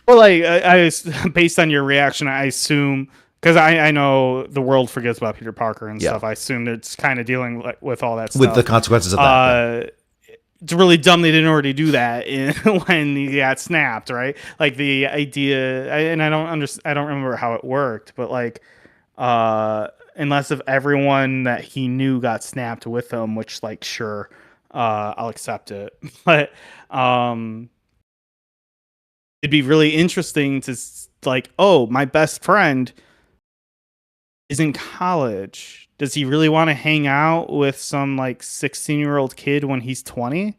Well, like I based on your reaction, I assume because I know the world forgets about Peter Parker and stuff. I assume it's kind of dealing with all that stuff. With the consequences of that. It's really dumb they didn't already do that when he got snapped, right? Like the idea, and I don't remember how it worked, but like, unless if everyone that he knew got snapped with him, which like sure. I'll accept it, but it'd be really interesting to like, oh, my best friend is in college. Does he really want to hang out with some like 16-year-old kid when he's 20?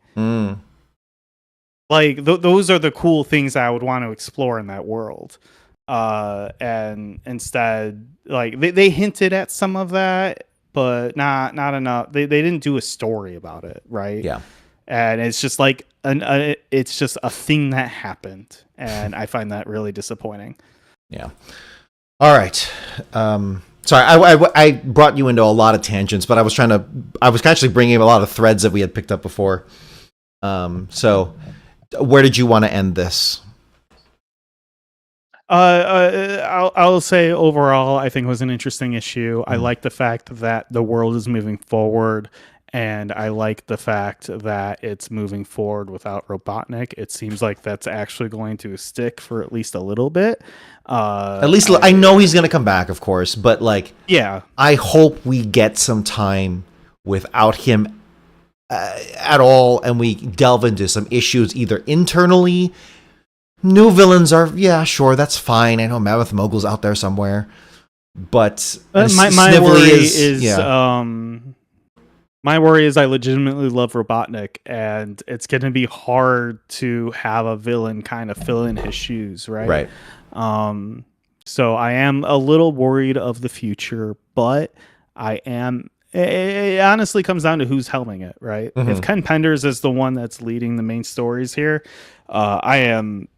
Like those are the cool things I would want to explore in that world. And instead, like they hinted at some of that. But not enough. They didn't do a story about it, right? Yeah, and it's just like it's just a thing that happened, and I find that really disappointing. Yeah. All right. Sorry, I brought you into a lot of tangents, but I was actually bringing a lot of threads that we had picked up before. So where did you want to end this? I'll say overall, I think it was an interesting issue. I like the fact that the world is moving forward, and I like the fact that it's moving forward without Robotnik. It seems like that's actually going to stick for at least a little bit. At least I know he's going to come back, of course, but like, yeah, I hope we get some time without him at all, and we delve into some issues either internally. New villains are, yeah, sure, that's fine. I know Mammoth Mogul's out there somewhere, but my worry is my worry is I legitimately love Robotnik, and it's going to be hard to have a villain kind of fill in his shoes, right? Right. So I am a little worried of the future, but I am. It honestly comes down to who's helming it, right? Mm-hmm. If Ken Penders is the one that's leading the main stories here, I am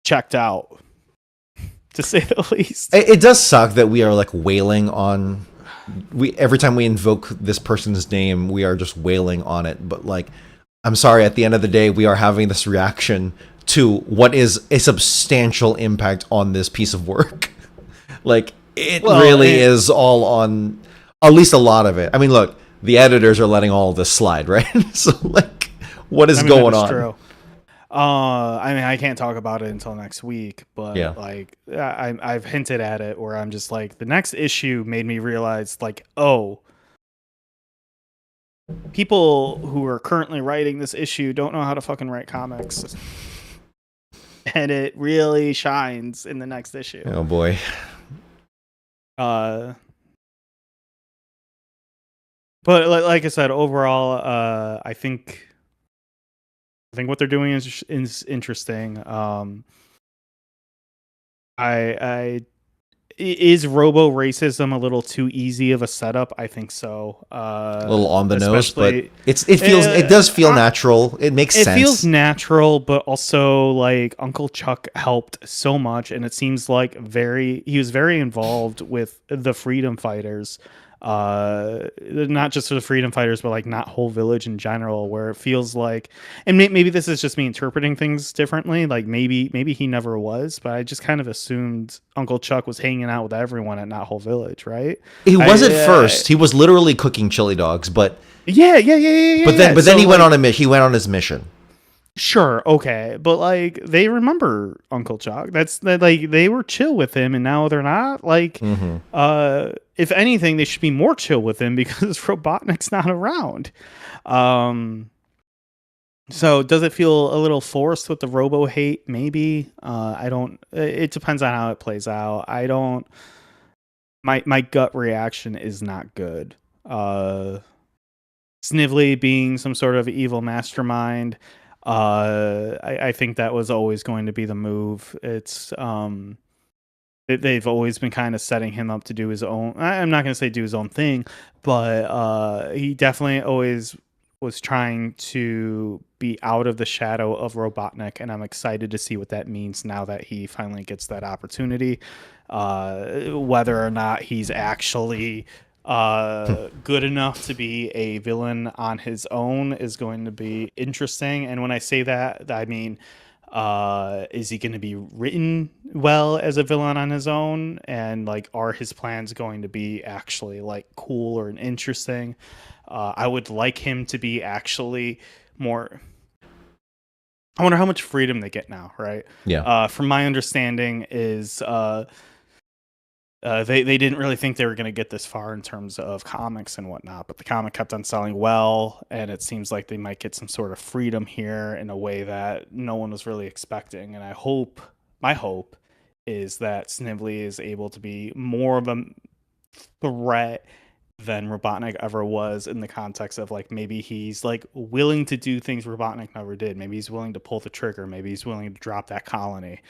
checked out, to say the least. It does suck that we are like wailing on every time we invoke this person's name, we are just wailing on it. But like, I'm sorry, at the end of the day, we are having this reaction to what is a substantial impact on this piece of work. Like, it really is all on, at least a lot of it. I mean, look, the editors are letting all of this slide, right? So like, what is going on? True. I mean, I can't talk about it until next week, but like, I've hinted at it where I'm just like, the next issue made me realize, like, oh, people who are currently writing this issue don't know how to fucking write comics. and it really shines in the next issue. Oh boy. But like I said, overall, I think what they're doing is interesting. Is robo racism a little too easy of a setup? I think so. A little on the nose, but it does feel natural. It makes sense. It feels natural, but also like Uncle Chuck helped so much, and it seems like he was very involved with the freedom fighters. Not just for the freedom fighters, but like not whole village in general, where it feels like, and maybe this is just me interpreting things differently, like maybe he never was, but I just kind of assumed Uncle Chuck was hanging out with everyone at Not Whole Village, right? He was at first. He was literally cooking chili dogs, but yeah. But then he went on he went on his mission. Sure, okay, but like they remember Uncle Chuck. Like they were chill with him, and now they're not. Like, if anything, they should be more chill with him because Robotnik's not around. So does it feel a little forced with the Robo hate? Maybe. I don't. It depends on how it plays out. I don't. My gut reaction is not good. Snively being some sort of evil mastermind. I think that was always going to be the move. It's they've always been kind of setting him up to do his own. I'm not going to say do his own thing, but he definitely always was trying to be out of the shadow of Robotnik, and I'm excited to see what that means now that he finally gets that opportunity. Whether or not he's actually good enough to be a villain on his own is going to be interesting. And when I say that, I mean, is he going to be written well as a villain on his own? And like, are his plans going to be actually like cool or interesting? I would like him to be actually more. I wonder how much freedom they get now, right? Yeah. From my understanding is, they didn't really think they were going to get this far in terms of comics and whatnot, but the comic kept on selling well, and it seems like they might get some sort of freedom here in a way that no one was really expecting. And my hope is that Snively is able to be more of a threat than Robotnik ever was, in the context of like, maybe he's like willing to do things Robotnik never did. Maybe he's willing to pull the trigger. Maybe he's willing to drop that colony.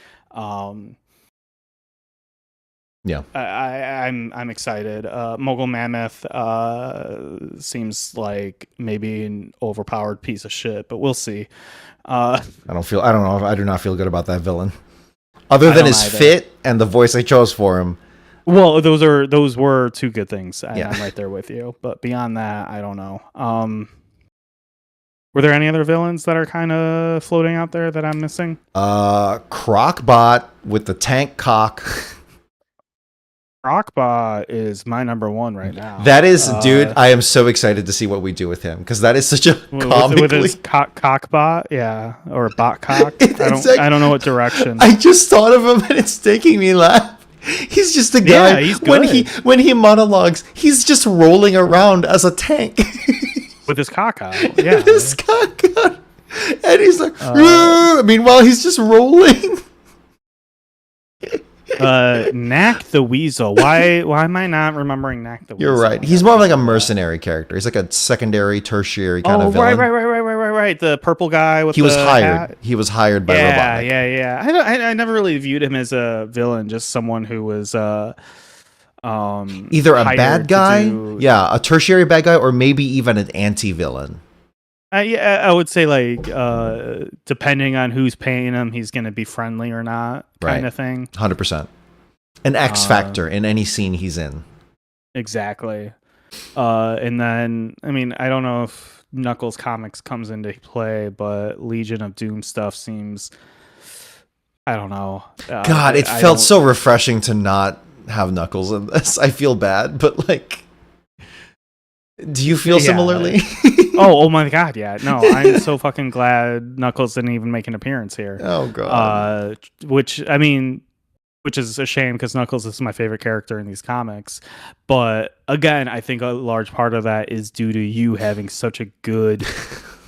Yeah, I'm excited. Mogul Mammoth seems like maybe an overpowered piece of shit, but we'll see. I do not feel good about that villain. Other than his fit and the voice I chose for him. Well, those were two good things. I'm right there with you. But beyond that, I don't know. Were there any other villains that are kind of floating out there that I'm missing? Crocbot with the tank cock. Crocbot is my number one right now. That is, dude, I am so excited to see what we do with him, because that is such a comically... With his cockbot, yeah, or bot cock. I don't know what direction. I just thought of him, and it's taking me laugh. He's just a guy. Yeah, he's good. When he monologues, he's just rolling around as a tank with his cock out. Yeah, with his cock out, and he's like, meanwhile he's just rolling. Knack the Weasel. Why am I not remembering Knack the Weasel? You're right. He's more of like a mercenary character. He's like a secondary, tertiary kind of villain. Right. The purple guy with he was hired. Hat. He was hired by Robotnik. Yeah. I never really viewed him as a villain, just someone who was either a bad guy, a tertiary bad guy, or maybe even an anti-villain. I would say like depending on who's paying him, he's going to be friendly or not, kind of thing. 100%. An X factor in any scene he's in. Exactly. And then, I mean, I don't know if Knuckles comics comes into play, but Legion of Doom stuff seems, I don't know. God, it felt so refreshing to not have Knuckles in this. I feel bad, but like, do you feel similarly? Oh my god, yeah. No, I'm so fucking glad Knuckles didn't even make an appearance here. Oh god. Which is a shame, because Knuckles is my favorite character in these comics. But again, I think a large part of that is due to you having such a good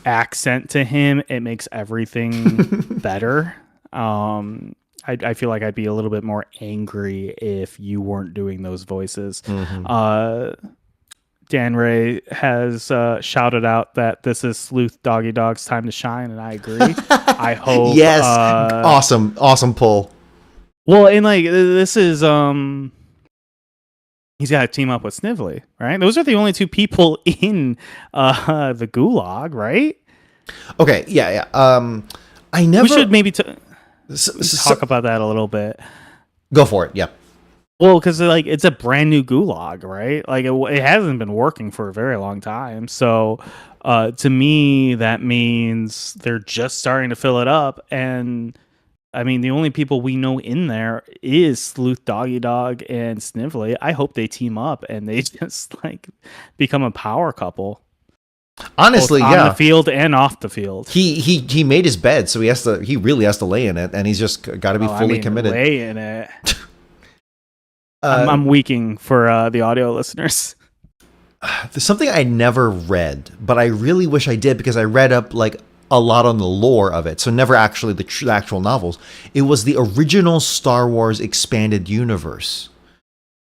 accent to him. It makes everything better. I feel like I'd be a little bit more angry if you weren't doing those voices. Dan Ray has shouted out that this is Sleuth Doggy Dog's time to shine, and I agree. I hope. Yes, awesome pull. Well, and like this is he's got to team up with Snively, right? Those are the only two people in the Gulag, right? Okay, yeah. I never. We should maybe talk about that a little bit. Go for it. Yeah. Well, because like it's a brand new Gulag, right? Like it hasn't been working for a very long time. So to me, that means they're just starting to fill it up. And I mean, the only people we know in there is Sleuth Doggy Dog and Snively. I hope they team up and they just like become a power couple. Honestly, on the field and off the field. He made his bed, so he really has to lay in it, and he's just got to be fully committed. Lay in it. I'm weaking for the audio listeners. There's something I never read, but I really wish I did, because I read up like a lot on the lore of it, so never actually the actual novels. It was the original Star Wars expanded universe,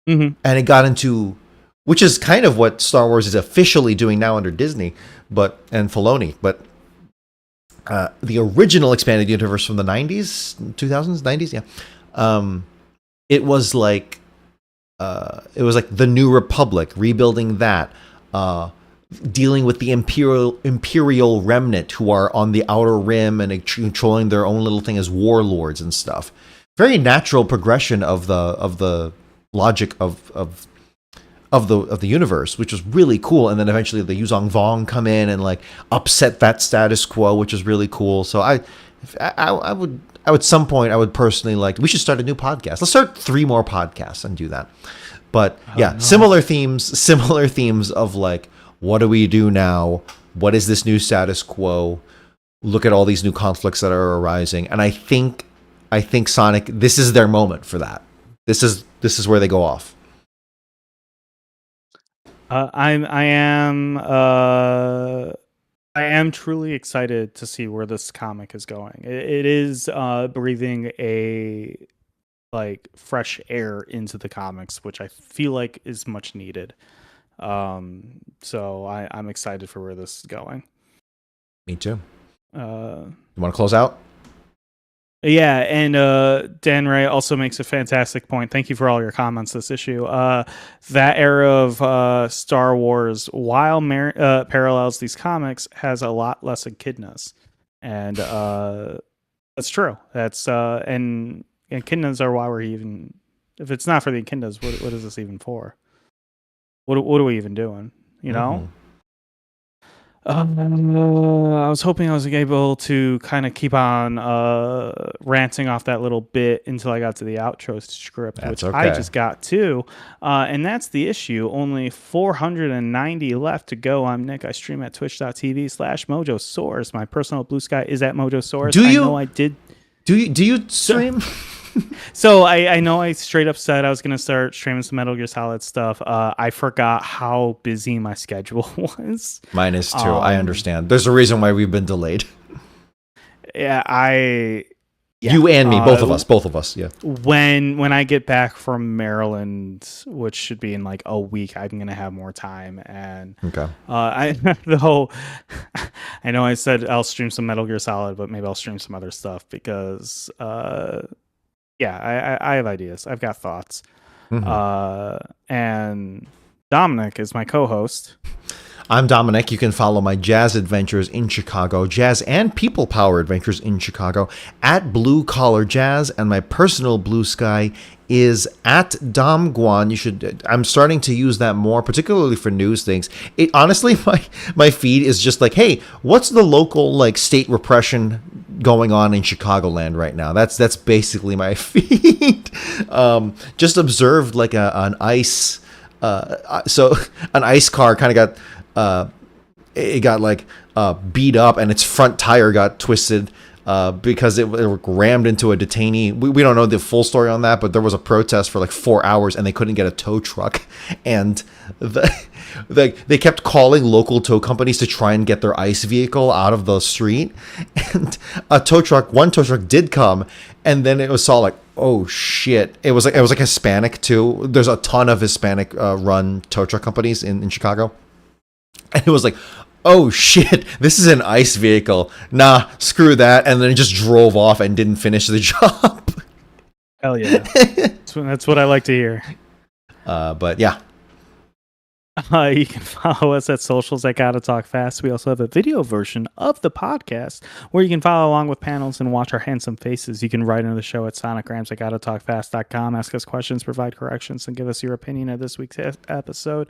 and it got into, which is kind of what Star Wars is officially doing now under Disney, and Filoni. But the original expanded universe from the 90s, 2000s, 90s, yeah. It was like the New Republic, rebuilding that, dealing with the Imperial remnant who are on the Outer Rim and controlling their own little thing as warlords and stuff. Very natural progression of the logic of the universe, which was really cool. And then eventually the Yuzong Vong come in and like upset that status quo, which is really cool. So I would at some point, I would personally we should start a new podcast. Let's start 3 more podcasts and do that. But similar themes of like, what do we do now? What is this new status quo? Look at all these new conflicts that are arising. And I think Sonic, this is their moment for that. This is where they go off. I am truly excited to see where this comic is going. It is breathing a fresh air into the comics, which I feel like is much needed. So I'm excited for where this is going. Me too. You want to close out? Yeah, and Dan Ray also makes a fantastic point. Thank you for all your comments this issue. That era of Star Wars, while parallels these comics, has a lot less echidnas, and that's true. That's and echidnas are why we're even. If it's not for the echidnas, what is this even for? What are we even doing? You know. I was hoping I was able to kind of keep on ranting off that little bit until I got to the outro script, which I just got to. And that's the issue. Only 490 left to go. I'm Nick. I stream at twitch.tv/Mojosaurus. My personal Blue Sky is at Mojosaurus. Do you? I know I did. Do you stream? So I know I straight up said I was going to start streaming some Metal Gear Solid stuff. I forgot how busy my schedule was. Mine is too. I understand. There's a reason why we've been delayed. Yeah, you and me, both of us. Yeah. When I get back from Maryland, which should be in like a week, I'm going to have more time. And I know I said I'll stream some Metal Gear Solid, but maybe I'll stream some other stuff because I have ideas. I've got thoughts. And Dominic is my co-host. I'm Dominic. You can follow my jazz adventures in Chicago, jazz and people power adventures in Chicago at Blue Collar Jazz, and my personal Blue Sky is at Dom Guan. I'm starting to use that more, particularly for news things. It honestly, my feed is just like, hey, what's the local state repression going on in Chicagoland right now? That's basically my feed. Just observed an ice car kind of got beat up and its front tire got twisted because it rammed into a detainee. We don't know the full story on that, but there was a protest for like 4 hours and they couldn't get a tow truck. And they kept calling local tow companies to try and get their ICE vehicle out of the street. And one tow truck did come, and then it was saw like, oh shit. It was like Hispanic too. There's a ton of Hispanic run tow truck companies in Chicago. And it was like, oh shit, this is an ICE vehicle. Nah, screw that. And then it just drove off and didn't finish the job. Hell yeah. That's what I like to hear. But yeah. You can follow us at socials at Gotta Talk Fast. We also have a video version of the podcast where you can follow along with panels and watch our handsome faces. You can write into the show at sonicgrams at gottatalkfast.com, ask us questions, provide corrections, and give us your opinion of this week's episode.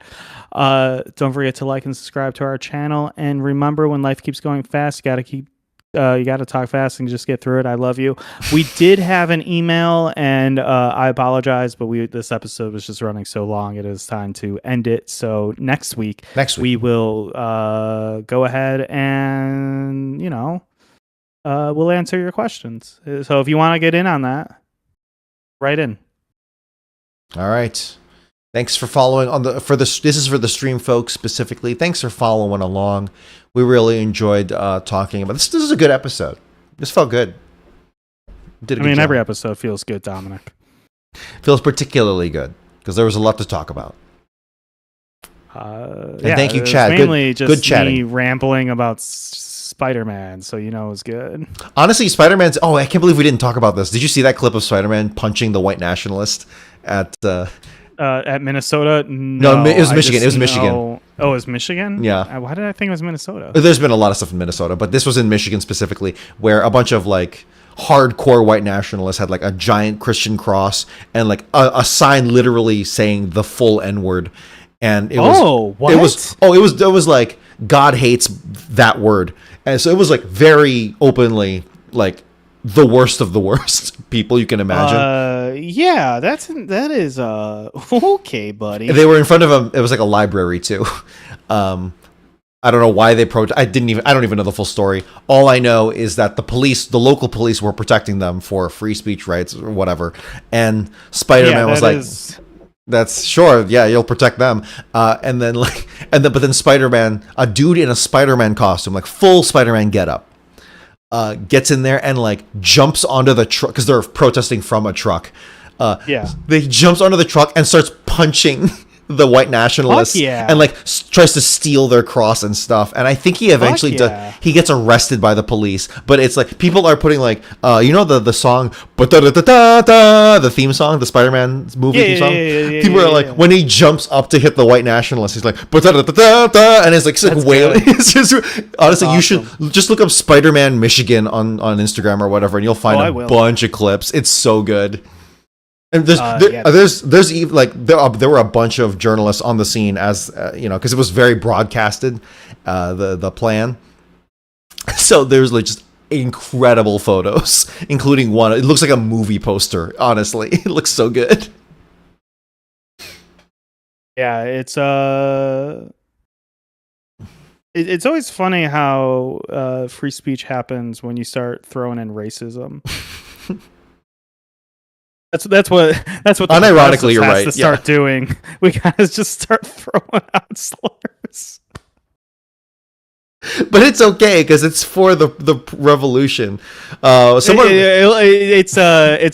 Don't forget to like and subscribe to our channel. And remember, when life keeps going fast, you got to talk fast and just get through it. I love you. We did have an email, and I apologize, but this episode was just running so long. It is time to end it. So next week we will go ahead and we'll answer your questions. So if you want to get in on that, write in. All right. Thanks for following this is for the stream folks specifically. Thanks for following along. We really enjoyed talking about this. This is a good episode. This felt good. Did a good job. Every episode feels good, Dominic. Feels particularly good because there was a lot to talk about. And thank you, Chad. Mainly just good chatting. Me rambling about Spider-Man, so it was good. Honestly, Spider-Man's. Oh, I can't believe we didn't talk about this. Did you see that clip of Spider-Man punching the white nationalist at Minnesota? No, it was Michigan. It was Michigan. Oh, it was Michigan? Yeah. Why did I think it was Minnesota? There's been a lot of stuff in Minnesota, but this was in Michigan specifically, where a bunch of like hardcore white nationalists had like a giant Christian cross and like a sign literally saying the full N-word. And it was like God hates that word. And so it was like very openly like the worst of the worst people you can imagine. Yeah, that is okay, buddy. They were in front of it was like a library too. I don't know why they I don't even know the full story. All I know is that the local police were protecting them for free speech rights or whatever. And Spider-Man was like, that's sure. Yeah, you'll protect them. But then Spider-Man, a dude in a Spider-Man costume, like full Spider-Man getup, gets in there and like jumps onto the truck because they're protesting from a truck. They jumps onto the truck and starts punching the white nationalists and like tries to steal their cross and stuff. And I think he eventually he gets arrested by the police. But it's like people are putting like the song the theme song, the Spider-Man movie theme song. People are like when he jumps up to hit the white nationalist, he's like and it's like wailing. It's just honestly awesome. You should just look up Spider-Man Michigan on Instagram or whatever, and you'll find a bunch of clips. It's so good. And there's even like there were a bunch of journalists on the scene as because it was very broadcasted, the plan. So there's like just incredible photos, including one. It looks like a movie poster. Honestly, it looks so good. Yeah, it's always funny how free speech happens when you start throwing in racism. That's what unironically you're right. To start doing. We gotta just start throwing out slurs. But it's okay because it's for the revolution. It's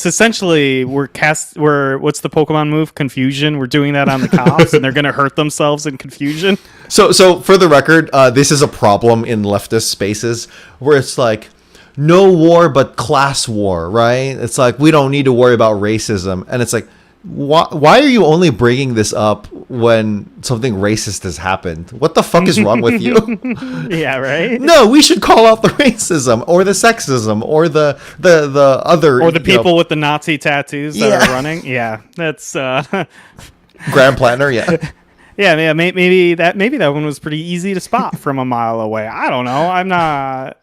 essentially we're what's the Pokemon move? Confusion. We're doing that on the cops, and they're gonna hurt themselves in confusion. So for the record, this is a problem in leftist spaces where it's like, no war but class war, right? It's like we don't need to worry about racism, and it's like, why are you only bringing this up when something racist has happened? What the fuck is wrong with you? Yeah, right. No, we should call out the racism or the sexism or the other or the people with the Nazi tattoos that are running. Yeah, that's Graham Plattner. Yeah. Yeah, maybe that one was pretty easy to spot from a mile away. I don't know. I'm not.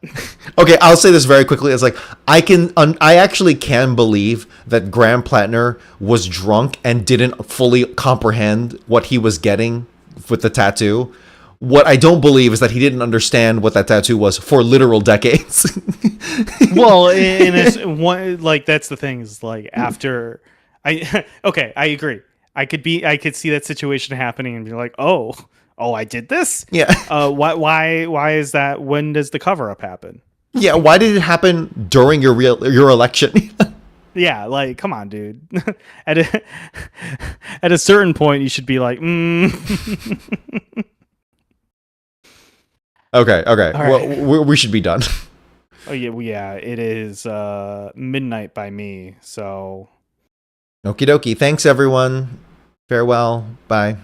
Okay, I'll say this very quickly. It's like I actually can believe that Graham Plattner was drunk and didn't fully comprehend what he was getting with the tattoo. What I don't believe is that he didn't understand what that tattoo was for literal decades. Well, and it's one like that's the thing is like after I okay, I agree. I could see that situation happening and be like, oh, I did this. Yeah. Why is that? When does the cover up happen? Yeah, why did it happen during your election? Yeah, like come on, dude. at at a certain point, you should be like, Okay. All Well, we should be done. Oh yeah, it is midnight by me. So Okie dokie. Thanks, everyone. Farewell. Bye.